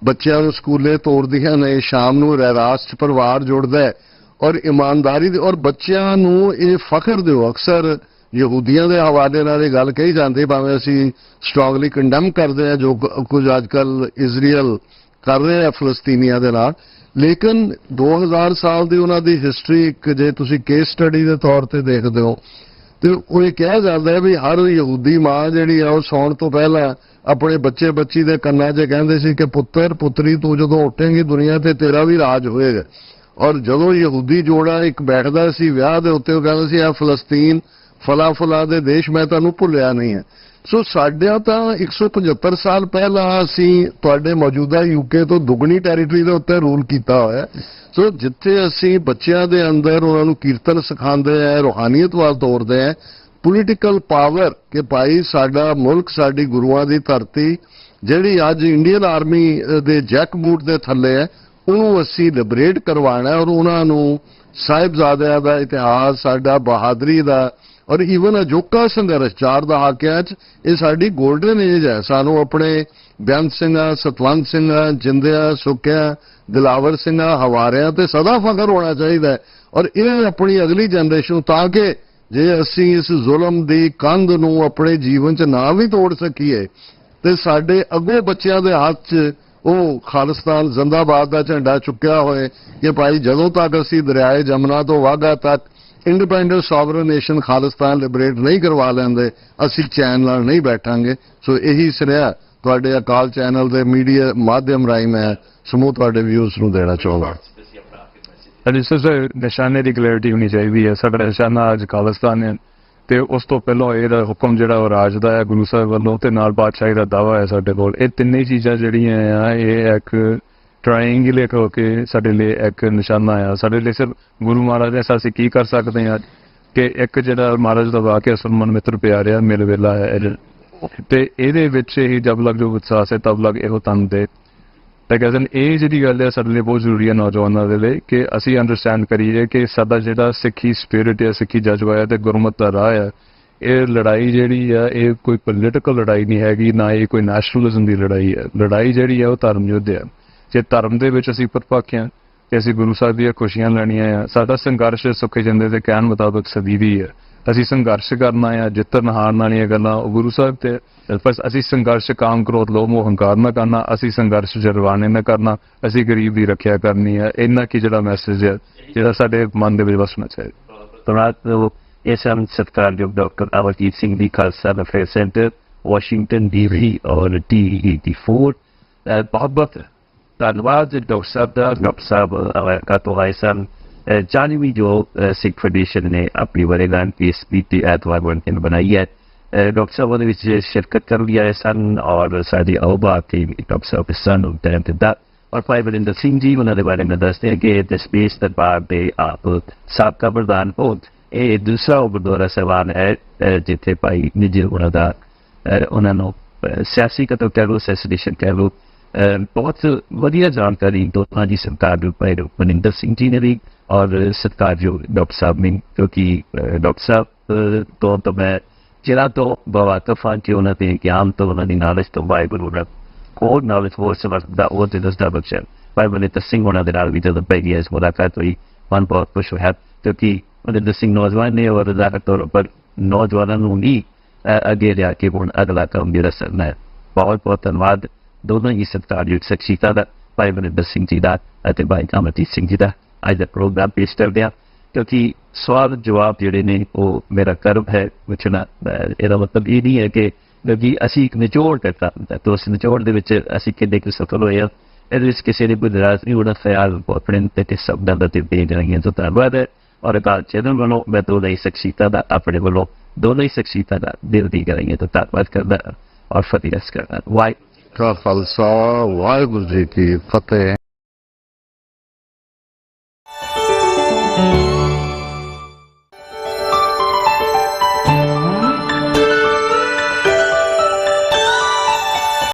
ਬੱਚਿਆਂ ਨੂੰ ਸਕੂਲੇ ਤੋਰਦੀਆਂ ਨੇ, ਸ਼ਾਮ ਨੂੰ ਰਹਿਰਾਸ 'ਚ ਪਰਿਵਾਰ ਜੁੜਦਾ ਹੈ ਔਰ ਇਮਾਨਦਾਰੀ ਦੇ ਔਰ ਬੱਚਿਆਂ ਨੂੰ ਇਹ ਫਖਰ ਦਿਓ। ਅਕਸਰ ਯਹੂਦੀਆਂ ਦੇ ਹਵਾਲੇ ਨਾਲ ਇਹ ਗੱਲ ਕਹੀ ਜਾਂਦੀ, ਭਾਵੇਂ ਅਸੀਂ ਸਟਰੋਂਗਲੀ ਕੰਡੈਮ ਕਰਦੇ ਹਾਂ ਜੋ ਕੁਝ ਅੱਜ ਕੱਲ੍ਹ ਇਜ਼ਰਾਈਲ ਕਰ ਰਹੇ ਆ ਫਲਸਤੀਨੀਆਂ ਦੇ ਨਾਲ, ਲੇਕਿਨ 2000 ਸਾਲ ਦੀ ਉਹਨਾਂ ਦੀ ਹਿਸਟਰੀ ਇੱਕ ਜੇ ਤੁਸੀਂ ਕੇਸ ਸਟੱਡੀ ਦੇ ਤੌਰ ਤੇ ਦੇਖਦੇ ਹੋ ਤੇ ਉਹ ਇਹ ਕਿਹਾ ਜਾਂਦਾ ਹੈ ਵੀ ਹਰ ਯਹੂਦੀ ਮਾਂ ਜਿਹੜੀ ਆ ਉਹ ਸੌਣ ਤੋਂ ਪਹਿਲਾਂ ਆਪਣੇ ਬੱਚੇ ਬੱਚੀ ਦੇ ਕੰਨਾਂ 'ਚ ਕਹਿੰਦੇ ਸੀ ਕਿ ਪੁੱਤਰ ਪੁੱਤਰੀ ਤੂੰ ਜਦੋਂ ਉੱਠੇਂਗੀ ਦੁਨੀਆ ਤੇ ਤੇਰਾ ਵੀ ਰਾਜ ਹੋਏਗਾ। ਔਰ ਜਦੋਂ ਯਹੂਦੀ ਜੋੜਾ ਇੱਕ ਬੈਠਦਾ ਸੀ ਵਿਆਹ ਦੇ ਉੱਤੇ ਉਹ ਕਹਿੰਦਾ ਸੀ ਆ ਫਲਸਤੀਨ ਫਲਾ ਦੇ ਦੇਸ਼ ਮੈਂ ਤੁਹਾਨੂੰ ਭੁੱਲਿਆ ਨਹੀਂ ਹੈ। ਸੋ ਸਾਡਿਆਂ ਤਾਂ 175 ਸਾਲ ਪਹਿਲਾਂ ਅਸੀਂ ਤੁਹਾਡੇ ਮੌਜੂਦਾ UK ਤੋਂ ਦੁੱਗਣੀ ਟੈਰੀਟਰੀ ਦੇ ਉੱਤੇ ਰੂਲ ਕੀਤਾ ਹੋਇਆ। ਸੋ ਜਿੱਥੇ ਅਸੀਂ ਬੱਚਿਆਂ ਦੇ ਅੰਦਰ ਉਹਨਾਂ ਨੂੰ ਕੀਰਤਨ ਸਿਖਾਉਂਦੇ ਆ, ਰੂਹਾਨੀਅਤ ਵੱਲ ਤੋਰਦੇ ਆ, ਪੋਲੀਟੀਕਲ ਪਾਵਰ ਕਿ ਭਾਈ ਸਾਡਾ ਮੁਲਕ ਸਾਡੀ ਗੁਰੂਆਂ ਦੀ ਧਰਤੀ ਜਿਹੜੀ ਅੱਜ ਇੰਡੀਅਨ ਆਰਮੀ ਦੇ ਜੈਕ ਬੂਟ ਦੇ ਥੱਲੇ ਹੈ ਉਹਨੂੰ ਅਸੀਂ ਲਿਬਰੇਟ ਕਰਵਾਉਣਾ ਔਰ ਉਹਨਾਂ ਨੂੰ ਸਾਹਿਬਜ਼ਾਦਿਆਂ ਦਾ ਇਤਿਹਾਸ, ਸਾਡਾ ਬਹਾਦਰੀ ਦਾ ਔਰ ਈਵਨ ਅਜੋਕਾ ਸੰਘਰਸ਼ 4 ਦਹਾਕਿਆਂ 'ਚ ਇਹ ਸਾਡੀ ਗੋਲਡਨ ਏਜ ਹੈ। ਸਾਨੂੰ ਆਪਣੇ ਬੇਅੰਤ ਸਿੰਘਾਂ, ਸਤਵੰਤ ਸਿੰਘਾਂ, ਜਿੰਦਿਆਂ, ਸੁੱਕਿਆਂ, ਦਿਲਾਵਰ ਸਿੰਘਾਂ, ਹਵਾਰਿਆਂ ਤੇ ਸਦਾ ਫਖਰ ਹੋਣਾ ਚਾਹੀਦਾ ਹੈ ਔਰ ਇਹ ਆਪਣੀ ਅਗਲੀ ਜਨਰੇਸ਼ਨ ਤਾਂ ਕਿ ਜੇ ਅਸੀਂ ਇਸ ਜ਼ੁਲਮ ਦੀ ਕੰਧ ਨੂੰ ਆਪਣੇ ਜੀਵਨ 'ਚ ਨਾ ਵੀ ਤੋੜ ਸਕੀਏ ਤੇ ਸਾਡੇ ਅੱਗੋਂ ਬੱਚਿਆਂ ਦੇ ਹੱਥ 'ਚ ਉਹ ਖਾਲਿਸਤਾਨ ਜ਼ਿੰਦਾਬਾਦ ਦਾ ਝੰਡਾ ਚੁੱਕਿਆ ਹੋਏ ਕਿ ਭਾਈ ਜਦੋਂ ਤੱਕ ਅਸੀਂ ਦਰਿਆਏ ਜਮਨਾ ਤੋਂ ਵਾਘਾ ਤੱਕ independent sovereign nation Khalistan liberate ਨਹੀਂ ਕਰਵਾ ਲੈਂਦੇ ਅਸੀਂ ਚੈਨ ਨਾਲ ਨਹੀਂ ਬੈਠਾਂਗੇ। ਸੋ ਇਹੀ ਸੁਨੇਹਾ ਤੁਹਾਡੇ ਅਕਾਲ ਚੈਨਲ ਦੇ ਮੀਡੀਆ ਮਾਧਿਅਮ ਰਾਹੀਂ ਮੈਂ ਸਮੂਹ ਤੁਹਾਡੇ ਵਿਊਜ਼ ਨੂੰ ਦੇਣਾ ਚਾਹੁੰਦਾ। ਨਿਸ਼ਾਨੇ ਦੀ ਕਲੈਰਿਟੀ ਹੋਣੀ ਚਾਹੀਦੀ ਹੈ। ਸਾਡਾ ਨਿਸ਼ਾਨਾ ਅੱਜ ਖਾਲਿਸਤਾਨ ਹੈ ਤੇ ਉਸ ਤੋਂ ਪਹਿਲਾਂ ਇਹਦਾ ਹੁਕਮ ਜਿਹੜਾ ਉਹ ਰਾਜ ਦਾ ਹੈ ਗੁਰੂ ਸਾਹਿਬ ਵੱਲੋਂ ਤੇ ਨਾਲ ਬਾਦਸ਼ਾਹੀ ਦਾ ਦਾਵਾ ਹੈ ਸਾਡੇ ਕੋਲ। ਇਹ ਤਿੰਨੇ ਚੀਜ਼ਾਂ ਜਿਹੜੀਆਂ ਆ ਇਹ ਇੱਕ ਟ੍ਰਾਇੰਗਲ ਹੋ ਕੇ ਸਾਡੇ ਲਈ ਇੱਕ ਨਿਸ਼ਾਨਾ ਆ। ਸਾਡੇ ਲਈ ਸਿਰਫ ਗੁਰੂ ਮਹਾਰਾਜ ਐਸਾ ਅਸੀਂ ਕੀ ਕਰ ਸਕਦੇ ਹਾਂ ਕਿ ਇੱਕ ਜਿਹੜਾ ਮਹਾਰਾਜ ਦਾ ਵਾਕਿਆ ਸੁਰਮਨ ਮਿੱਤਰ ਪਿਆਰਿਆ ਮਿਲ ਵੇਲਾ ਹੈ ਤੇ ਇਹਦੇ ਵਿੱਚ ਹੀ ਜਬ ਲਗ ਜੋ ਵਿਸ਼ਵਾਸ ਹੈ ਤਬ ਲਗ ਇਹੋ ਤਨ ਦੇ ਤਾਂ ਕਹਿੰਦੇ ਇਹ ਜਿਹੜੀ ਗੱਲ ਹੈ ਸਾਡੇ ਲਈ ਬਹੁਤ ਜ਼ਰੂਰੀ ਹੈ ਨੌਜਵਾਨਾਂ ਦੇ ਲਈ ਕਿ ਅਸੀਂ ਅੰਡਰਸਟੈਂਡ ਕਰੀਏ ਕਿ ਸਾਡਾ ਜਿਹੜਾ ਸਿੱਖੀ ਸਪਿਰਿਟ ਹੈ, ਸਿੱਖੀ ਜਜ਼ਬਾ ਹੈ ਤੇ ਗੁਰਮਤ ਦਾ ਰਾਹ ਹੈ, ਇਹ ਲੜਾਈ ਜਿਹੜੀ ਆ ਇਹ ਕੋਈ ਪੋਲੀਟੀਕਲ ਲੜਾਈ ਨਹੀਂ ਹੈਗੀ, ਨਾ ਇਹ ਕੋਈ ਨੈਸ਼ਨਲਿਜ਼ਮ ਦੀ ਲੜਾਈ ਹੈ। ਲੜਾਈ ਜਿਹੜੀ ਹੈ ਉਹ ਧਰਮ ਯੁੱਧ ਹੈ। ਜੇ ਧਰਮ ਦੇ ਵਿੱਚ ਅਸੀਂ ਪਰਪੱਕ ਹਾਂ ਕਿ ਅਸੀਂ ਗੁਰੂ ਸਾਹਿਬ ਦੀਆਂ ਖੁਸ਼ੀਆਂ ਲੈਣੀਆਂ ਆ, ਸਾਡਾ ਸੰਘਰਸ਼ ਸੁੱਖੇ ਜਿੰਦੇ ਦੇ ਕਹਿਣ ਮੁਤਾਬਕ ਸਦੀਵੀ ਹੈ। ਅਸੀਂ ਸੰਘਰਸ਼ ਕਰਨਾ ਆ, ਜਿੱਤਣ ਹਾਰਨ ਵਾਲੀਆਂ ਗੱਲਾਂ ਉਹ ਗੁਰੂ ਸਾਹਿਬ ਤੇ ਪਰ ਅਸੀਂ ਸੰਘਰਸ਼ ਕਾਮ ਕ੍ਰੋਧ ਲੋਭ ਮੋਹ ਹੰਕਾਰ ਨਾ ਕਰਨਾ, ਅਸੀਂ ਸੰਘਰਸ਼ ਜਰਵਾਣੇ ਨਾ ਕਰਨਾ, ਅਸੀਂ ਗਰੀਬ ਦੀ ਰੱਖਿਆ ਕਰਨੀ ਹੈ। ਇੰਨਾ ਕੀ ਜਿਹੜਾ ਮੈਸੇਜ ਹੈ ਜਿਹੜਾ ਸਾਡੇ ਮਨ ਦੇ ਵਿੱਚ ਵਸਣਾ ਚਾਹੀਦਾ। ਤੁਹਾਨੂੰ ਇਸ ਹਨ ਸਤਿਕਾਰਯੋਗ ਡਾਕਟਰ ਅਮਰਜੀਤ ਸਿੰਘ ਦੀ Khalsa affair centre Washington DC ਔਰ T84 ਬਹੁਤ ਬਹੁਤ ਧੰਨਵਾਦ ਡਾਕਟਰ ਸਾਹਿਬ ਦਾ। ਡਾਕਟਰ ਸਾਹਿਬ ਅਮਰੀਕਾ ਤੋਂ ਆਏ ਸਨ। ਜਾਨਵੀ ਜੋ ਸਿੱਖ ਫੈਡਰੇਸ਼ਨ ਨੇ ਆਪਣੀ ਵਰੇਗੰਢ ਇਸ ਬੀਤੇ ਐਤਵਾਰ ਦਿਨ ਬਣਾਈ ਹੈ। ਡਾਕਟਰ ਸਾਹਿਬ ਉਹਦੇ ਵਿੱਚ ਸ਼ਿਰਕਤ ਕਰ ਲਈ ਆਏ ਸਨ ਔਰ ਸਾਡੀ ਆਉਬਾਤ ਤੇ ਡਾਕਟਰ ਸਾਹਿਬ ਦੇ ਸਨ ਟਾਈਮ ਤੇ ਦਾ ਔਰ ਭਾਈ ਬਰਿੰਦਰ ਸਿੰਘ ਜੀ ਉਹਨਾਂ ਦੇ ਬਾਰੇ में ਦੱਸਦੇ हैं कि इस स्पेस दरबार ਦੇ ਆਪ ਸਾਬਕਾ ਪ੍ਰਧਾਨ ਹੋਣ। ਇਹ ਦੂਸਰਾ ਗੁਰਦੁਆਰਾ ਸਾਹਿਬਾਨ ਹੈ ਜਿੱਥੇ ਭਾਈ ਨਿੱਜੀ ਉਹਨਾਂ ਨੂੰ ਸਿਆਸੀ ਕਤਲ ਕਹਿ ਲਓ, ਸੈਸੇਸ਼ਨ ਕਹਿ ਲਓ, ਬਹੁਤ ਵਧੀਆ ਜਾਣਕਾਰੀ ਦੋਨਾਂ ਦੀ ਸਰਕਾਰ ਦੇ ਭਾਈ ਬਰਿੰਦਰ ਸਿੰਘ ਜੀ ਨੇ ਵੀ ਔਰ ਸਤਿਕਾਰਯੋਗ ਡਾਕਟਰ ਸਾਹਿਬ ਨੇ, ਕਿਉਂਕਿ ਡਾਕਟਰ ਸਾਹਿਬ ਤੋਂ ਮੈਂ ਜਿਹੜਾ ਤੋਂ ਬਵਾਕਫ ਹਾਂ ਕਿ ਉਹਨਾਂ ਦੇ ਗਿਆਨ ਤੋਂ ਉਹਨਾਂ ਦੀ ਨਾਲੇਜ ਤੋਂ ਵਾਹਿਗੁਰੂ ਦਾ ਹੋਰ ਨਾਲੇਜ ਹੋਰ ਸਮਝਦਾ ਉਹ ਤੇ ਦੱਸਦਾ ਬਖਸ਼ਣ। ਭਾਈ ਬਰਿੰਦਰ ਸਿੰਘ ਉਹਨਾਂ ਦੇ ਨਾਲ ਵੀ ਜਦੋਂ ਪਹਿਲੀ ਇਸ ਮੁਲਾਕਾਤ ਹੋਈ ਮਨ ਬਹੁਤ ਖੁਸ਼ ਹੋਇਆ ਕਿਉਂਕਿ ਬਰਿੰਦਰ ਸਿੰਘ ਨੌਜਵਾਨ ਨੇ ਔਰ ਜ਼ਾਹਿਰ ਤੌਰ ਪਰ ਨੌਜਵਾਨਾਂ ਨੂੰ ਵੀ ਅੱਗੇ ਲਿਆ ਕੇ ਹੁਣ ਅਗਲਾ ਕੰਮ ਜਿਹੜਾ ਕਰਨਾ ਹੈ। ਬਹੁਤ ਬਹੁਤ ਧੰਨਵਾਦ ਦੋਨੋਂ ਹੀ ਸਤਿਕਾਰਯੋਗ ਸ਼ਖਸੀਅਤਾਂ ਦਾ, ਭਾਈ ਬਰਿੰਦਰ ਸਿੰਘ ਜੀ ਦਾ ਅਤੇ ਭਾਈ ਅਮਰਜੀਤ ਸਿੰਘ ਜੀ ਦਾ। ਅੱਜ ਦਾ ਪ੍ਰੋਗਰਾਮ ਪੇਸ਼ ਕਰਦੇ ਹਾਂ ਕਿਉਂਕਿ ਸਵਾਲ ਜਵਾਬ ਜਿਹੜੇ ਨੇ ਉਹ ਮੇਰਾ ਕਰਮ ਹੈ ਪੁੱਛਣਾ। ਇਹਦਾ ਮਤਲਬ ਇਹ ਨਹੀਂ ਹੈ ਕਿ ਅਸੀਂ ਇੱਕ ਨਿਚੋੜ ਕਰਤਾ ਹੁੰਦਾ ਤਾਂ ਉਸ ਨਿਚੋੜ ਦੇ ਵਿੱਚ ਅਸੀਂ ਕਿੰਨੇ ਕੁ ਸਫਲ ਹੋਏ ਹਾਂ। ਇਹਦੇ ਵਿੱਚ ਕਿਸੇ ਨੇ ਕੋਈ ਨਾਰਾਜ਼ ਨਹੀਂ ਹੋਣਾ। ਖਿਆਲ ਆਪਣੇ ਤੇ ਸ਼ਬਦਾਂ ਦਾ ਤੇ ਦੇ ਜਾਣਗੀਆਂ। ਤਾਂ ਧੰਨਵਾਦ ਹੈ ਔਰ ਅਕਾਲ ਚੈਨਲ ਵੱਲੋਂ ਮੈਂ ਦੋਨਾਂ ਹੀ ਸ਼ਖਸੀਅਤਾਂ ਦਾ ਆਪਣੇ ਵੱਲੋਂ ਦੋਨੋਂ ਹੀ ਸ਼ਖਸੀਅਤਾਂ ਦਾ ਦਿਲ ਦੀ ਕਰਾਂਗੇ ਤਾਂ ਧੰਨਵਾਦ ਕਰਦਾ ਔਰ ਫਤਿਹ ਕਰਦਾ। ਵਾਹਿਗੁਰੂ ਖਾਲਸਾ ਵਾਹਿਗੁਰੂ ਜੀ ਕੀ ਫਤਿਹ।